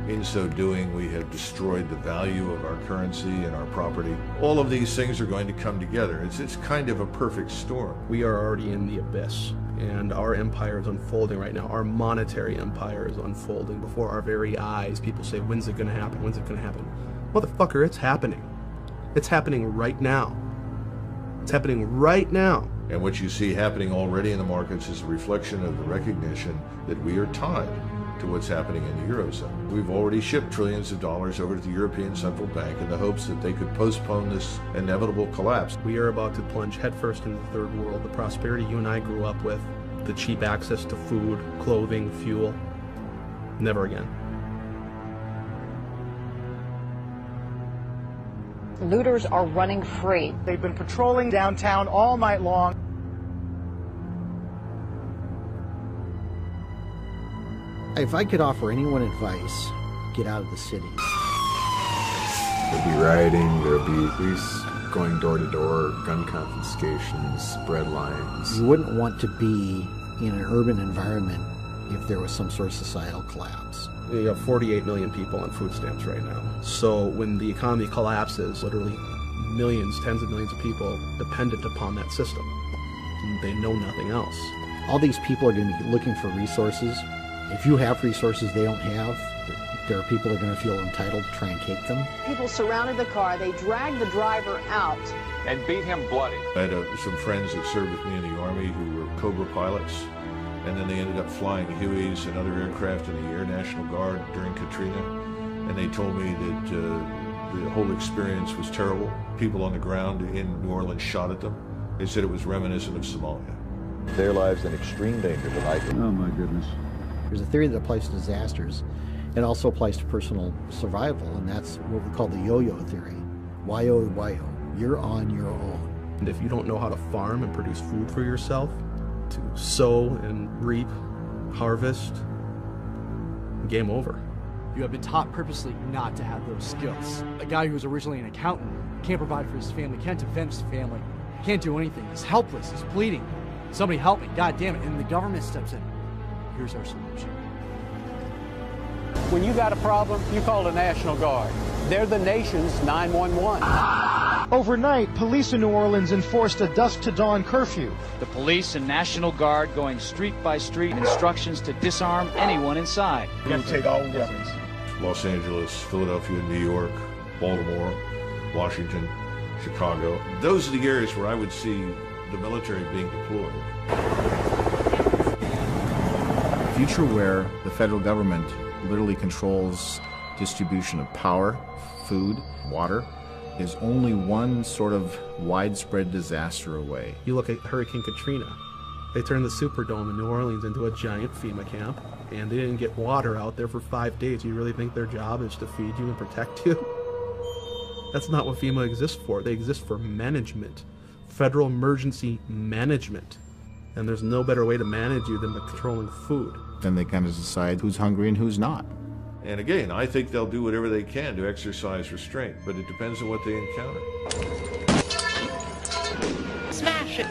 In so doing, we have destroyed the value of our currency and our property. All of these things are going to come together. It's kind of a perfect storm. We are already in the abyss, and our empire is unfolding right now. Our monetary empire is unfolding before our very eyes. People say, when's it going to happen? When's it going to happen? Motherfucker, it's happening. It's happening right now. It's happening right now. And what you see happening already in the markets is a reflection of the recognition that we are tied to what's happening in the Eurozone. We've already shipped trillions of dollars over to the European Central Bank in the hopes that they could postpone this inevitable collapse. We are about to plunge headfirst into the third world. The prosperity you and I grew up with, the cheap access to food, clothing, fuel, never again. Looters are running free. They've been patrolling downtown all night long. If I could offer anyone advice, get out of the cities. There'll be rioting, there'll be police going door to door, gun confiscations, bread lines. You wouldn't want to be in an urban environment if there was some sort of societal collapse. We have 48 million people on food stamps right now. So when the economy collapses, literally millions, tens of millions of people dependent upon that system. They know nothing else. All these people are going to be looking for resources. If you have resources they don't have, there are people that are going to feel entitled to try and take them. People surrounded the car. They dragged the driver out and beat him bloody. I had some friends that served with me in the Army who were Cobra pilots, and then they ended up flying Hueys and other aircraft in the Air National Guard during Katrina, and they told me that The whole experience was terrible. People on the ground in New Orleans shot at them. They said it was reminiscent of Somalia. Their lives in extreme danger tonight. Oh my goodness. There's a theory that applies to disasters and also applies to personal survival, and that's what we call the yo-yo theory. Y-O, Y-O. You're on your own. And if you don't know how to farm and produce food for yourself, to sow and reap, harvest, game over. You have been taught purposely not to have those skills. A guy who was originally an accountant can't provide for his family, can't defend his family, can't do anything. He's helpless, he's bleeding. Somebody help me, God damn it. And the government steps in. Here's our solution. When you got a problem, you call the National Guard. They're the nation's 911. Overnight, police in New Orleans enforced a dusk-to-dawn curfew. The police and National Guard going street by street, instructions to disarm anyone inside. We'll take all weapons. Los Angeles, Philadelphia, New York, Baltimore, Washington, Chicago. Those are the areas where I would see the military being deployed. A future where the federal government literally controls distribution of power, food, water, is only one sort of widespread disaster away. You look at Hurricane Katrina. They turned the Superdome in New Orleans into a giant FEMA camp, and they didn't get water out there for 5 days. You really think their job is to feed you and protect you? That's not what FEMA exists for. They exist for management, federal emergency management. And there's no better way to manage you than by controlling food. Then they kind of decide who's hungry and who's not. And again, I think they'll do whatever they can to exercise restraint, but it depends on what they encounter. Smash it!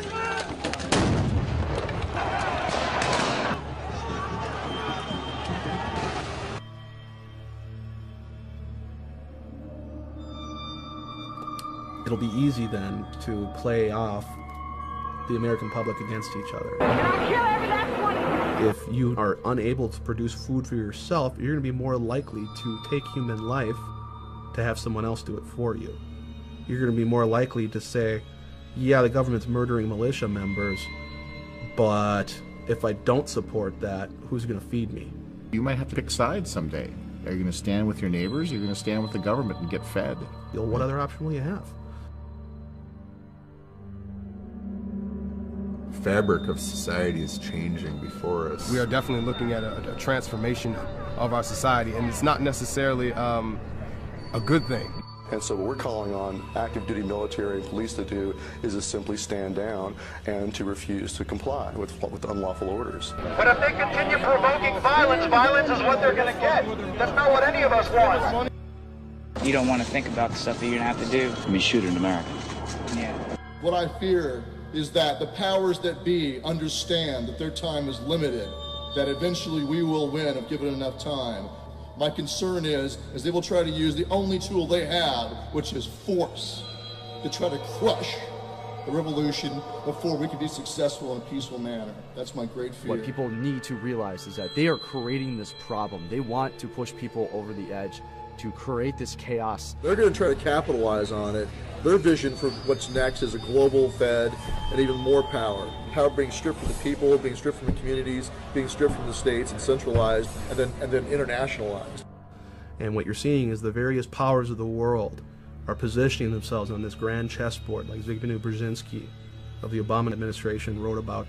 It'll be easy then to play off the American public against each other. If you are unable to produce food for yourself, you're going to be more likely to take human life to have someone else do it for you. You're going to be more likely to say, yeah, the government's murdering militia members, but if I don't support that, who's going to feed me? You might have to pick sides someday. Are you going to stand with your neighbors? Or are you going to stand with the government and get fed? What other option will you have? Fabric of society is changing before us. We are definitely looking at a transformation of our society, and it's not necessarily a good thing. And so what we're calling on active duty military and police to do is to simply stand down and to refuse to comply with unlawful orders. But if they continue provoking violence, violence is what they're going to get. That's not what any of us want. You don't want to think about the stuff that you're going to have to do. I mean, shoot an American. Yeah. What I fear is that the powers that be understand that their time is limited, that eventually we will win if given enough time. My concern is they will try to use the only tool they have, which is force, to try to crush the revolution before we can be successful in a peaceful manner. That's my great fear. What people need to realize is that they are creating this problem. They want to push people over the edge to create this chaos. They're going to try to capitalize on it. Their vision for what's next is a global Fed and even more power. Power being stripped from the people, being stripped from the communities, being stripped from the states and centralized and then internationalized. And what you're seeing is the various powers of the world are positioning themselves on this grand chessboard, like Zbigniew Brzezinski of the Obama administration wrote about.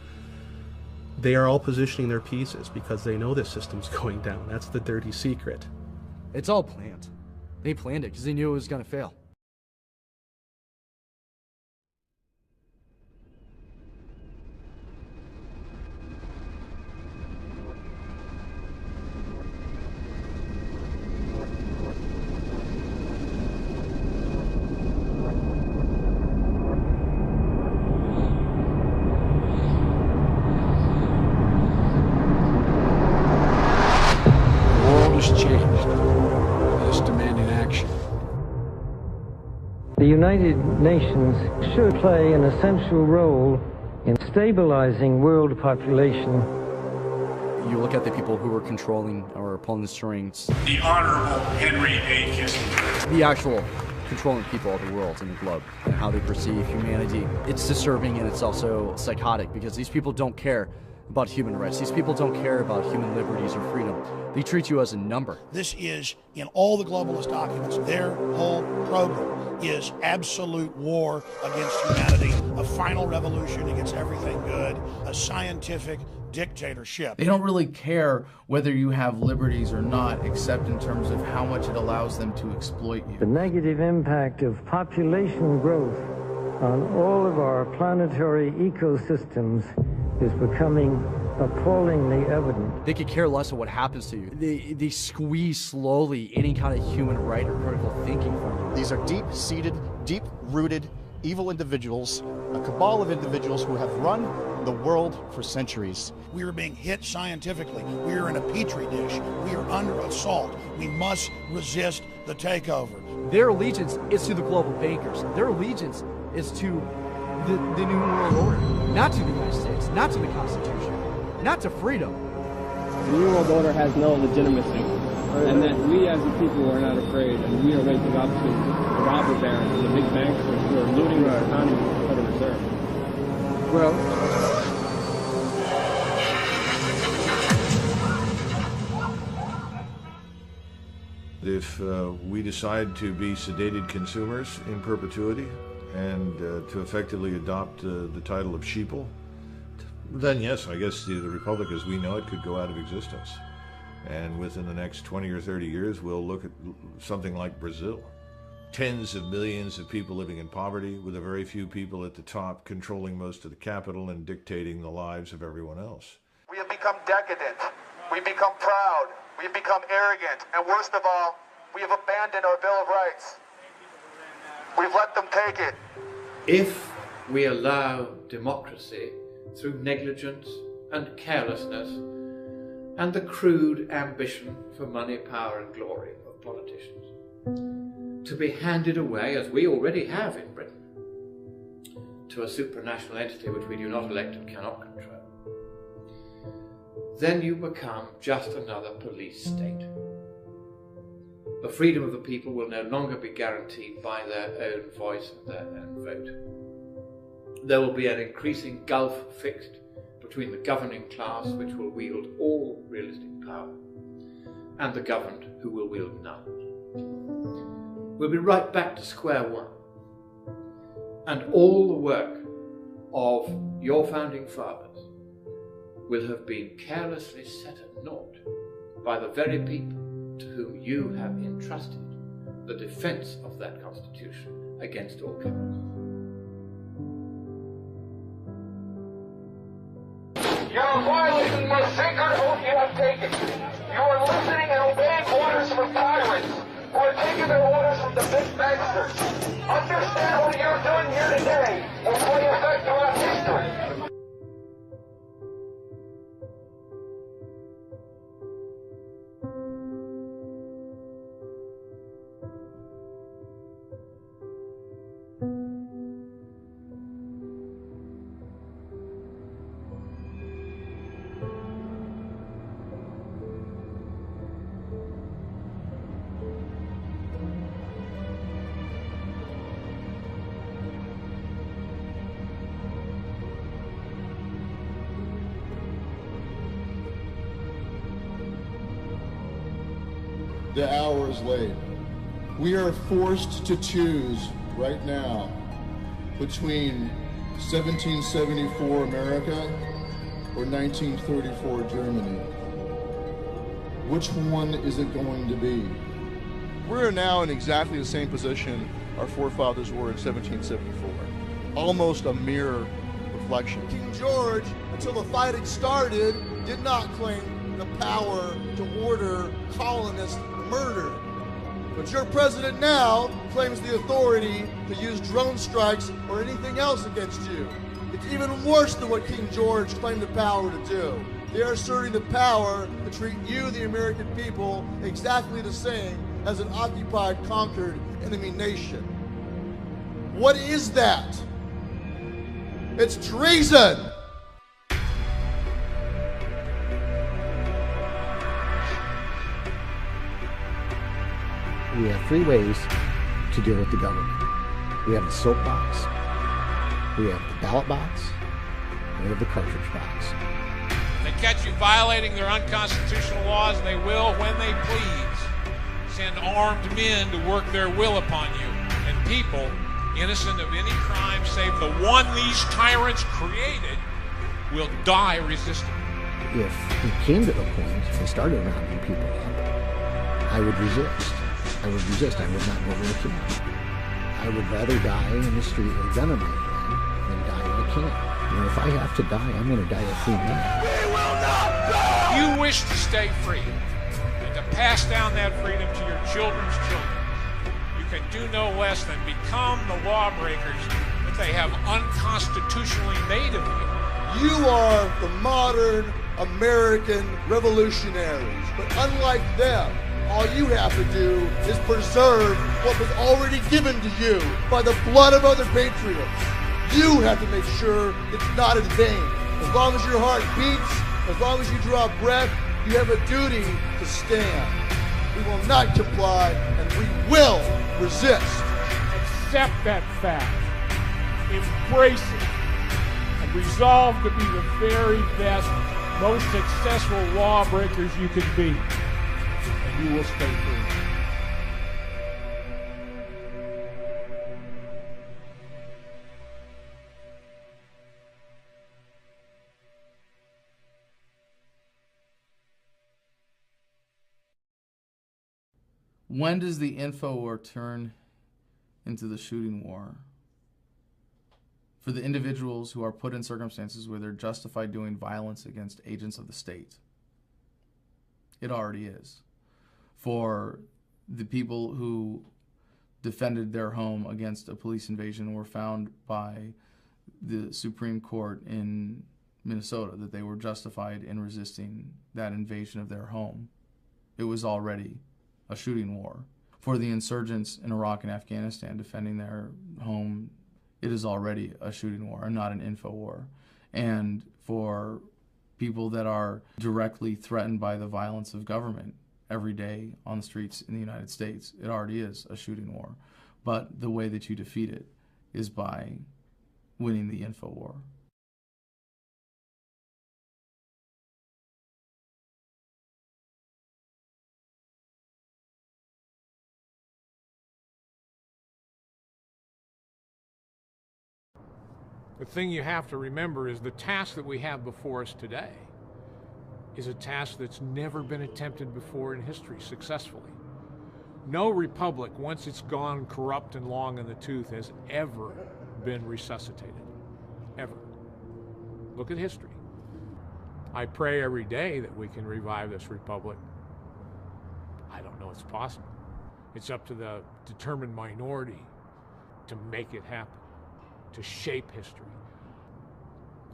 They are all positioning their pieces because they know this system's going down. That's the dirty secret. It's all planned. They planned it because they knew it was going to fail. The United Nations should play an essential role in stabilizing world population. You look at the people who are controlling or pulling the strings. The Honorable Henry A. Kissinger. The actual controlling people of the world and the globe and how they perceive humanity. It's disturbing and it's also psychotic because these people don't care about human rights. These people don't care about human liberties or freedom. They treat you as a number. This is, in all the globalist documents, their whole program is absolute war against humanity, a final revolution against everything good, a scientific dictatorship. They don't really care whether you have liberties or not, except in terms of how much it allows them to exploit you. The negative impact of population growth on all of our planetary ecosystems is becoming appallingly evident. They could care less of what happens to you. They squeeze slowly any kind of human right or critical thinking from you. These are deep-seated, deep-rooted, evil individuals, a cabal of individuals who have run the world for centuries. We are being hit scientifically. We are in a petri dish. We are under assault. We must resist the takeover. Their allegiance is to the global bankers. Their allegiance is to the New World Order, not to the United States, not to the Constitution, not to freedom. The New World Order has no legitimacy, and that we as a people are not afraid, and we are waking up to the robber barons and the big bankers who are looting our economy with the Federal Reserve. Well, if we decide to be sedated consumers in perpetuity and to effectively adopt the title of sheeple, then yes, I guess the Republic as we know it could go out of existence. And within the next 20 or 30 years, we'll look at something like Brazil. Tens of millions of people living in poverty, with a very few people at the top controlling most of the capital and dictating the lives of everyone else. We have become decadent. We've become proud. We've become arrogant. And worst of all, we have abandoned our Bill of Rights. We've let them take it. If we allow democracy through negligence and carelessness and the crude ambition for money, power and glory of politicians to be handed away, as we already have in Britain, to a supranational entity which we do not elect and cannot control, then you become just another police state. The freedom of the people will no longer be guaranteed by their own voice and their own vote. There will be an increasing gulf fixed between the governing class, which will wield all realistic power, and the governed, who will wield none. We'll be right back to square one, and all the work of your founding fathers will have been carelessly set at naught by the very people to whom you have entrusted the defense of that Constitution against all comers. You are violating the sacred oath you have taken. You are listening and obeying orders from tyrants who are taking their orders from the big banksters. Understand what you're doing here today will play effect throughout history. The hour is late. We are forced to choose right now between 1774 America or 1934 Germany. Which one is it going to be? We're now in exactly the same position our forefathers were in 1774. Almost a mirror reflection. King George, until the fighting started, did not claim the power to order colonists murdered. But your president now claims the authority to use drone strikes or anything else against you. It's even worse than what King George claimed the power to do. They are asserting the power to treat you, the American people, exactly the same as an occupied, conquered enemy nation. What is that? It's treason! We have three ways to deal with the government. We have the soapbox, we have the ballot box, and we have the cartridge box. catch you violating their unconstitutional laws, and they will, when they please, send armed men to work their will upon you. And people, innocent of any crime save the one these tyrants created, will die resisting. If it came to the point they started rounding people up, I would resist. I would resist. I would not go to the camp. I would rather die in the street with a gun in my hand than die in a camp. And if I have to die, I'm going to die a free man. We will not die! You wish to stay free and to pass down that freedom to your children's children. You can do no less than become the lawbreakers that they have unconstitutionally made of you. You are the modern American revolutionaries, but unlike them, all you have to do is preserve what was already given to you by the blood of other patriots. You have to make sure it's not in vain. As long as your heart beats, as long as you draw breath, you have a duty to stand. We will not comply, and we will resist. Accept that fact. Embrace it. And resolve to be the very best, most successful lawbreakers you can be. And you will stay free. When does the info war turn into the shooting war? For the individuals who are put in circumstances where they're justified doing violence against agents of the state. It already is. For the people who defended their home against a police invasion were found by the Supreme Court in Minnesota that they were justified in resisting that invasion of their home. It was already a shooting war. For the insurgents in Iraq and Afghanistan defending their home, it is already a shooting war and not an info war. And for people that are directly threatened by the violence of government every day on the streets in the United States, it already is a shooting war. But the way that you defeat it is by winning the info war. The thing you have to remember is the task that we have before us today is a task that's never been attempted before in history successfully. No republic, once it's gone corrupt and long in the tooth, has ever been resuscitated. Ever. Look at history. I pray every day that we can revive this republic. I don't know it's possible. It's up to the determined minority to make it happen, to shape history.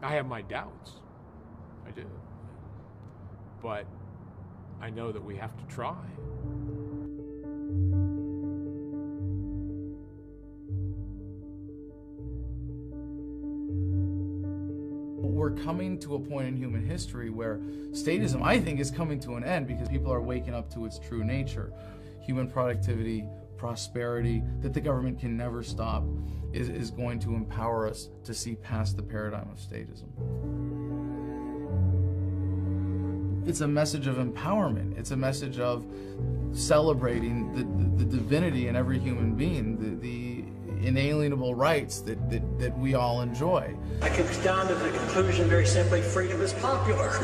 I have my doubts. I do. But I know that we have to try. We're coming to a point in human history where statism, I think, is coming to an end because people are waking up to its true nature. Human productivity, prosperity, that the government can never stop, is going to empower us to see past the paradigm of statism. It's a message of empowerment. It's a message of celebrating the divinity in every human being, the inalienable rights that we all enjoy. I could come down to the conclusion very simply, freedom is popular. It's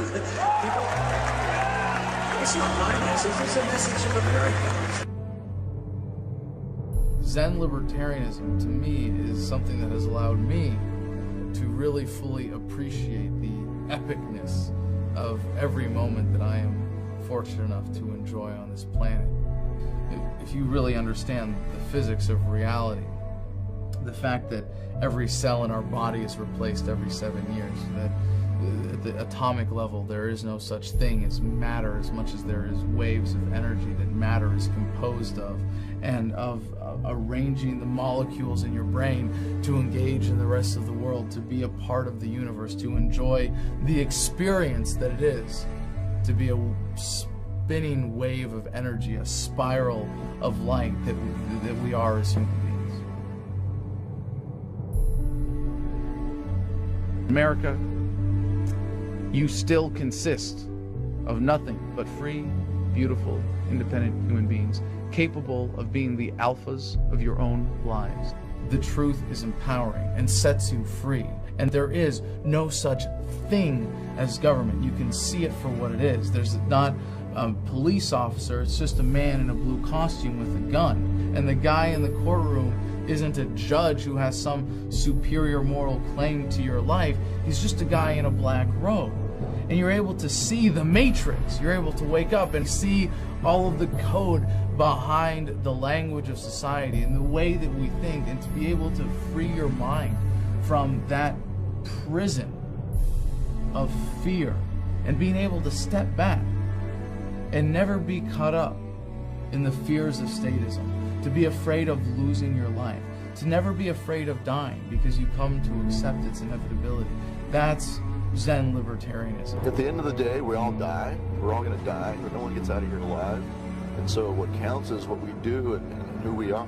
not my message, it's a message of America. Zen libertarianism, to me, is something that has allowed me to really fully appreciate the epicness of every moment that I am fortunate enough to enjoy on this planet. If you really understand the physics of reality, the fact that every cell in our body is replaced every 7 years, that at the atomic level there is no such thing as matter as much as there is waves of energy that matter is composed of, and of arranging the molecules in your brain to engage in the rest of the world, to be a part of the universe, to enjoy the experience that it is, to be a spinning wave of energy, a spiral of light that we are as human beings. America, you still consist of nothing but free, beautiful, independent human beings, capable of being the alphas of your own lives. The truth is empowering and sets you free. And there is no such thing as government. You can see it for what it is. There's not a police officer, it's just a man in a blue costume with a gun. And the guy in the courtroom isn't a judge who has some superior moral claim to your life. He's just a guy in a black robe. And you're able to see the matrix. You're able to wake up and see all of the code behind the language of society and the way that we think, and to be able to free your mind from that prison of fear and being able to step back and never be caught up in the fears of statism, to be afraid of losing your life, to never be afraid of dying because you come to accept its inevitability. That's Zen libertarianism. At the end of the day, we all die. We're all going to die, but no one gets out of here alive. And so what counts is what we do and who we are.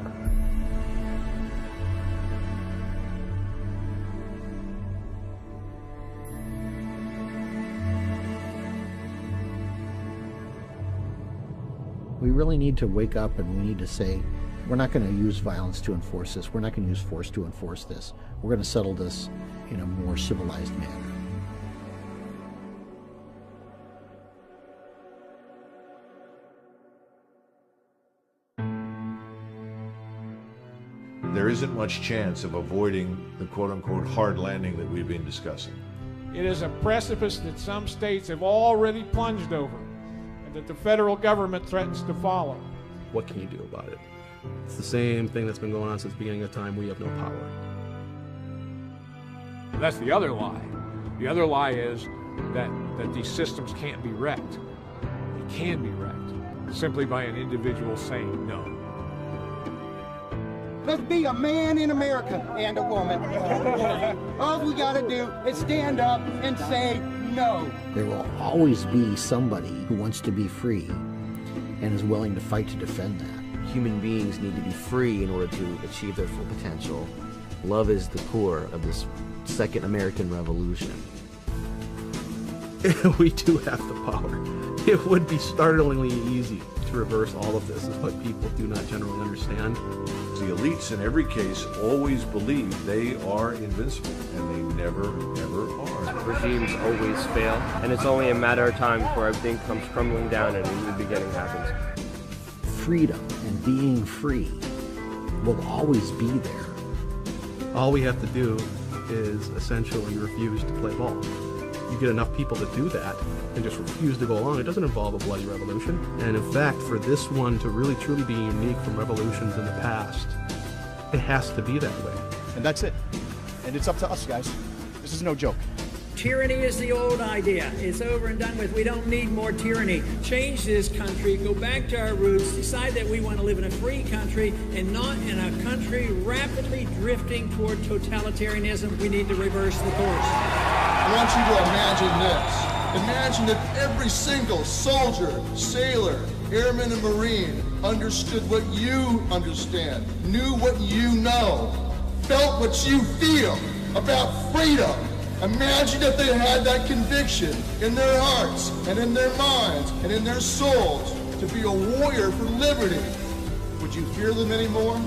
We really need to wake up, and we need to say, we're not going to use violence to enforce this. We're not going to use force to enforce this. We're going to settle this in a more civilized manner. There isn't much chance of avoiding the quote-unquote hard landing that we've been discussing. It is a precipice that some states have already plunged over, and that the federal government threatens to follow. What can you do about it? It's the same thing that's been going on since the beginning of time. We have no power. That's the other lie. The other lie is that these systems can't be wrecked. They can be wrecked simply by an individual saying no. Let's be a man in America and a woman. All we gotta do is stand up and say no. There will always be somebody who wants to be free and is willing to fight to defend that. Human beings need to be free in order to achieve their full potential. Love is the core of this second American Revolution. We do have the power. It would be startlingly easy to reverse all of this, is what people do not generally understand. The elites in every case always believe they are invincible, and they never, ever are. Regimes always fail, and it's only a matter of time before everything comes crumbling down and a new beginning happens. Freedom and being free will always be there. All we have to do is essentially refuse to play ball. You get enough people to do that and just refuse to go along. It doesn't involve a bloody revolution. And in fact, for this one to really truly be unique from revolutions in the past, it has to be that way. And that's it. And it's up to us, guys. This is no joke. Tyranny is the old idea. It's over and done with. We don't need more tyranny. Change this country, go back to our roots, decide that we want to live in a free country and not in a country rapidly drifting toward totalitarianism. We need to reverse the course. I want you to imagine this. Imagine that every single soldier, sailor, airman, and Marine understood what you understand, knew what you know, felt what you feel about freedom. Imagine if they had that conviction in their hearts and in their minds and in their souls to be a warrior for liberty. Would you fear them anymore?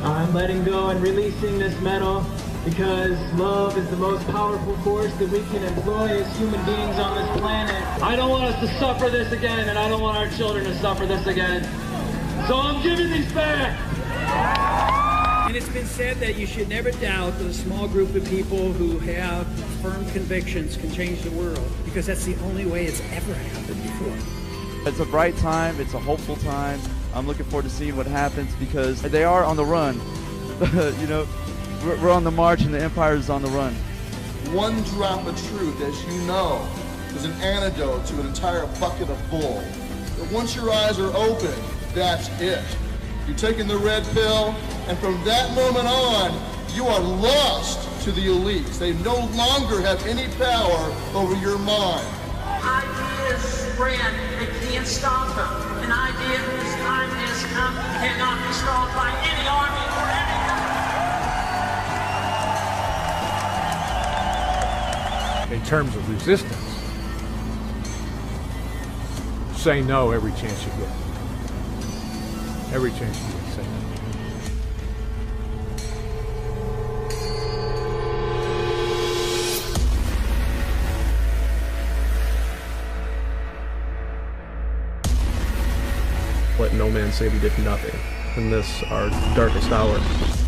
I'm letting go and releasing this medal because love is the most powerful force that we can employ as human beings on this planet. I don't want us to suffer this again, and I don't want our children to suffer this again. So I'm giving these back. And it's been said that you should never doubt that a small group of people who have firm convictions can change the world, because that's the only way it's ever happened before. It's a bright time, it's a hopeful time. I'm looking forward to seeing what happens because they are on the run. You know, we're on the march and the empire is on the run. One drop of truth, as you know, is an antidote to an entire bucket of bull. But once your eyes are open, that's it. You're taking the red pill, and from that moment on, you are lost to the elites. They no longer have any power over your mind. Ideas spread, they can't stop them. An idea whose time has come cannot be stopped by any army or any government. In terms of resistance, say no every chance you get. Every chance you get, say no. Let no man say we did nothing in this, our darkest hour.